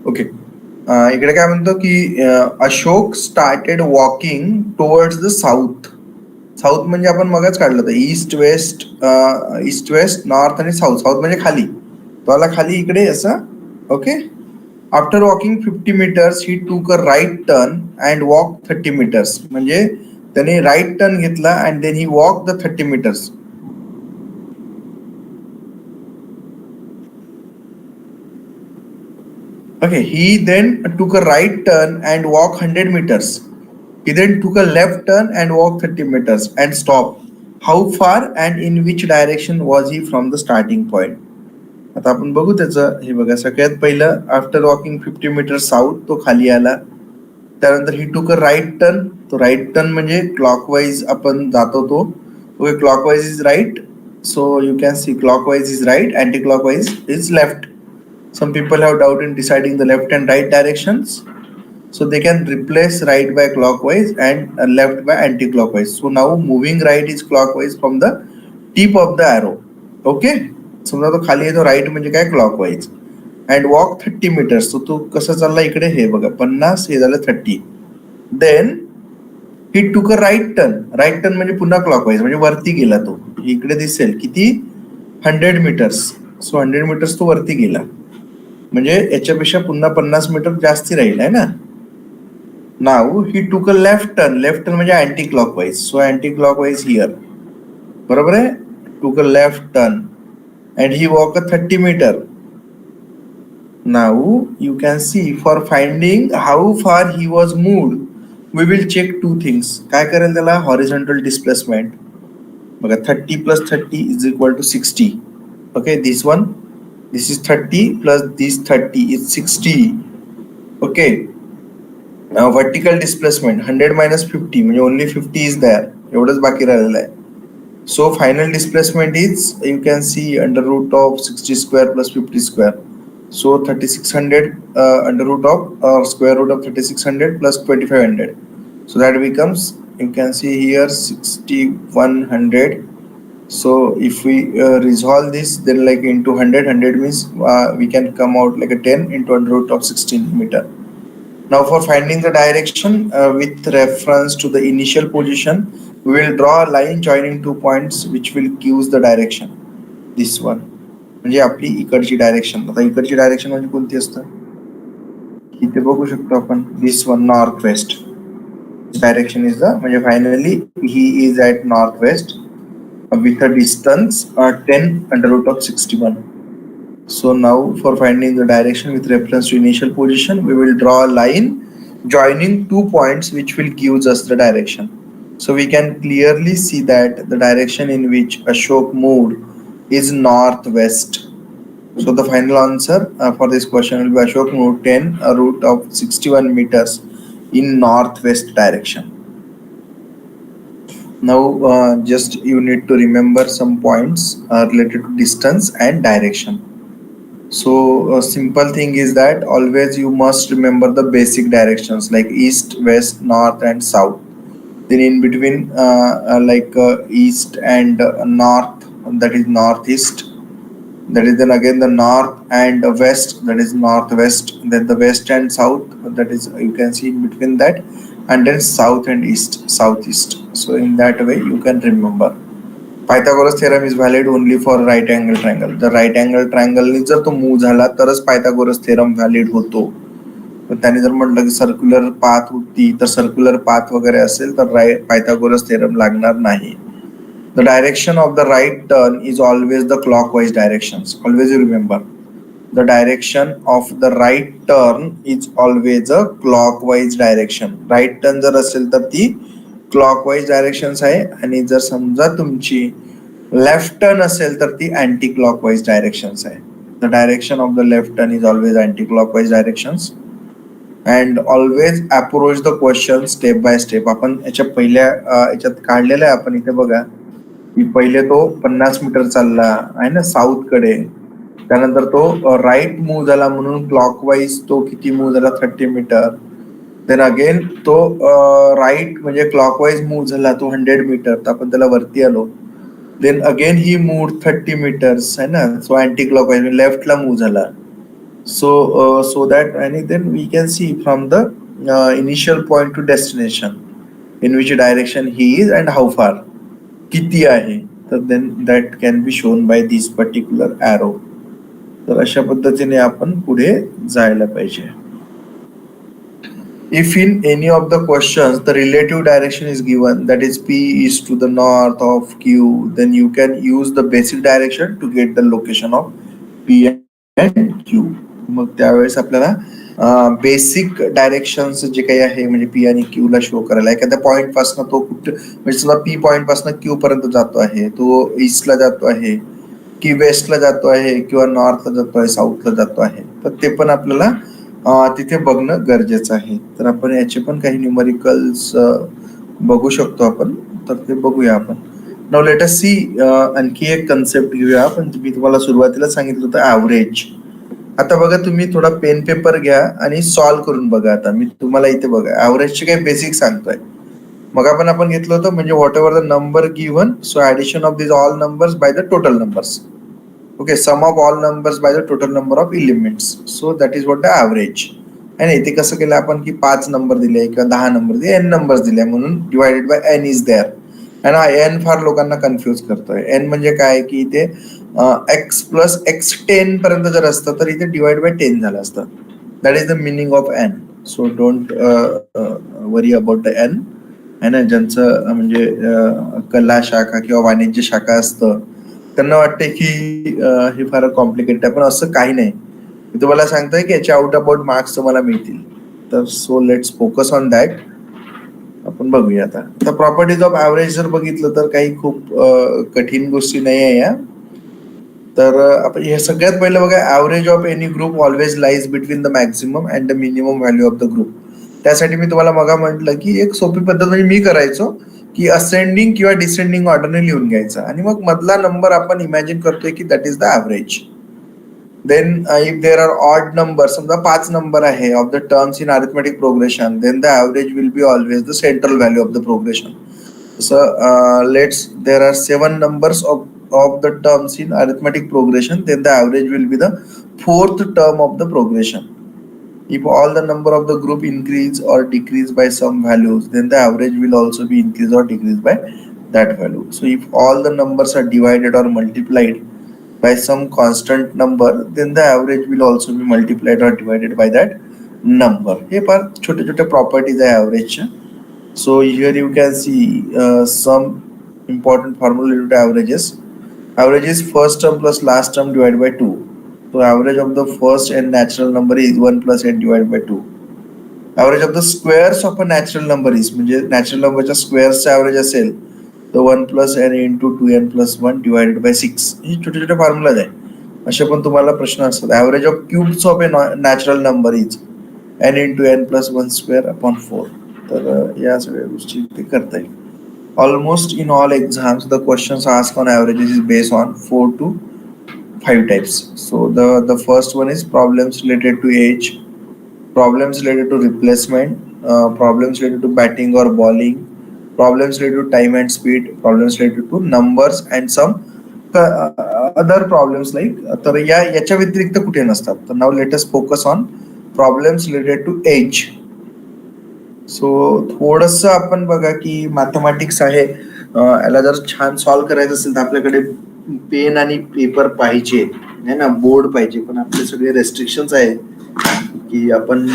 ओके, इकडे काय म्हणतो की Ashok started walking towards the south. South म्हणजे आपण मगच काढलं होतं, ईस्ट वेस्ट नॉर्थ आणि साऊथ. साऊथ म्हणजे खाली, तो आला खाली इकडे असं. Okay, after walking 50 meters he took a right turn and walk 30 meters. म्हणजे त्याने राईट टर्न घेतला and then he walk the 30 meters. Okay, he then took a right turn and walked 100 meters. He then took a left turn and walked 30 meters and stopped. How far and in which direction was he from the starting point? आता आपण बघू त्याचं. हे बघा, सगळ्यात पहिलं after walking 50 meters south तो खाली आला. त्यानंतर he took a right turn. तो राईट टर्न म्हणजे क्लॉकवाईज आपण जातो तो. Okay, clockwise is right, so you can see clockwise is right, anti clockwise is left. Some people have doubt in deciding the left and right directions, so they can replace right by clockwise and left by anti-clockwise. So now moving right is clockwise from the tip of the arrow. Okay, समजा तो खाली येतो, right म्हणजे काय clockwise, and walk 30 meters. so तो कसं चालला इकडे, हे बघा 50, हे झालं 30. Then he took a right turn. Right turn म्हणजे पुन्हा क्लॉकवाईज, म्हणजे वरती गेला तो. इकडे दिसेल किती, 100 meters. सो 100 meters तो वरती गेला, म्हणजे याच्यापेक्षा पुन्हा 50 मीटर जास्ती राहील, आहे ना. Now he took a left turn. Left turn म्हणजे anticlockwise, so anti clockwise here. बरोबर आहे, took a left turn and he walk a 30 meter. Now you can see for finding how far he was moved, we will check two things. काय करेल त्याला, horizontal displacement. बघा 30 + 30 is equal to 60. Okay, this one, this is 30 plus this 30 is 60. Okay, now vertical displacement 100 minus 50 म्हणजे only 50 is there, एवढंच बाकी राहिलेलं आहे. So final displacement is, you can see, under root of 60 square plus 50 square. So 3600 under root of square root of 3600 plus 2500. So that becomes, you can see here, 6100. So if we resolve this, then like into 100 means we can come out like a 10 into under root of 16 meter. Now for finding the direction with reference to the initial position, we will draw a line joining 2 points which will give the direction. This one म्हणजे आपली इकडची direction. आता इकडची direction म्हणजे कोणती असतं, इथे बघू शकतो आपण, this one, north west. Direction is the, म्हणजे finally he is at north west with a distance 10 under root of 61. So now for finding the direction with reference to initial position, we will draw a line joining 2 points which will give us the direction. So we can clearly see that the direction in which Ashok moved is northwest. So the final answer for this question will be Ashok moved 10 a route of 61 meters in northwest direction. Now just you need to remember some points related to distance and direction. So a simple thing is that always you must remember the basic directions like east, west, north and south. Then in between east and north, that is northeast. That is then again the north and west, that is northwest. Then the west and south, that is you can see in between that. And then south and east, southeast. So in that way you can remember. Pythagoras theorem is valid only for right angle triangle. The right angle triangle ने जर तो move झाला तरच Pythagoras theorem valid होतो. पण त्याने जर म्हटलं की सर्क्युलर पाथ होती तर सर्क्युलर पाथ वगैरे असेल तर पायथागोरस थेरम लागणार नाही. The direction of the right turn is always the clockwise directions. Always you remember. The direction of the right turn is always a clockwise direction. Right turn जर असेल तर ती clockwise directions आहे आणि जर समजा तुमची लेफ्ट टर्न असेल तर ती अँटी क्लॉकवाईज डायरेक्शन्स आहे. The direction of the left turn is always anti clockwise directions and always approach the question step by step. आपण याच्या पहिल्या याच्यात काढलेलं आहे आपण इथे बघा की पहिले तो 50 मीटर चालला आहे ना साऊथ कडे. त्यानंतर तो राईट मूव्ह झाला म्हणून क्लॉकवाईज तो किती मूव्ह झाला 30 मीटर. देन अगेन तो राईट म्हणजे क्लॉकवाईज मूव्ह झाला तो 100 मीटर तर आपण त्याला वरती आलो. Then again he move 30 meters आहे ना. सो अँटी क्लॉकवाईज लेफ्टला मूव्ह झाला. सो दॅट आणि then we can see from the initial point to destination in which direction he is and how far किती आहे. तर then that can be shown by this particular arrow. तर अशा पद्धतीने आपण पुढे जायला पाहिजे. If in any of the questions the relative direction is given, that is P is to the north of Q, then you can use the basic direction to get the location of P and Q. मग त्यावेळेस आपल्याला basic directions जे काही आहे म्हणजे P आणि Q ला show करायला एखाद्या पॉईंट पासून तो कुठे म्हणजे समजा पी पॉईंट पासून क्यू पर्यंत जातो आहे तो ईस्टला जातो आहे की वेस्टला जातो आहे किंवा नॉर्थला जातो आहे साऊथला जातो आहे तर ते पण आपल्याला तिथे बघणं गरजेचं आहे. तर आपण याचे पण काही न्यूमरिकल्स बघू शकतो आपण. तर ते बघूया आपण. नाउ लेट अस सी आणखी एक कन्सेप्ट घेऊया. पण मी तुम्हाला सुरुवातीला सांगितलं होतं ॲव्हरेज. आता बघा तुम्ही थोडा पेन पेपर घ्या आणि सॉल्व्ह करून बघा. आता मी तुम्हाला इथे बघा ॲव्हरेजचे काही बेसिक सांगतोय. मग आपण घेतलं होतं म्हणजे what ever the number given so addition of this all numbers by the total numbers. Okay, sum of all numbers by the total number of elements. So that is what the average. आणि इथे कसं केलं आपण की 5 number दिले किंवा 10 number दिले n numbers दिले म्हणून divided by n is there. आणि हा n फार लोकांना कन्फ्युज करतोय. n म्हणजे काय की इथे x प्लस x10 पर्यंत जर असतं तर इथे डिवाइड बाय 10 झालं असतं. That is the meaning of n. So don't worry about the n. है ना. ज्यांचं म्हणजे कला शाखा किंवा वाणिज्य शाखा असतं त्यांना वाटते की हे फार कॉम्प्लिकेटेड आहे पण असं काही नाही. मी तुम्हाला सांगतोय की याचे आउट अबाउट मार्क्स तुम्हाला मिळतील. तर so let's focus on that. आपण बघूया आता. तर प्रॉपर्टीज ऑफ ॲव्हरेज जर बघितलं तर काही खूप कठीण गोष्टी नाही आहे या. तर आपण हे सगळ्यात पहिलं बघा average of any group always lies between the maximum and the minimum value of the group. त्यासाठी मी तुम्हाला मगा म्हटलं की एक सोपी पद्धत म्हणजे मी करायचो की असेंडिंग किंवा डिसेंडिंग ऑर्डरने लिहून घ्यायचा आणि मग मधला नंबर आपण इमॅजिन करतोय की that is the average. Then if there are odd number समजा 5 नंबर आहे of the terms in arithmetic progression then the average will be always the central value of the progression. जसं let's there are 7 numbers of the terms in arithmetic progression then the average will be the 4th term of the progression. If all the number of the group increase or decrease by some values then the average will also be increase or decrease by that value. So if all the numbers are divided or multiplied by some constant number then the average will also be multiplied or divided by that number. हे फार छोटे छोटे properties आहे ॲव्हरेजच्या. So here you can see some important formula related to averages. Average is first term plus last term divided by 2. So average of the first n natural number is 1 plus n divided by 2. Average of the squares of a natural number is, म्हणजे natural नंबरच्या स्क्वेअर्सचा average असेल तर 1 plus n into 2n plus 1 divided by 6. हे छोटे छोटे formulas आहे. असे पण तुम्हाला प्रश्न असतात. Average of cubes of A natural number is n into n plus 1 square upon 4. तर या सगळ्या गोष्टी ते करता येईल. Almost in all exams, the questions asked on averages is based on 4 to 5 types. So the first one is problems related to age, problems related to replacement, problems related to batting or bowling, problems related to time and speed, problems related to numbers and some other problems like. तर याच्या व्यतिरिक्त कुठे नसतात. तर now let us focus on problems related to age. So थोडंसं आपण बघा की मॅथमॅटिक्स आहे, याला जर छान सॉल्व्ह करायचं असेल तर आपल्याकडे पेन आणि पेपर पाहिजे है ना, बोर्ड पाहिजे. पण आपले सगळे रेस्ट्रिक्शन्स आहे की आपण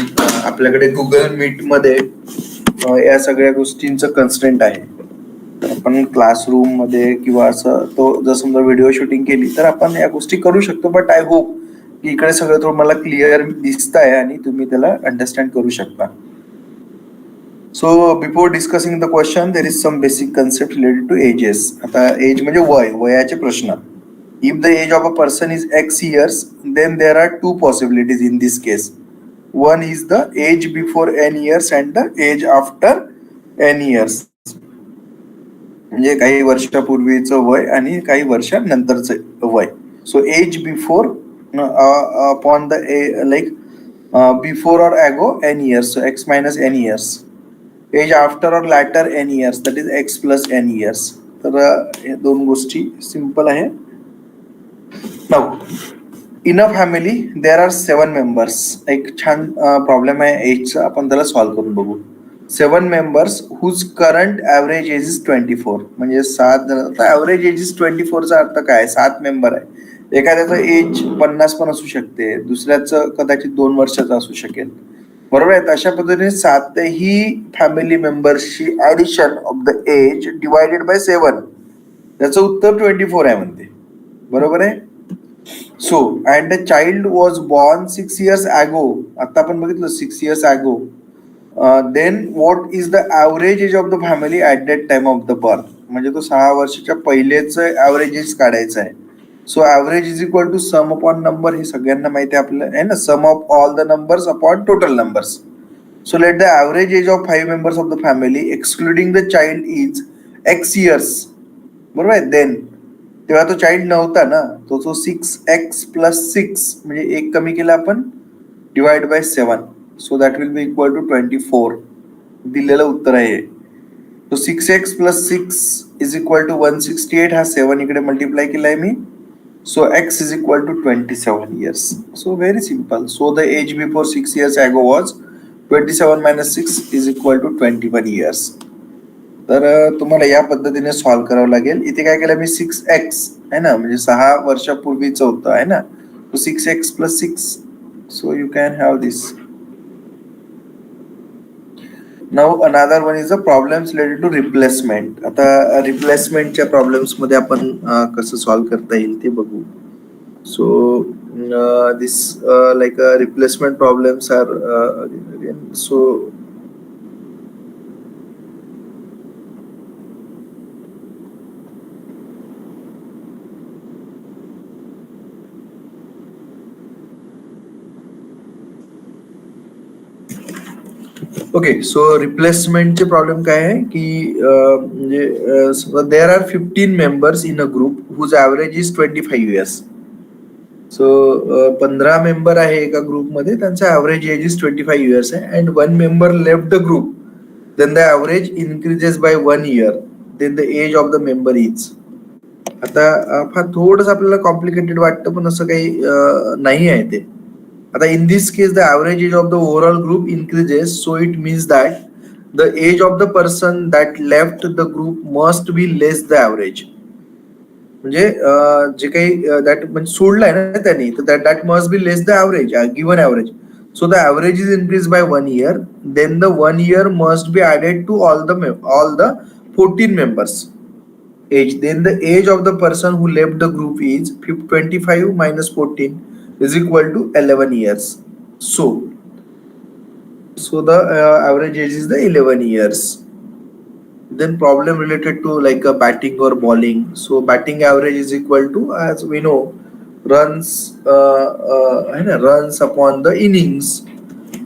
आपल्याकडे गुगल मीट मध्ये या सगळ्या गोष्टींचं कन्स्ट्रेंट आहे. आपण क्लासरूम मध्ये किंवा असं तो जर समजा व्हिडिओ शूटिंग केली तर आपण या गोष्टी करू शकतो. बट आय होप की इकडे सगळं तुम्हाला क्लिअर दिसत आहे आणि तुम्ही त्याला अंडरस्टँड करू शकता. So before discussing the question, there is some basic concept related to ages. आता एज म्हणजे वयाचे प्रश्न. If the age of a person is X years, then there are two possibilities in this case. One is the age before N years and the age after N years. म्हणजे काही वर्षापूर्वीचं वय आणि काही वर्षानंतरचं वय. So age before upon the like before or ago N years, so X minus N years. Age after or later n years, that is x plus n years. तर हे दोन गोष्टी सिंपल आहे. Now in a family there are 7 members. एक छान problem आहे एजचा, आपण त्याला सॉल्व्ह करून बघू. 7 members whose current average age is 24. म्हणजे 7 जण. तर ॲव्हरेज एज इज 24चा अर्थ काय? 7 मेंबर आहे. एखाद्याचं एज 50 पण असू शकते, दुसऱ्याचं कदाचित 2 वर्षाचं असू शकेल. बरोबर आहे. अशा पद्धतीने 7ही फॅमिली मेंबर्सची addition of the age divided by 7, त्याचं उत्तर 24 आहे म्हणते. बरोबर आहे. So and the child was born 6 years ago. आता आपण बघितलं 6 years ago. Then what is the average age of the family at that time of the birth. म्हणजे तो 6 वर्षाच्या पहिलेच ऍव्हरेज एज काढायचं आहे. So average is equal to sum upon number. हे सगळ्यांना माहिती आहे आपल्याला आहे ना, sum of all the numbers upon total numbers. So let the average age of 5 members of the family excluding the child is X years. बरोबर आहे. Then तेव्हा तो चाइल्ड नव्हता ना, तो 6x plus 6 म्हणजे 1 कमी केला आपण, divide by 7. So that will be equal to 24. दिलेलं उत्तर आहे. So 6x plus 6 is equal to 168. हा 7 इकडे मल्टिप्लाय केलाय मी. So X is equal to 27 years. So very simple. So the age before 6 years ago was 27 minus 6 is equal to 21 years. तर तुम्हाला या पद्धतीने सॉल्व्ह करावं लागेल. इथे काय केलं मी 6x आहे ना, म्हणजे 6 वर्षापूर्वीचं होतं आहे ना. So 6x plus 6. So you can have this. Now another one is the problems related to replacement. आता रिप्लेसमेंटच्या प्रॉब्लेम्स मध्ये आपण कसं सॉल्व्ह करता येईल ते बघू. So this like replacement problems are again. So okay. So रिप्लेसमेंटचे प्रॉब्लेम काय आहे की म्हणजे there are 15 members in a group whose average is 25 years. So 15 member आहे एका ग्रुपमध्ये, त्यांचा ॲव्हरेज एज इज 25 years आहे. And 1 member left the group, then the average increases by 1 year, then the age of the member is. आता फार थोडंसं आपल्याला complicated वाटतं, पण असं काही नाही आहे ते. आता in this case the average age of the overall group increases, so it means that the age of the person that left the group must be less the average. म्हणजे जे काही that म्हणजे सोडलाय ना त्यांनी, तर that must be less the average, given average. So the average is increased by 1 year, then the 1 year must be added to all the 14 members age. Then the age of the person who left the group is 25 minus 14. is equal to 11 years. So, so the average age is the 11 years. Then problem related to like a batting or bowling. So batting average is equal to, as we know, runs runs upon the innings.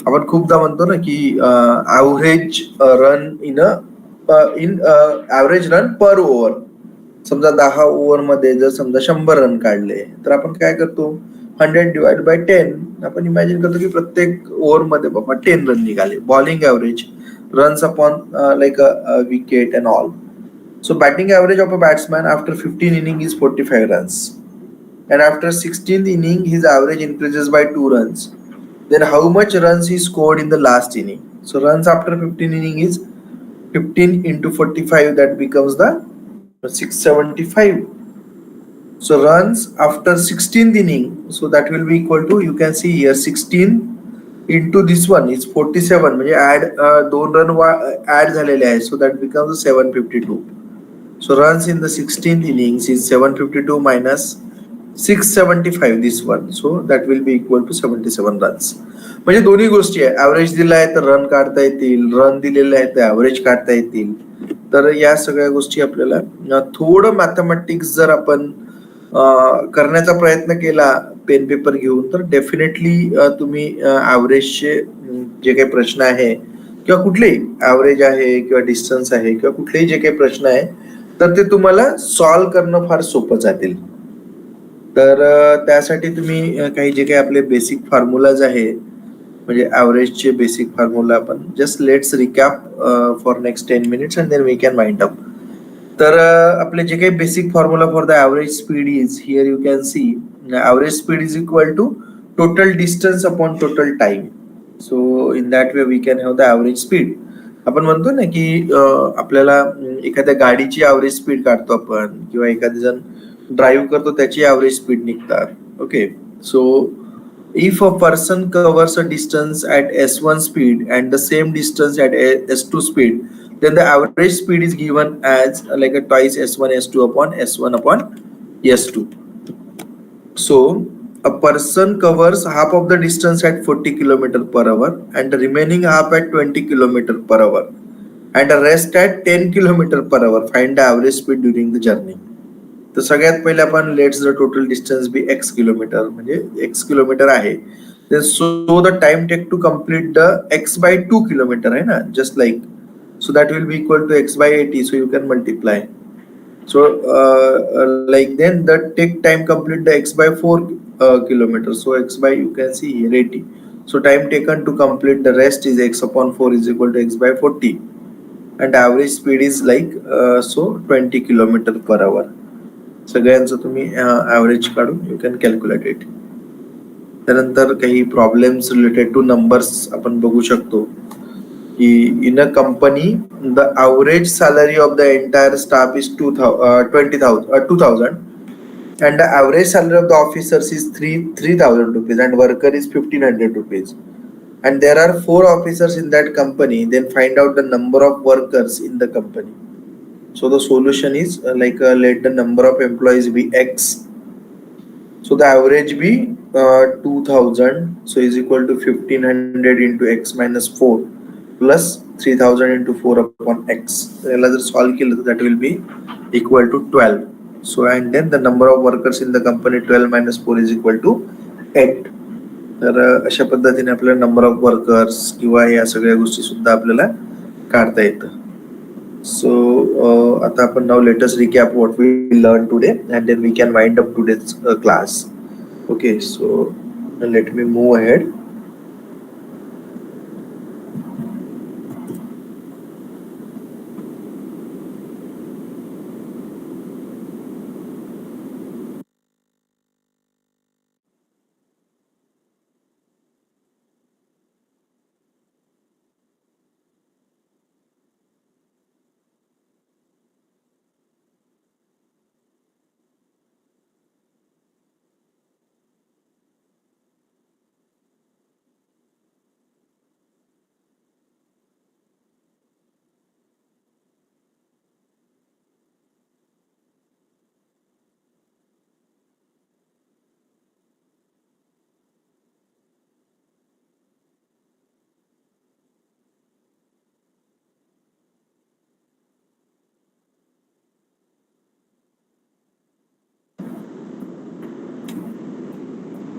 आपण खूपदा म्हणतो ना की average run in average run per over. समजा 10 मध्ये जर समजा 100 run काढले तर आपण काय करतो, 100 / 10. आपण इमॅजिन करतो की प्रत्येक ओव्हरमध्ये बाबा 10 रन निघाले. Bowling average runs upon like a wicket and all. So batting average of a batsman after 15 inning is 45 runs, and after 16th inning his average increases by 2 runs. Then how much runs he scored in the last inning? So runs after 15 inning is 15 into 45, that becomes the 675. So runs after 16th inning, so that will be equal to, you can see here, 16 into this one is 47, म्हणजे add 2 run add झालेले आहे. So that becomes 752. So runs in the 16th innings is 752 minus 675, this one. So that will be equal to 77 runs. म्हणजे दोन्ही गोष्टी आहे, average दिला आहे तर रन काढता येतील, रन दिलेले आहेत तर ऍव्हरेज काढता येतील. तर या सगळ्या गोष्टी आपल्याला थोडं मॅथमॅटिक्स जर आपण करण्याचा प्रयत्न केला पेन पेपर घेऊन, तर डेफिनेटली तुम्ही ऍव्हरेजचे जे काही प्रश्न आहे किंवा कुठलेही ऍव्हरेज आहे किंवा डिस्टन्स आहे किंवा कुठलेही जे काही प्रश्न आहे तर ते तुम्हाला सॉल्व्ह करणं फार सोपं जातील. तर त्यासाठी तुम्ही काही जे काही आपले बेसिक फॉर्म्युलाज आहे, म्हणजे ऍव्हरेजचे बेसिक फॉर्म्युला, आपण just let's recap for next 10 minutes and then we can wind up. तर आपले जे काही basic formula for the average speed is, here you can see, average speed is equal to total distance upon total time. So in that way we can have the average speed. आपण म्हणतो ना की आपल्याला एखाद्या गाडीची average speed काढतो आपण, किंवा एखादी जण ड्राईव्ह करतो त्याची ऍव्हरेज स्पीड निघतात. Okay, so if a person covers a distance at s1 speed and the same distance at s2 speed, then the average speed is given as like a twice s1 s2 upon s1 upon s2. So a person covers half of the distance at 40 km per hour and the remaining half at 20 km per hour and the rest at 10 km per hour. Find the average speed during the journey. तर सगळ्यात पहिले आपण let's the total distance be x kilometer, म्हणजे x kilometer आहे. So the time take to complete the x/2 kilometer आहे ना, just like. So that will be equal to x/80. So you can multiply. So like then the take time complete the x/4 kilometer. So you can see here 80. So time taken to complete the rest is x upon 4 is equal to x/40, and average speed is like 20 kilometer per hour. सगळ्यांचं तुम्ही average काढून you can calculate it. त्यानंतर काही problems related two numbers आपण बघू शकतो की in a company the average salary of the entire staff is 20,000 and the average salary of the officers is 3,000 rupees and worker is 1,500 rupees, and there are 4 officers in that company. Then find out the number of workers in the company. So the solution is let the number of employees be x. So the average be 2,000. So is equal to 1,500 into x minus 4 plus 3,000 into 4 upon x. Solve that will be equal to 12. So and then the number of workers in the company, 12 minus 4 is equal to 8. तर अशा पद्धतीने आपल्याला number of workers किंवा या सगळ्या गोष्टी सुद्धा आपल्याला काढता येतं. So आता आपण now let us recap what we learned today and then we can wind up today's class. Okay, so let me move ahead.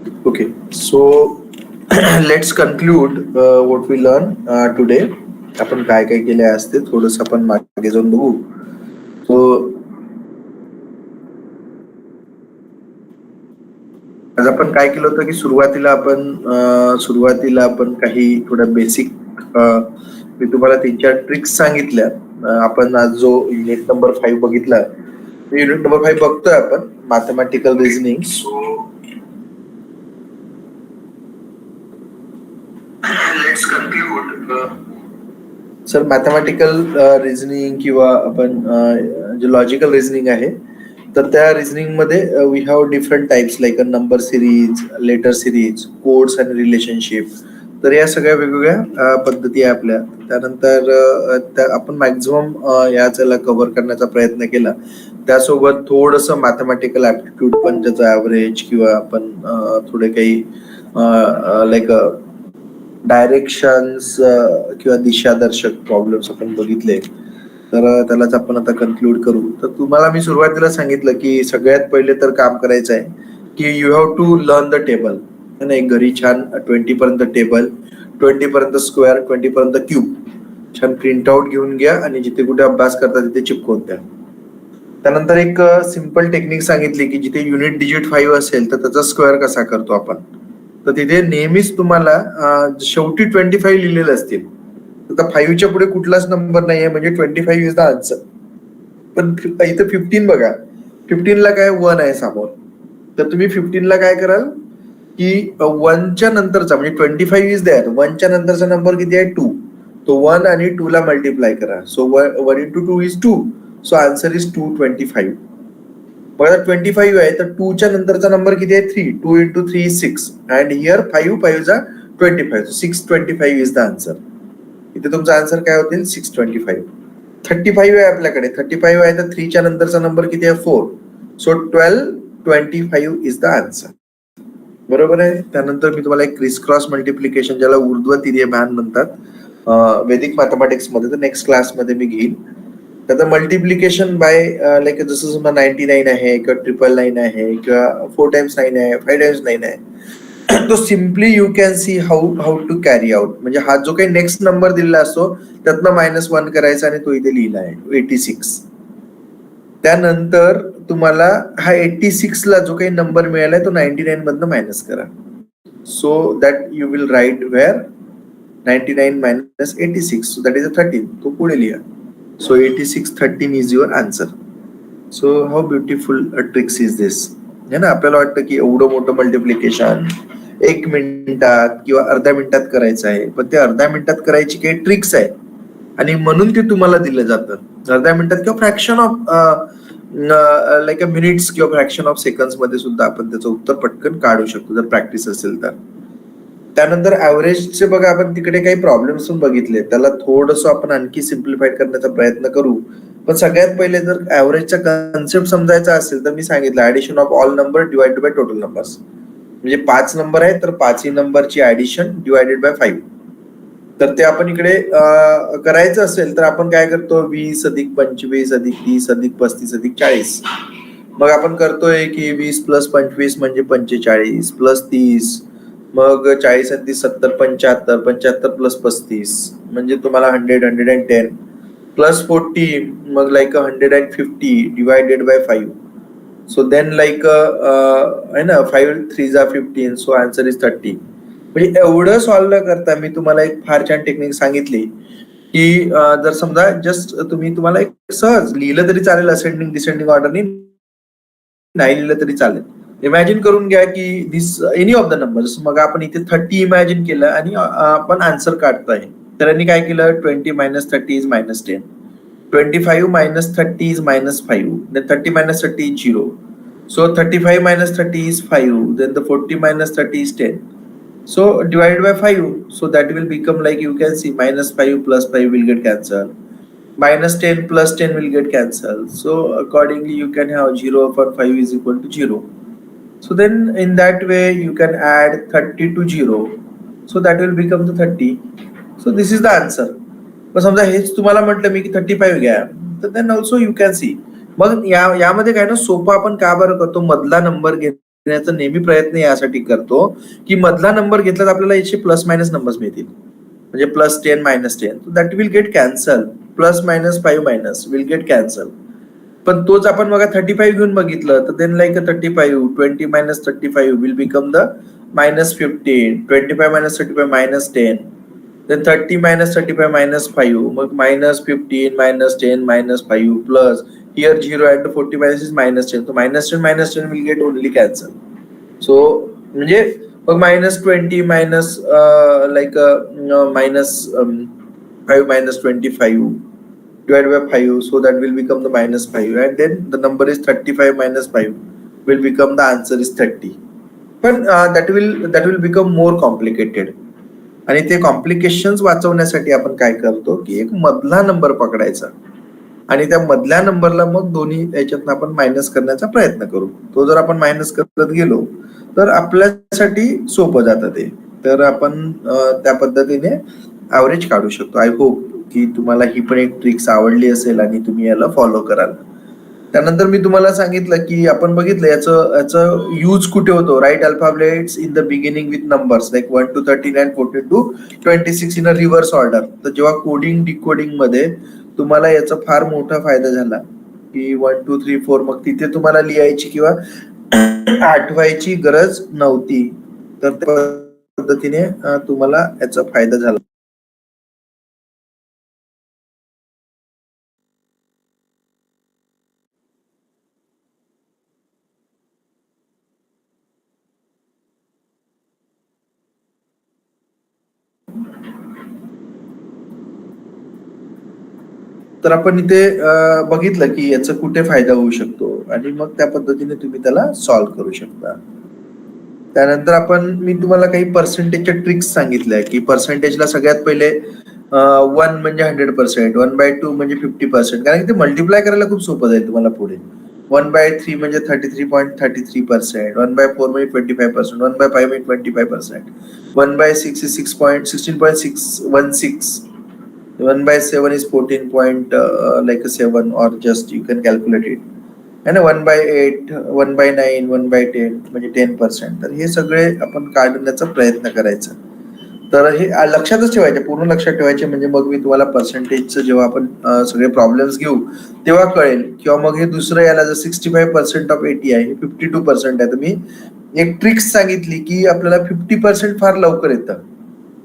Okay, so let's conclude what we learn today. आपण काय काय केले असते थोडस आपण मागे जाऊन बघू. So आज आपण काय केलं होतं की सुरुवातीला आपण काही थोड्या बेसिक मी तुम्हाला 3-4 ट्रिक्स सांगितल्या. आपण आज जो युनिट नंबर 5 बघितला, युनिट नंबर 5 बघतोय आपण mathematical reasoning. Let's conclude. Sir mathematical reasoning किंवा आपण जे लॉजिकल रिझनिंग आहे तर त्या रिझनिंग मध्ये we have different types like a number series, letter series, codes and relationship. तर या सगळ्या वेगवेगळ्या पद्धती आहे आपल्या. त्यानंतर आपण मॅक्झिमम याला कव्हर करण्याचा प्रयत्न केला. त्यासोबत थोडंसं मॅथमॅटिकल ऍप्टिट्यूड पण त्याचा ऍव्हरेज किंवा आपण थोडे काही लाईक डायरेक्शन्स किंवा दिशादर्शक प्रॉब्लेम्स आपण बघितले. तर त्यालाच आपण आता कन्क्लूड करू. तर तुम्हाला मी सुरुवातीला सांगितलं की सगळ्यात पहिले तर काम करायचं आहे की you have to learn the table. एक घरी छान 20 पर्यंत टेबल, 20 पर्यंत स्क्वेअर, 20 पर्यंत क्यूब छान प्रिंट आउट घेऊन घ्या आणि जिथे कुठे अभ्यास करता तिथे चिपकवून द्या. त्यानंतर एक सिंपल टेक्निक सांगितली की जिथे युनिट डिजिट 5 असेल तर त्याचा स्क्वेअर कसा करतो आपण. तर तिथे नेहमीच तुम्हाला शेवटी 25 लिहिलेले असतील. आता 5च्या पुढे कुठलाच नंबर नाहीये म्हणजे 25 इज द आन्सर. पण इथं 15 बघा, 15ला काय 1 आहे समोर. तर तुम्ही 15ला काय कराल की 1च्या नंतरचा म्हणजे 25 इज देअर, 1च्या नंतरचा नंबर किती आहे 2. तो 1 आणि 2 ला मल्टिप्लाय करा. So 1 into 2 is 2. So answer is 225. बघा 25 आहे तर 2च्या नंतरचा नंबर किती आहे 3. 2 into 3 is 6 and here 5 is 25. 625 is the answer. इथे तुमचा आन्सर काय होतील 625. 35 आहे आपल्याकडे, 35 आहे तर 3च्या नंतरचा नंबर किती आहे 4. So 1225 is the answer. बरोबर आहे. त्यानंतर मी तुम्हाला एक क्रिस क्रॉस मल्टिप्लिकेशन ज्याला ऊर्ध्व तिर्यमान म्हणतात वैदिक मॅथमॅटिक्स मध्ये, तर नेक्स्ट क्लासमध्ये मी घेईन. त्याचं मल्टिप्लिकेशन बाय लाईक जसं 99 आहे किंवा 999 आहे किंवा 4 times 9 आहे, 5 times 9 आहे. तो simply you can see how to carry out. म्हणजे हा जो काही नेक्स्ट नंबर दिलेला असतो त्यातनं -1 करायचा आणि तो इथे लिहिला आहे 86. त्यानंतर तुम्हाला हा 86 ला जो काही नंबर मिळालाय तो 99 मधनं मायनस करा. So that you will write where 99 minus 86, so that is a 13. तो पुढे लिहा. So 8613 is your answer. So how beautiful a tricks is this. है ना. आपल्याला वाटतं की एवढं मोठं मल्टिप्लिकेशन 1 मिनिटात किंवा अर्ध्या मिनिटात करायचं आहे, पण ते अर्ध्या मिनिटात करायची काही ट्रिक्स आहे आणि म्हणून ते तुम्हाला दिलं जातं. अर्ध्या मिनिटात किंवा fraction of like a minutes किंवा फ्रॅक्शन ऑफ सेकंड्स मध्ये सुद्धा आपण त्याचं उत्तर पटकन काढू शकतो जर प्रॅक्टिस असेल तर. त्यानंतर ऍव्हरेजचे बघा आपण तिकडे काही प्रॉब्लेम्स पण बघितले, त्याला थोडंसं आपण आणखी सिम्प्लिफाईड करण्याचा प्रयत्न करू. पण सगळ्यात पहिले जर ऍव्हरेजचा कन्सेप्ट समजायचा असेल तर मी सांगितलं addition of all number divided by total numbers. म्हणजे 5 नंबर आहे तर 5ही नंबरची ऍडिशन डिवायडेड बाय 5. तर ते आपण इकडे करायचं असेल तर आपण काय करतो 20 अधिक 25 अधिक 30 अधिक 35 अधिक 40. मग आपण करतोय की 20 प्लस 25 म्हणजे 45 प्लस 30, मग 40 आणि 30 70 75, 75 प्लस 35 म्हणजे तुम्हाला 100 110 प्लस 40 मग like 150 divided by 5. So then like आहे ना 5 3 जा 15. So answer is 30. म्हणजे एवढं सॉल्व्ह करता मी तुम्हाला एक फार छान टेक्निक सांगितली की जर समजा जस्ट तुम्हाला एक सहज लिहिलं तरी चालेल असेंडिंग डिसेंडिंग ऑर्डरनी, नाही लिहिलं तरी चालेल. इमॅजिन करून घ्या की दिस एनी ऑफ द नंबर्स. मग आपण इथे 30 इमॅजिन केलं आणि आपण आन्सर काढतोय. तर यांनी काय केलं 20 minus 30 is -10, 25 minus 30 is -5, then 30 minus 30 is 0. So 35 minus 30 is 5, then the 40 minus 30 is 10. So divided by 5, so that will become like you can see -5 plus 5 will get cancelled. -10 plus 10 will get cancelled. So accordingly you can have 0 upon 5 is equal to 0. So then in that way you can add 30 to 0. So that will become the 30. So this is the answer. पण समजा हेच तुम्हाला म्हटलं मी की 35 घ्या तर then also you can see. मग यामध्ये काय ना सोपं आपण का बरं करतो मधला नंबर घेतो याचा नेहमी प्रयत्न यासाठी करतो की मधला नंबर घेतला तर आपल्याला याचे प्लस मायनस नंबर्स मिळतील, म्हणजे +10 -10 that will get cancel, +-5 will get cancel. पण तोच आपण बघा 35 घेऊन बघितलं तर then like 35, 20 - 35 will become the -15, 25 - 35 -10, then 30 - 35 -5, मग -15 -10 -5 plus here 0 and 40 minus is -10, so -10 will get only cancel. So म्हणजे मग -20 minus like -5 -25 divided by 5, so that will become the -5, and then the number is 35 minus 5 will become the answer is 30. पण that will become more complicated. आणि ते complications वाचवण्यासाठी आपण काय करतो की एक मधला नंबर पकडायचा आणि त्या मधल्या नंबरला मग दोन्ही याच्यातनं आपण मायनस करण्याचा प्रयत्न करू. तो जर आपण मायनस करत गेलो तर आपल्यासाठी सोपं जातं ते. तर आपण त्या पद्धतीने ऍव्हरेज काढू शकतो. आय होप की तुम्हाला ही पण एक ट्रिक्स आवडली असेल आणि तुम्ही याला फॉलो कराल. त्यानंतर मी तुम्हाला सांगितलं की आपण बघितलं याचं यूज कुठे होतो. Write alphabets in the beginning with numbers like 1 to 13 and 14 to 26 in a reverse order. तर जेव्हा कोडिंग डिकोडिंग मध्ये तुम्हाला याचा फार मोठा फायदा झाला की 1 2 3 4 मग तिथे तुम्हाला लिहायची किंवा आठवायची गरज नव्हती. तर त्या पद्धतीने तुम्हाला याचा फायदा झाला. तर आपण इथे बघितलं की याचा कुठे फायदा होऊ शकतो आणि मग त्या पद्धतीने तुम्ही त्याला सॉल्व्ह करू शकता. त्यानंतर मी तुम्हाला काही पर्सेंटेजच्या ट्रिक्स सांगितल्या की पर्सेंटेजला सगळ्यात पहिले 1 म्हणजे 100%, 1/2 म्हणजे 50%, कारण की ते मल्टिप्लाय करायला खूप सोपं जाईल तुम्हाला पुढे. 1/3 म्हणजे 33.33%, 1/4 म्हणजे 25%, 1/5 म्हणजे 25%, 1/6 is 16.616, 1/7 is 14.7, or just you can calculate it. and 1/8, 1/9, 1/10 म्हणजे 10%. तर हे सगळे आपण काढण्याचा प्रयत्न करायचा. तर हे लक्षातच ठेवायचे, पूर्ण लक्षात ठेवायचे. म्हणजे मग मी तुम्हाला पर्सेंटेजचं जेव्हा आपण सगळे प्रॉब्लेम्स घेऊ तेव्हा कळेल. किंवा मग हे दुसरं याला जर 65% ऑफ 80 आहे, 52% आहे, तर मी एक ट्रिक्स सांगितली की आपल्याला 50% फार लवकर येतं.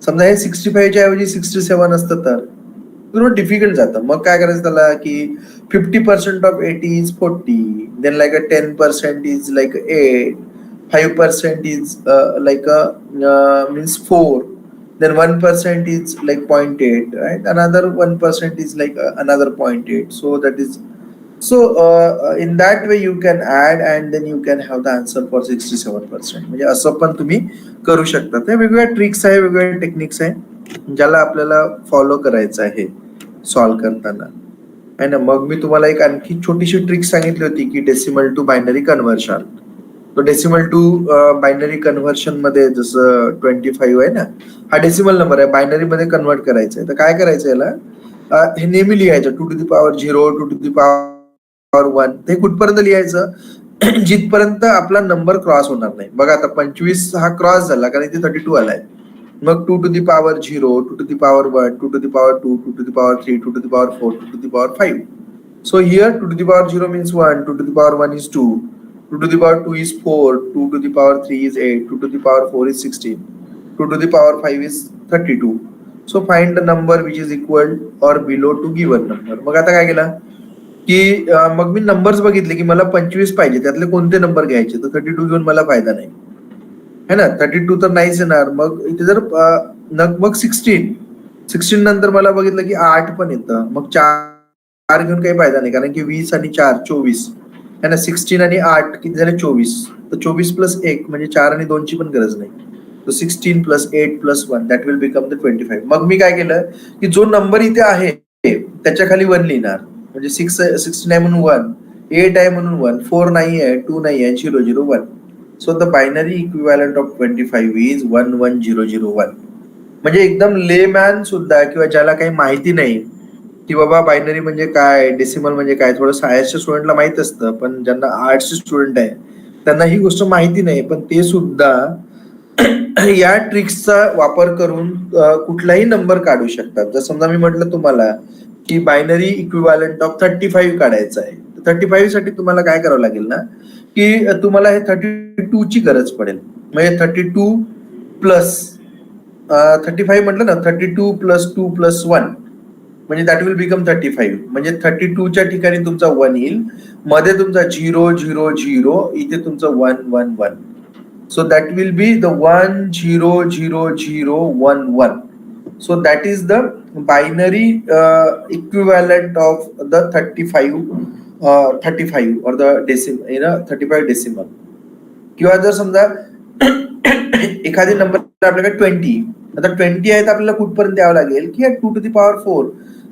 समजा हे 65च्या ऐवजी 67 असतं तर थोडं डिफिकल्ट जातं. मग काय करायचं त्याला की 50% of 80 is 40, then like 10% is like 8, 5% is like means 4, then 1% is like 0.8, right? Another 1% is like another 0.8. So that is in that way you can add and then you can have the answer for 67%. म्हणजे असं पण तुम्ही करू शकता. ते वेगवेगळ्या tricks आहे, वेगवेगळ्या टेक्निक्स आहे ज्याला आपल्याला फॉलो करायचं आहे सॉल्व्ह करताना. आहे ना. मग मी तुम्हाला एक आणखी छोटीशी ट्रिक सांगितली होती की डेसिमल टू बायनरी कन्व्हर्शन. तो डेसिमल टू बायनरी कन्व्हर्शन मध्ये जसं 25 आहे ना, हा डेसिमल नंबर आहे, बायनरी मध्ये कन्व्हर्ट करायचं आहे. तर काय करायचं याला, हे नेहमी लिहायचं 2^0, 2^1. ते कुठपर्यंत लिहायचं जिथपर्यंत आपला नंबर क्रॉस होणार नाही. बघा आता 25 हा क्रॉस झाला कारण इथे 32 आलाय. मग 2^0, 2^1, 2^2, 2^3, 2^4, 2^5. So here 2^0 means 1, 2^1 is 2, 2^2 is 4, 2^3 is 8, 2^4 is 16, 2^5 is 32. So find the number which is equal or below to given number. मग आता काय केलं की मग मी नंबर्स बघितले की मला 25 पाहिजे, त्यातले कोणते नंबर घ्यायचे. तर 32 घेऊन मला फायदा नाही है ना. 32 तर नाहीच येणार. मग इथे जर मग 16 नंतर मला बघितलं की 8 पण येतं. मग 4 घेऊन काही फायदा नाही, कारण की 20 आणि 4 24 है ना. 16 आणि 8 किती झाले 24. तर 24 + 1 म्हणजे 4 आणि 2 ची पण गरज नाही. तो 16 + 8 + 1 दॅट विल बिकम द 25. मग मी काय केलं की जो नंबर इथे आहे त्याच्या खाली 1 लिहिणार. म्हणजे 69 म्हणून 1, 8 आहे म्हणून 1, 4 नाही आहे, 2 नाही आहे, 0 0 1. So the binary equivalent of 25 is 11001. म्हणजे एकदम लेमॅन सुद्धा किंवा ज्याला काही माहिती नाही की बाबा बायनरी म्हणजे काय, डेसिमल म्हणजे काय, थोडं सायन्सच्या स्टुडंटला माहित असतं, पण ज्यांना आर्ट्सचे स्टुडंट आहे त्यांना ही गोष्ट माहिती नाही, पण ते सुद्धा या ट्रिक्सचा वापर करून कुठलाही नंबर काढू शकतात. जर समजा मी म्हटलं तुम्हाला की बायनरी इक्विव्हॅलंट ऑफ 35 काढायचं आहे, 35 साठी तुम्हाला काय करावं लागेल ना, की तुम्हाला हे 32 ची गरज पडेल. म्हणजे 32 प्लस 35 म्हटलं ना, 32 प्लस 2 प्लस 1 म्हणजे दॅट विल बिकम 35. म्हणजे 32 च्या ठिकाणी तुमचा 1 येईल, मध्ये तुमचा 0 0 0, इथे तुमचं 1 1 1. So that will be the 1 0 0 0 1 1. So that is the binary equivalent of the 35 or the decimal, 35 decimal. किंवा जर समजा एखादी नंबर आपल्याकडे 20, आता 20 आहे तर आपल्याला कुठपर्यंत द्यावं लागेल की 2 to the power 4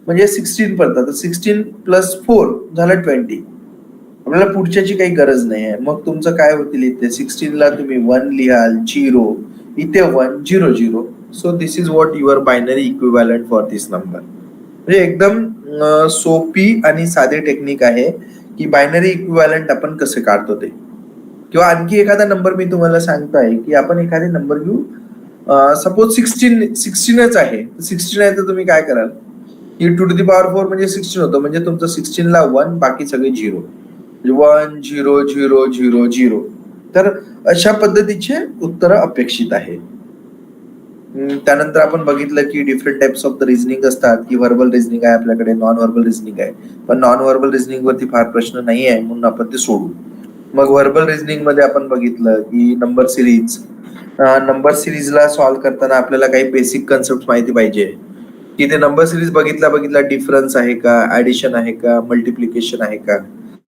म्हणजे 16 पर्यंत. तर 16 प्लस 4 झालं 20. आपल्याला पुढच्याची काही गरज नाही आहे. मग तुमचं काय होतील, इथे 16 ला तुम्ही 1 लिहाल, 0, इथे 1 0 0. So this is what your binary equivalent for this number. म्हणजे एकदम सोपी आणि साधी टेक्निक आहे की बायनरी इक्विव्हॅलंट आपण कसे काढतो ते. किंवा आणखी एखादा नंबर मी तुम्हाला सांगतोय की आपण एखादी नंबर घेऊ, सपोज 16च आहे. 16 आहे तर तुम्ही काय कराल की 2 to the power 4 म्हणजे 16 होतं, म्हणजे तुमचं 16 ला 1, बाकी सगळे 0. 1 0 0 0 0. तर अशा पद्धतीचे उत्तर अपेक्षित आहे. त्यानंतर आपण बघितलं की different types of the reasoning असतात, की व्हर्बल रिझनिंग आहे आपल्याकडे, नॉन व्हर्बल रिझनिंग आहे. पण नॉन व्हर्बल रिझनिंग वरती फार प्रश्न नाही आहे म्हणून आपण ते सोडू. मग व्हर्बल रिझनिंग मध्ये आपण बघितलं की नंबर सिरीजला सॉल्व्ह करताना आपल्याला काही बेसिक कन्सेप्ट माहिती पाहिजे, की ते नंबर सिरीज बघितला डिफरन्स आहे का, ऍडिशन आहे का, मल्टिप्लिकेशन आहे का,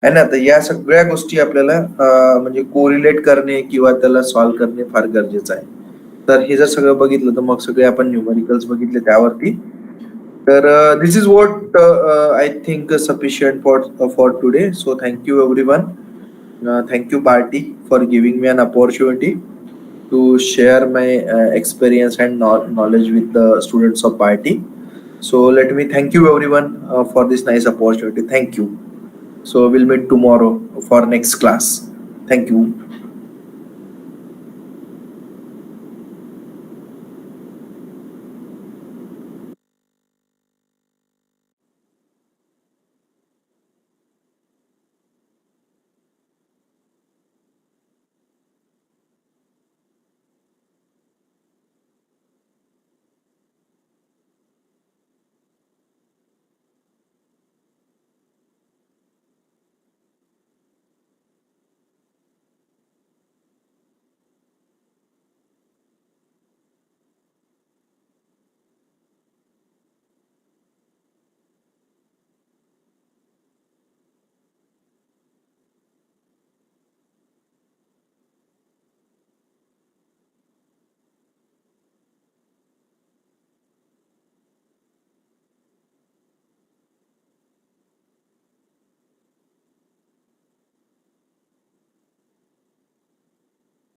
है ना. तर या सगळ्या गोष्टी आपल्याला म्हणजे कोरिलेट करणे किंवा त्याला सॉल्व्ह करणे फार गरजेचं आहे. तर हे जर सगळं बघितलं तर मग सगळे आपण न्यूमेरिकल्स बघितले त्यावरती. तर this is what I think sufficient for today. So thank you everyone. Thank you BARTI for giving me an opportunity to share my experience and knowledge with the students of BARTI. So let me thank you everyone for this nice opportunity. Thank you. So we'll meet tomorrow for next class. Thank you.